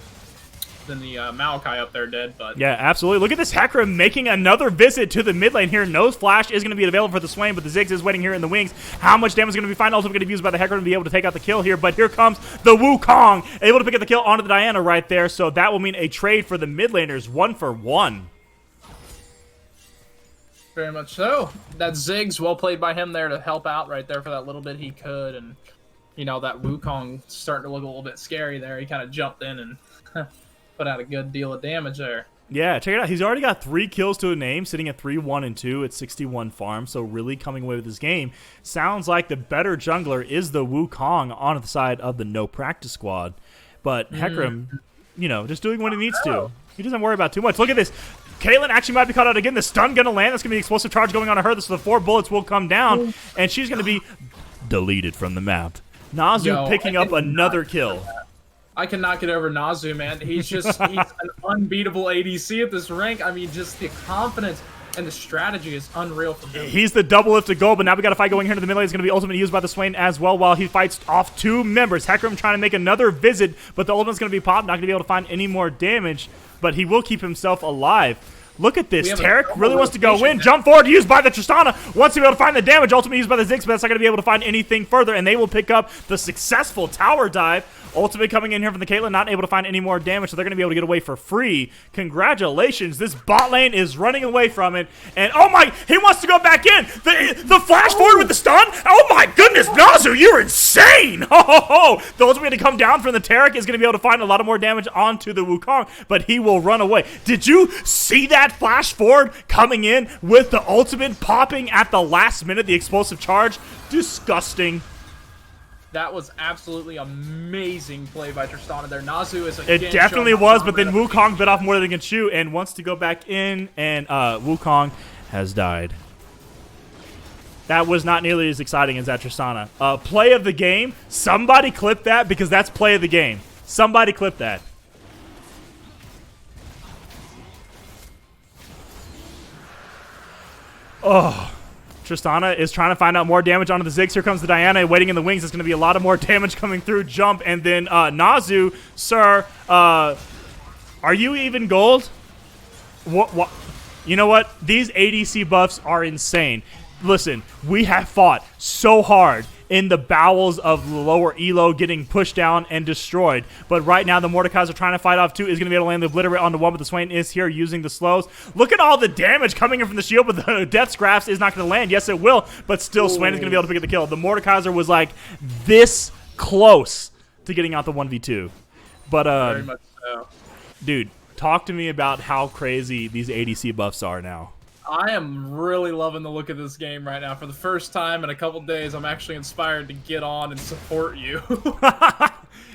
Maokai up there did. But yeah, absolutely. Look at this Hecarim making another visit to the mid lane here. Nose Flash is going to be available for the Swain, but the Ziggs is waiting here in the wings. How much damage is going to be fine? Also going to be used by the Hecarim to be able to take out the kill here, but here comes the Wukong, able to pick up the kill onto the Diana right there, so that will mean a trade for the mid laners, 1-for-1. very much so. That Ziggs, well played by him there to help out right there for that little bit he could, and you know, that Wukong starting to look a little bit scary there. He kind of jumped in and put out a good deal of damage there. Yeah, check it out. He's already got 3 kills to a name, sitting at 3-1-2 at 61 farm, so really coming away with this game. Sounds like the better jungler is the Wukong on the side of the no practice squad. But Hecarim, you know, just doing what he needs to. He doesn't worry about too much. Look at this. Caitlyn actually might be caught out again. The stun going to land. That's going to be explosive charge going on to her. So the 4 bullets will come down, and she's going to be deleted from the map. Nazu picking up another kill. I cannot get over Nazu, man. He's just he's an unbeatable ADC at this rank. I mean, just the confidence and the strategy is unreal from him. He's the double lifted goal, but now we got a fight going here into the middle. It's going to be ultimately used by the Swain as well while he fights off 2 members. Hecarim trying to make another visit, but the ultimate's going to be popped. Not going to be able to find any more damage, but he will keep himself alive. Look at this. We have a Tarek double really wants to go rotation in. now. Jump forward used by the Tristana. Wants to be able to find the damage. Ultimate used by the Ziggs, but that's not going to be able to find anything further. And they will pick up the successful tower dive. Ultimate coming in here from the Caitlyn, not able to find any more damage, so they're going to be able to get away for free. Congratulations. This bot lane is running away from it. And, oh my, he wants to go back in. The flash forward with the stun. Oh my goodness, Nazu, you're insane. Ho, ho, ho. The ultimate to come down from the Tarek is going to be able to find a lot of more damage onto the Wukong, but he will run away. Did you see that flash forward coming in with the ultimate popping at the last minute, the explosive charge? Disgusting. That was absolutely amazing play by Tristana there. Nazu is again It definitely showing was, how but then dominant Wukong bit off more than he can chew and wants to go back in, and Wukong has died. That was not nearly as exciting as that Tristana. Play of the game. Somebody clip that, because that's play of the game. Somebody clip that. Oh. Tristana is trying to find out more damage onto the Ziggs. Here comes the Diana waiting in the wings. It's going to be a lot of more damage coming through. Jump, and then Nazu, sir, are you even gold? What? You know what? These ADC buffs are insane. Listen, we have fought so hard in the bowels of the lower elo, getting pushed down and destroyed. But right now, the Mordekaiser are trying to fight off two. Is going to be able to land the Obliterate onto one, but the Swain is here using the slows. Look at all the damage coming in from the shield, but the Death Scraps is not going to land. Yes, it will, but still, Swain is going to be able to pick up the kill. The Mordekaiser was like this close to getting out the 1v2. But, very much so. dude, talk to me about how crazy these ADC buffs are now. I am really loving the look of this game right now. For the first time in a couple days, I'm actually inspired to get on and support you.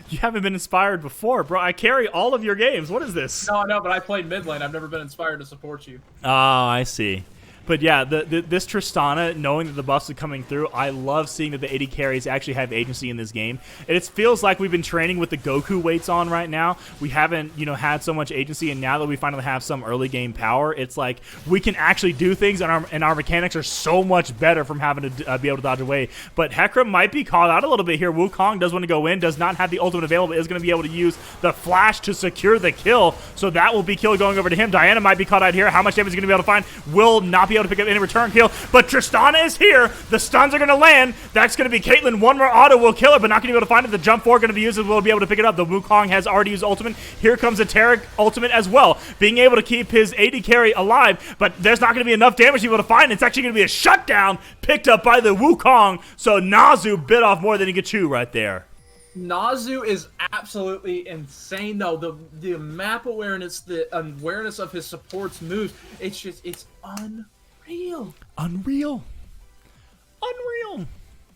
You haven't been inspired before, bro. I carry all of your games. What is this? No, I know, but I played mid lane. I've never been inspired to support you. Oh, I see. But yeah, this Tristana, knowing that the buffs are coming through, I love seeing that the AD carries actually have agency in this game. It feels like we've been training with the Goku weights on right now. We haven't, had so much agency, and now that we finally have some early game power, it's like we can actually do things, and our mechanics are so much better from having to be able to dodge away. But Hecarim might be caught out a little bit here. Wukong does want to go in, does not have the ultimate available, is going to be able to use the flash to secure the kill, so that will be kill going over to him. Diana might be caught out here. How much damage is he going to be able to find? Will not be able to pick up any return kill, but Tristana is here. The stuns are going to land. That's going to be Caitlyn. One more auto will kill her, but not going to be able to find it. The jump forward going to be used, and we'll be able to pick it up. The Wukong has already used ultimate. Here comes a Tarek ultimate as well, being able to keep his AD carry alive, but there's not going to be enough damage to be able to find. It's actually going to be a shutdown picked up by the Wukong, so Nazu bit off more than he could chew right there. Nazu is absolutely insane, though. The map awareness, the awareness of his support's moves, it's unreal. Unreal.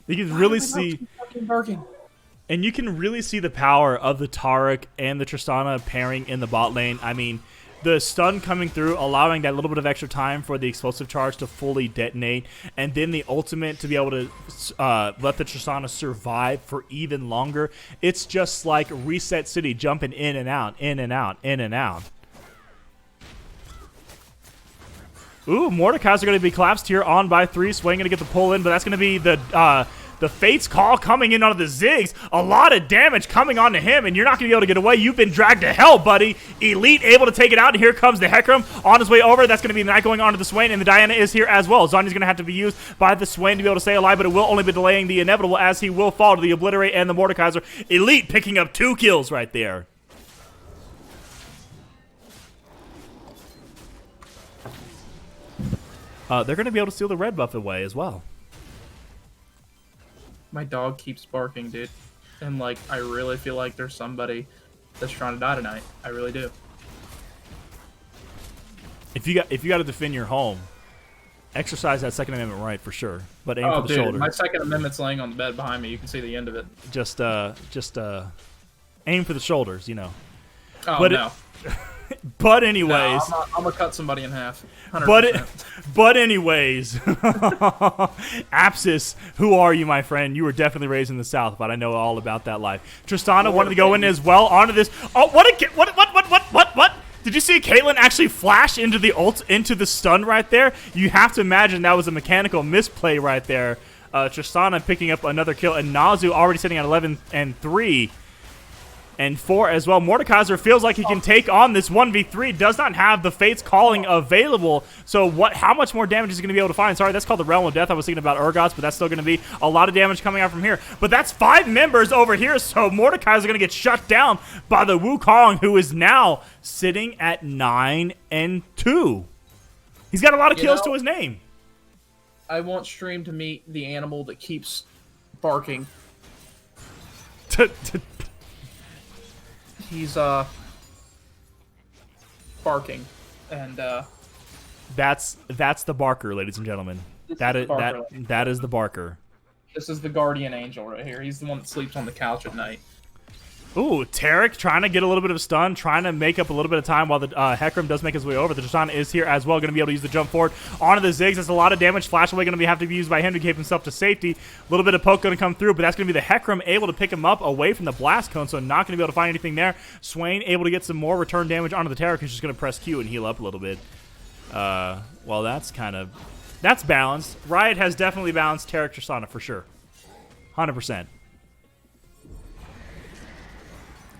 You can really see, and you can really see the power of the Taric and the Tristana pairing in the bot lane. I mean, the stun coming through, allowing that little bit of extra time for the explosive charge to fully detonate, and then the ultimate to be able to let the Tristana survive for even longer. It's just like Reset City, jumping in and out, in and out, in and out. Ooh, Mordekaiser are going to be collapsed here on by 3. Swain going to get the pull in, but that's going to be the Fate's Call coming in onto the Ziggs. A lot of damage coming onto him, and you're not going to be able to get away. You've been dragged to hell, buddy. Elite able to take it out, and here comes the Hecarim on his way over. That's going to be the Knight going onto the Swain, and the Diana is here as well. Zonya's going to have to be used by the Swain to be able to stay alive, but it will only be delaying the inevitable, as he will fall to the Obliterate and the Mordekaiser. Elite picking up 2 kills right there. They're going to be able to steal the red buff away as well. My dog keeps barking, dude. And, I really feel like there's somebody that's trying to die tonight. I really do. If you got to defend your home, exercise that Second Amendment right for sure. But aim for the shoulder. My Second Amendment's laying on the bed behind me. You can see the end of it. Just aim for the shoulders, Oh, but no. But anyways, no, I'm gonna cut somebody in half. 100%. But anyways, Apsis, who are you, my friend? You were definitely raised in the South, but I know all about that life. Tristana wanted to go in as well onto this. Oh, what? Did you see Caitlyn actually flash into the stun right there? You have to imagine that was a mechanical misplay right there. Tristana picking up another kill, and Nazu already sitting at 11 and 3. and 4 as well. Mordekaiser feels like he can take on this 1v3, does not have the Fate's Calling available. So how much more damage is he going to be able to find? Sorry, that's called the Realm of Death. I was thinking about Urgots, but that's still going to be a lot of damage coming out from here. But that's 5 members over here, so Mordekaiser going to get shut down by the Wukong, who is now sitting at 9 and 2. He's got a lot of kills to his name. I want Stream to meet the animal that keeps barking. He's barking, and that's the barker, ladies and gentlemen. That is the barker. This is the guardian angel right here. He's the one that sleeps on the couch at night. Ooh, Tarek trying to get a little bit of stun, trying to make up a little bit of time while the Hecarim does make his way over. The Tristana is here as well, going to be able to use the jump forward onto the Ziggs. That's a lot of damage. Flash away going to have to be used by him to keep himself to safety. A little bit of poke going to come through, but that's going to be the Hecarim able to pick him up away from the blast cone, so not going to be able to find anything there. Swain able to get some more return damage onto the Tarek, who's just going to press Q and heal up a little bit. Well, that's balanced. Riot has definitely balanced Tarek Tristana for sure. 100%.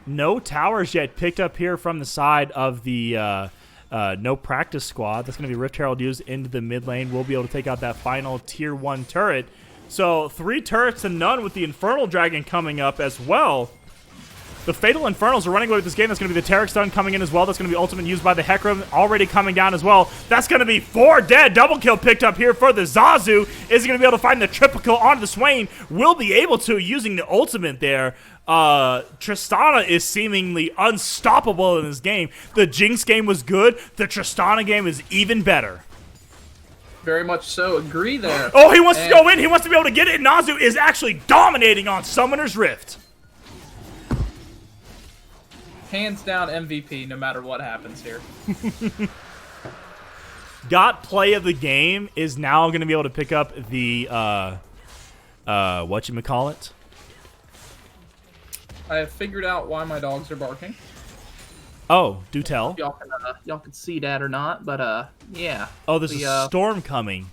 No towers yet picked up here from the side of the no practice squad. That's going to be Rift Herald used into the mid lane. We'll be able to take out that final tier 1 turret. So 3 turrets to none with the Infernal Dragon coming up as well. The Fatal Infernals are running away with this game. That's going to be the Tarek stun coming in as well. That's going to be ultimate used by the Hecarim, already coming down as well. That's going to be 4 dead. Double kill picked up here for the Zazu. Is he going to be able to find the triple kill onto the Swain? Will be able to using the ultimate there. Tristana is seemingly unstoppable in this game. The Jinx game was good. The Tristana game is even better. Very much so. Agree there. Oh, he wants to go in. He wants to be able to get it. Nazu is actually dominating on Summoner's Rift. Hands down MVP no matter what happens here. Got play of the game is now going to be able to pick up the whatchamacallit. I have figured out why my dogs are barking. Oh, do tell. Y'all can see that or not, but yeah. Oh, there's a storm coming.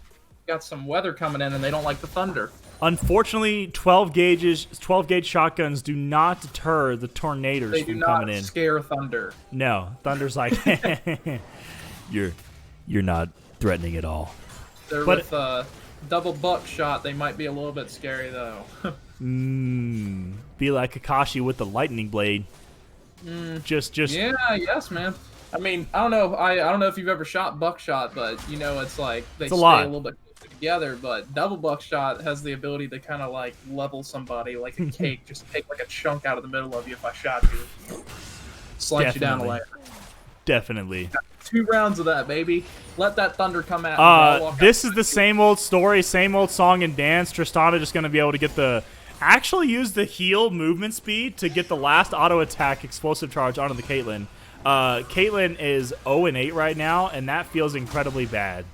Got some weather coming in and they don't like the thunder. Unfortunately, 12 gauge shotguns do not deter the tornadoes from coming in. They do not scare thunder. No, thunder's like, you're not threatening at all. With double buckshot, they might be a little bit scary though. Be like Kakashi with the lightning blade. Just. Yeah, yes, man. I mean, I don't know. I don't know if you've ever shot buckshot, but you know, it's like they stay a little bit together. But double buckshot has the ability to kind of like level somebody like a cake. Just take like a chunk out of the middle of you if I shot you. Slice you down a layer. Definitely. 2 rounds of that, baby. Let that thunder come out. This is the same old story, same old song and dance. Tristana just going to be able to get actually use the heal movement speed to get the last auto attack explosive charge onto the Caitlyn. Caitlyn is 0-8 right now, and that feels incredibly bad.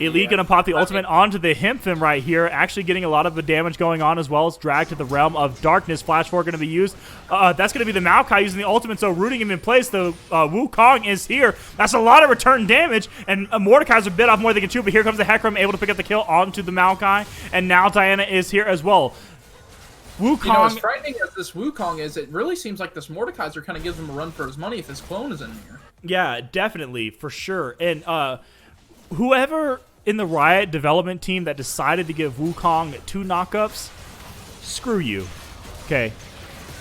Elite gonna pop the ultimate onto the Himfim right here, actually getting a lot of the damage going on as well. It's dragged to the realm of darkness. Flash 4 gonna be used. That's gonna be the Maokai using the ultimate, so rooting him in place. The Wukong is here. That's a lot of return damage, and Mordekaiser bit off more than he can chew, but here comes the Hecarim able to pick up the kill onto the Maokai, and now Diana is here as well. Wukong. You know, as frightening as this Wukong is, it really seems like this Mordekaiser kind of gives him a run for his money if his clone is in here. Yeah, definitely, for sure. And whoever in the Riot development team that decided to give Wukong 2 knockups, screw you. Okay.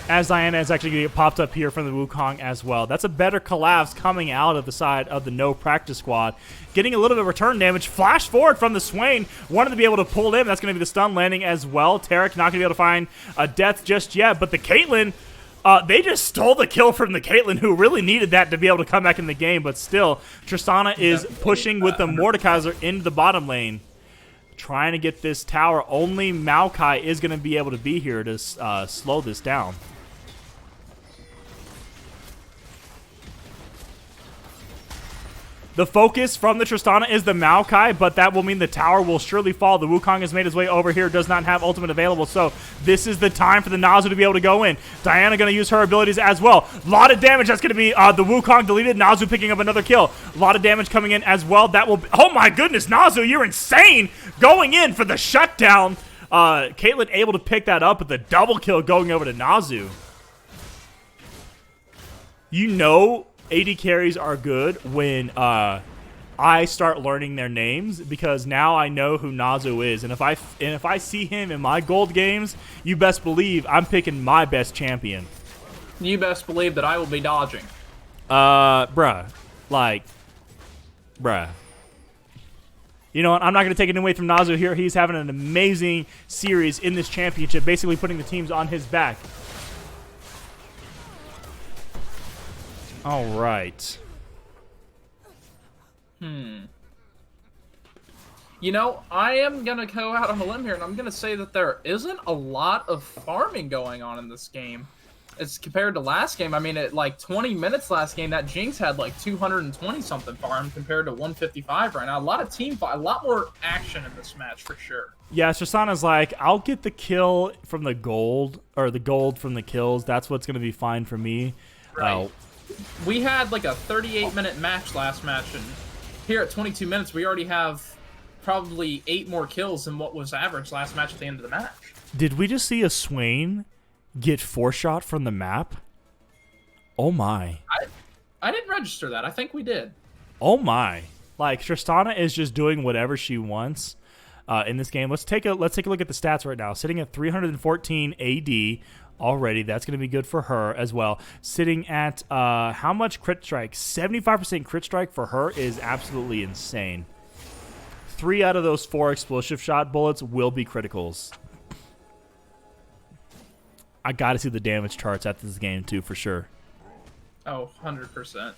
As Diana is actually going to get popped up here from the Wukong as well. That's a better collapse coming out of the side of the no practice squad. Getting a little bit of return damage. Flash forward from the Swain. Wanted to be able to pull in. That's going to be the stun landing as well. Tarek not going to be able to find a death just yet. But the Caitlyn, they just stole the kill from the Caitlyn, who really needed that to be able to come back in the game. But still, Tristana is pushing with the Mordekaiser into the bottom lane. Trying to get this tower. Only Maokai is going to be able to be here to slow this down. The focus from the Tristana is the Maokai, but that will mean the tower will surely fall. The Wukong has made his way over here, does not have ultimate available, so this is the time for the Nazu to be able to go in. Diana going to use her abilities as well. A lot of damage. That's going to be the Wukong deleted. Nazu picking up another kill. A lot of damage coming in as well. That will be, oh my goodness, Nazu, you're insane. Going in for the shutdown. Caitlyn able to pick that up with the double kill going over to Nazu. AD carries are good when I start learning their names, because now I know who Nazu is, and if I see him in my gold games, you best believe I'm picking my best champion. You best believe that I will be dodging. Bruh. You know what? I'm not going to take it away from Nazu here. He's having an amazing series in this championship, basically putting the teams on his back. All right. You know, I am going to go out on a limb here, and I'm going to say that there isn't a lot of farming going on in this game as compared to last game. I mean, at like 20 minutes last game, that Jinx had like 220-something farm compared to 155 right now. A lot of team fight, a lot more action in this match for sure. Yeah, Tristana's like, I'll get the kill from the gold, or the gold from the kills. That's what's going to be fine for me. Right. We had like a 38-minute match last match, and here at 22 minutes, we already have probably 8 more kills than what was average last match at the end of the match. Did we just see a Swain get 4-shot from the map? Oh my. I didn't register that. I think we did. Oh my. Like, Tristana is just doing whatever she wants in this game. Let's take a look at the stats right now. Sitting at 314 AD already. That's going to be good for her as well. Sitting at how much crit strike? 75% crit strike for her is absolutely insane. 3 out of those 4 explosive shot bullets will be criticals. I got to see the damage charts after this game too, for sure. Oh, 100%.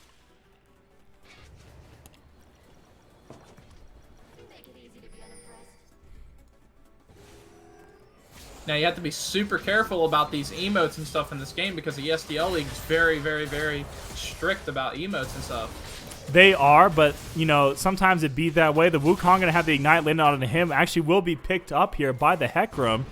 Now, you have to be super careful about these emotes and stuff in this game, because the ESDL League is very, very, very strict about emotes and stuff. They are, but, you know, sometimes it be that way. The Wukong going to have the Ignite landed on him. Actually will be picked up here by the Hecarim.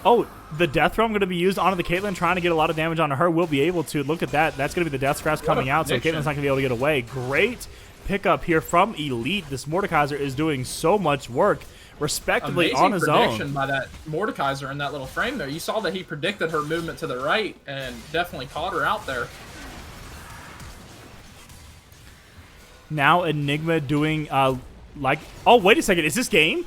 Oh, the Death Realm going to be used onto the Caitlyn, trying to get a lot of damage onto her. Will be able to. Look at that. That's going to be the Death Scraps coming out, so Caitlyn's not going to be able to get away. Great pickup here from Elite. This Mordekaiser is doing so much work, respectively, on his own. Prediction by that Mordekaiser in that little frame there. You saw that he predicted her movement to the right and definitely caught her out there. Now Enigma doing like, oh, wait a second, is this game?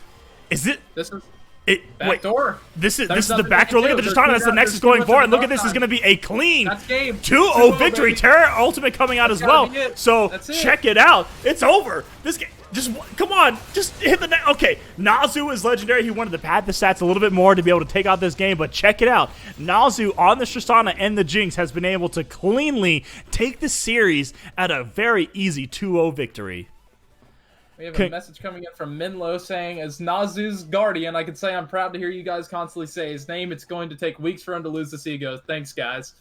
Is it? This is it. backdoor. This is the backdoor. Look at the Tristana. That's the Nexus going for it. And look at this. Is going to be a clean 2-0 victory. Terra ultimate coming out as well. So check it out. It's over. This game. Just come on. Just hit the net. Okay. Nazu is legendary. He wanted to pad the stats a little bit more to be able to take out this game. But check it out. Nazu on the Tristana and the Jinx has been able to cleanly take the series at a very easy 2-0 victory. We have a message coming in from Minlo saying, as Nazu's guardian, I can say I'm proud to hear you guys constantly say his name. It's going to take weeks for him to lose this ego. Thanks, guys.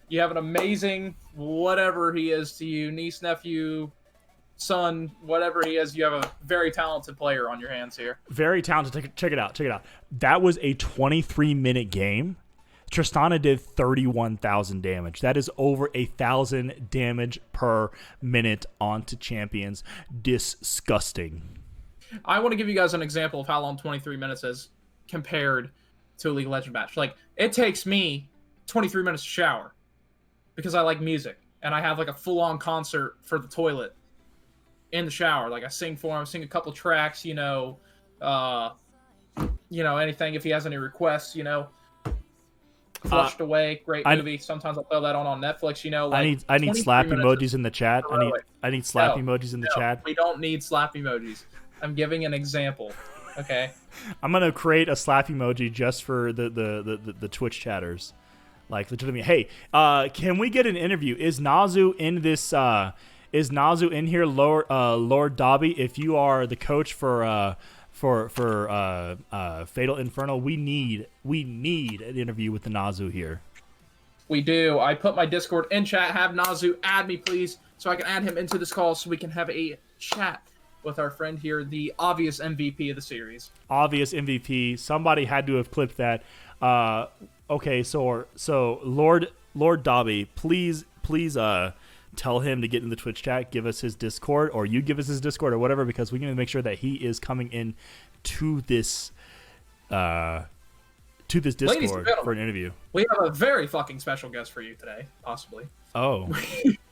You have an amazing, whatever he is to you, niece, nephew, son, whatever he is, you have a very talented player on your hands here. Very talented. Check it out. Check it out. That was a 23-minute game. Tristana did 31,000 damage. That is over 1,000 damage per minute onto champions. Disgusting. I want to give you guys an example of how long 23 minutes is compared to a League of Legends match. Like, it takes me 23 minutes to shower because I like music, and I have like a full-on concert for the toilet in the shower. Like, I sing for him, sing a couple tracks, anything if he has any requests, Flushed Away, great movie. Sometimes I'll throw that on Netflix. Like I need slap emojis in the chat. I need slap emojis in the chat. We don't need slap emojis. I'm giving an example. Okay. I'm gonna create a slap emoji just for the Twitch chatters. Like, legitimately, hey, can we get an interview? Is Nazu in this? Is Nazu in here, Lord Dobby? If you are the coach for Fatal Infernal, we need an interview with the Nazu here. We do. I put my Discord in chat. Have Nazu add me, please, so I can add him into this call so we can have a chat with our friend here, the obvious MVP of the series. Obvious MVP. Somebody had to have clipped that. Okay, so Lord Dobby, please tell him to get in the Twitch chat, give us his Discord, or you give us his Discord or whatever, because we need to make sure that he is coming in to this to this Ladies and Discord gentlemen, for an interview. We have a very fucking special guest for you today, possibly. Oh.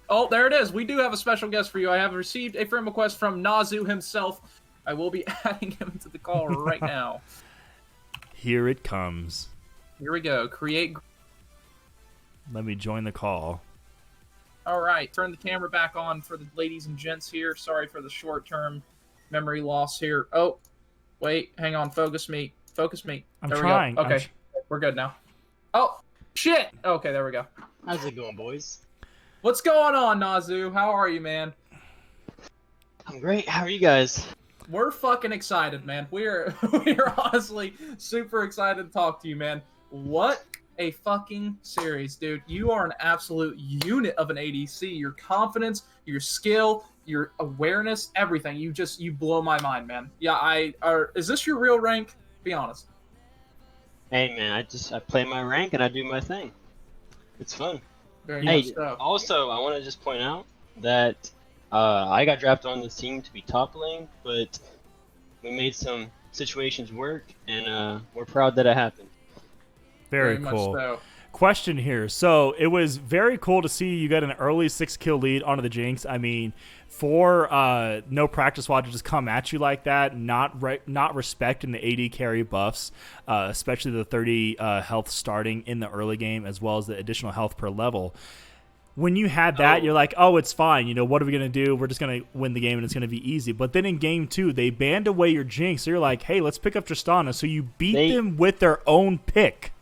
Oh, there it is. We do have a special guest for you. I have received a friend request from Nazu himself. I will be adding him to the call right now. Here it comes. Here we go. Create. Let me join the call. All right. Turn the camera back on for the ladies and gents here. Sorry for the short-term memory loss here. Oh, wait. Hang on. Focus me. Focus me. I'm There trying. We go. Okay. We're good now. Oh, shit. Okay, there we go. How's it going, boys? What's going on, Nazu? How are you, man? I'm great. How are you guys? We're fucking excited, man. We're honestly super excited to talk to you, man. What a fucking series, dude. You are an absolute unit of an ADC. Your confidence, your skill, your awareness, everything. You blow my mind, man. Yeah, is this your real rank? Be honest. Hey, man, I play my rank and I do my thing. It's fun. Very Hey, much so. also, I want to just point out that I got drafted on this team to be top lane, but we made some situations work, and we're proud that it happened. Very much cool. so. Question here. So it was very cool to see you get an early 6-kill lead onto the Jinx. I mean, for no practice watch to just come at you like that, not respecting the AD carry buffs, especially the 30 health starting in the early game, as well as the additional health per level. When you had that, you're like, oh, it's fine. You know, what are we going to do? We're just going to win the game, and it's going to be easy. But then in game 2, they banned away your Jinx. So you're like, hey, let's pick up Tristana. So you beat them with their own pick.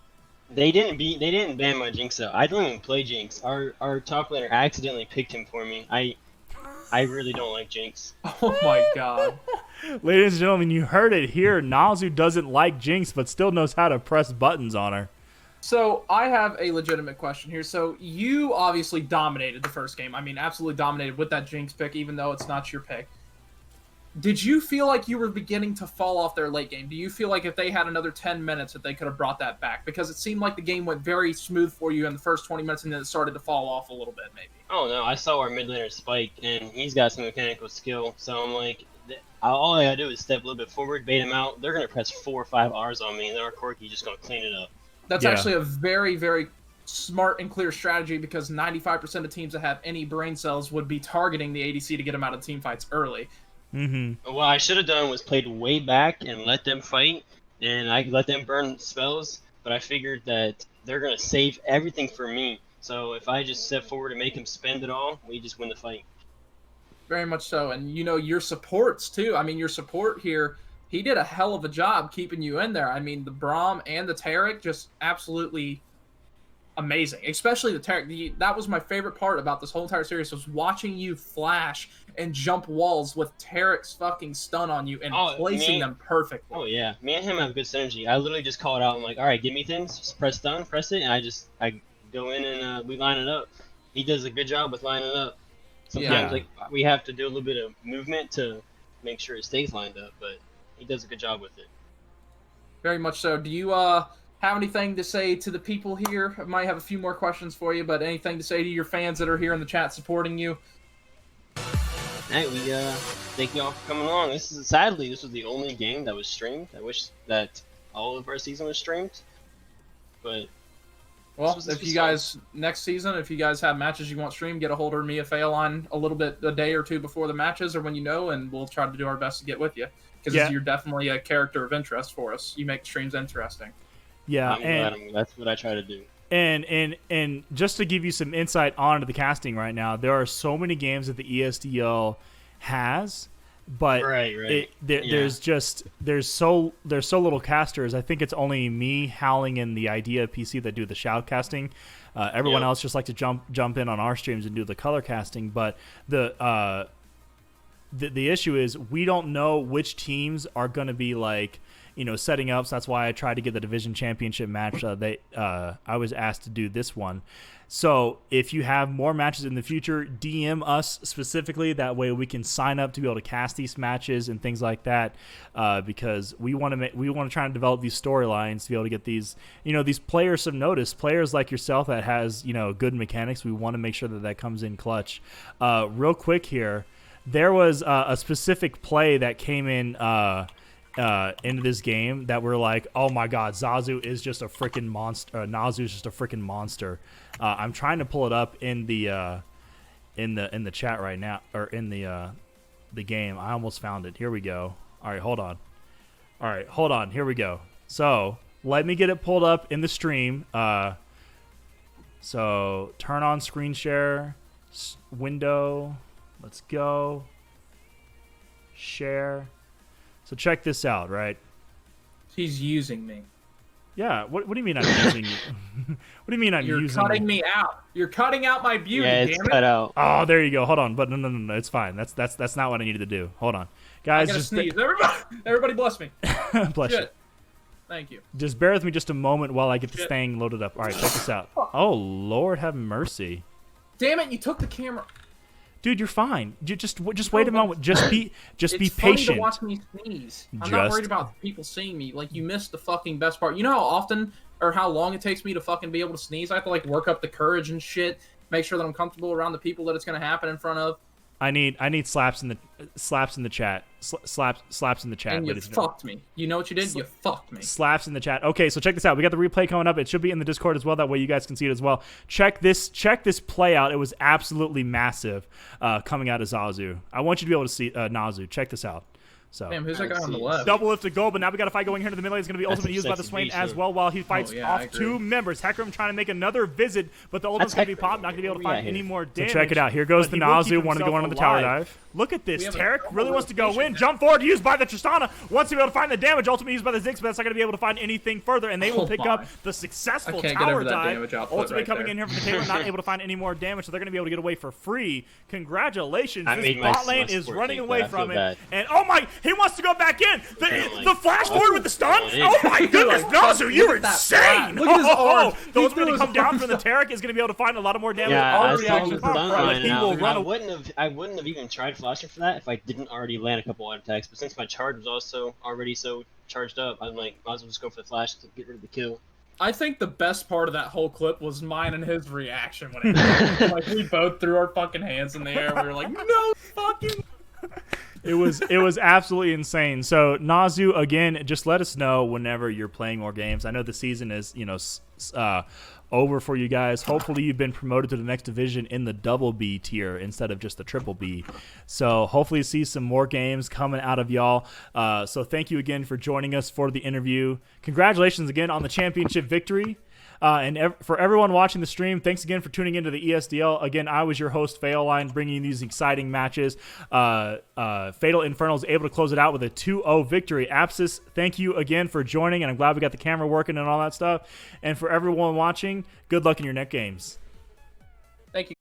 They didn't ban my Jinx though. I don't even play Jinx. Our top laner accidentally picked him for me. I really don't like Jinx. Oh my god. Ladies and gentlemen, you heard it here. Nazu doesn't like Jinx, but still knows how to press buttons on her. So I have a legitimate question here. So you obviously dominated the first game. I mean, absolutely dominated with that Jinx pick, even though it's not your pick. Did you feel like you were beginning to fall off their late game? Do you feel like if they had another 10 minutes that they could have brought that back? Because it seemed like the game went very smooth for you in the first 20 minutes, and then it started to fall off a little bit, maybe. Oh no, I saw our mid laner Spike, and he's got some mechanical skill. So I'm like, all I gotta do is step a little bit forward, bait him out. They're gonna press 4 or 5 R's on me, and then our Corki just gonna clean it up. That's actually a very, very smart and clear strategy, because 95% of teams that have any brain cells would be targeting the ADC to get them out of team fights early. Mm-hmm. What I should have done was played way back and let them fight, and I let them burn spells, but I figured that they're going to save everything for me. So if I just step forward and make him spend it all, we just win the fight. Very much so. And, you know, your supports, too. I mean, your support here, he did a hell of a job keeping you in there. I mean, the Braum and the Taric, just absolutely amazing. Especially the Taric. That was my favorite part about this whole entire series, was watching you flash and jump walls with Taric's fucking stun on you and placing them perfectly. Oh, yeah. Me and him have good synergy. I literally just call it out. I'm like, all right, give me things. Just press stun, press it, and I go in and we line it up. He does a good job with lining it up. Sometimes like we have to do a little bit of movement to make sure it stays lined up, but he does a good job with it. Very much so. Do you have anything to say to the people here? I might have a few more questions for you, but anything to say to your fans that are here in the chat supporting you? Hey, we thank y'all for coming along. Sadly, this was the only game that was streamed. I wish that all of our season was streamed, but well, if you guys next season, if you guys have matches you want streamed, get a hold of me at Faoline a day or two before the matches, or when you know, and we'll try to do our best to get with you, because you're definitely a character of interest for us. You make streams interesting. Yeah, that's what I try to do. And just to give you some insight onto the casting right now, there are so many games that the ESDL has, but there's so little casters. I think it's only me, Howling, and the Idea PC that do the shout casting. Everyone else just like to jump in on our streams and do the color casting. But the issue is we don't know which teams are going to be like, you know, setting up. So that's why I tried to get the division championship match. I was asked to do this one. So if you have more matches in the future, DM us specifically. That way we can sign up to be able to cast these matches and things like that. Because we want to try and develop these storylines to be able to get these, you know, these players some notice. Players like yourself that has, you know, good mechanics. We want to make sure that comes in clutch. Real quick here, there was a specific play that came in into this game that we're like, oh my god, Zazu is just a freaking monster. Nazu is just a freaking monster. I'm trying to pull it up in the chat right now, or in the game. I almost found it. Here we go. All right, hold on. Here we go. So let me get it pulled up in the stream. So turn on screen share, window. Let's go. Share. So check this out, right? He's using me. Yeah. What do you mean I'm using you? What do you mean I'm using you? You're cutting me out. You're cutting out my beauty. Yeah, it's damn it. cut out. Oh, there you go. Hold on. But no. It's fine. That's not what I needed to do. Hold on, guys. I'm gonna Just sneeze. Everybody bless me. bless you. Shit. Thank you. Just bear with me just a moment while I get this Shit. thing loaded up. All right, check this out. Oh, Lord have mercy. Damn it! You took the camera. Dude, you're fine. Just wait a moment. Just be It's patient. funny to watch me sneeze. I'm not Just- worried about people seeing me. Like, you missed the fucking best part. You know how often or how long it takes me to fucking be able to sneeze? I have to like work up the courage and shit. Make sure that I'm comfortable around the people that it's gonna happen in front of. I need slaps in the chat. Slaps in the chat. And you ladies and gentlemen. fucked me. You know what you did? You fucked me. Slaps in the chat. Okay, so check this out. We got the replay coming up. It should be in the Discord as well. That way you guys can see it as well. Check this play out. It was absolutely massive coming out of Zazu. I want you to be able to see Nazu. Check this out. So Damn, who's that guy on the left? double lift to goal, but now we got a fight going here in the middle. It's going to be ultimately used by the sexy Swain beast, as though. well while he fights yeah, I off agree. two members. Hecarim trying to make another visit, but the ultimate's going to be Hecarim. popped. Not going to be able to Where we find at any here? more So damage. check it out. Here goes but the he will keep Nazu, wanting to go himself on the tower alive. dive. Look at this. We have a Tarek really wants to go rotation in. now. Jump forward, used by the Tristana. Wants to be able to find the damage. Ultimately used by the Ziggs, but that's not going to be able to find anything further. And they will Oh pick my. up the successful I can't get tower over that dive. damage output Ultimately right coming there. in here from the table, not able to find any more damage, so they're going to be able to get away for free. Congratulations. I This made my bot lane is support running team, away but I feel from it. bad. And oh my, he wants to go back in. Apparently. The flash forward with the stun. Going in. Oh my goodness, Nazu, you're Look at that insane. flash. Look at his arm. Those He going threw to come his down arms from the up. Tarek is going to be able to find a lot of more damage. Yeah, I already saw actually the popped stun right. line He now. will And run I wouldn't have even tried flashing for that if I didn't already land a couple auto attacks. But since my charge was also already so charged up, I'm like, might as well just go for the flash to get rid of the kill. I think the best part of that whole clip was mine and his reaction when it happened. Like, we both threw our fucking hands in the air. We were like, no fucking. It was absolutely insane. So Nazu, again, just let us know whenever you're playing more games. I know the season is over for you guys. Hopefully you've been promoted to the next division in the double B tier instead of just the triple B. So hopefully you see some more games coming out of y'all. So thank you again for joining us for the interview. Congratulations again on the championship victory. And for everyone watching the stream, thanks again for tuning into the ESDL. Again, I was your host, Faoline, bringing you these exciting matches. Fatal Infernals able to close it out with a 2-0 victory. Apsis, thank you again for joining, and I'm glad we got the camera working and all that stuff. And for everyone watching, good luck in your next games. Thank you.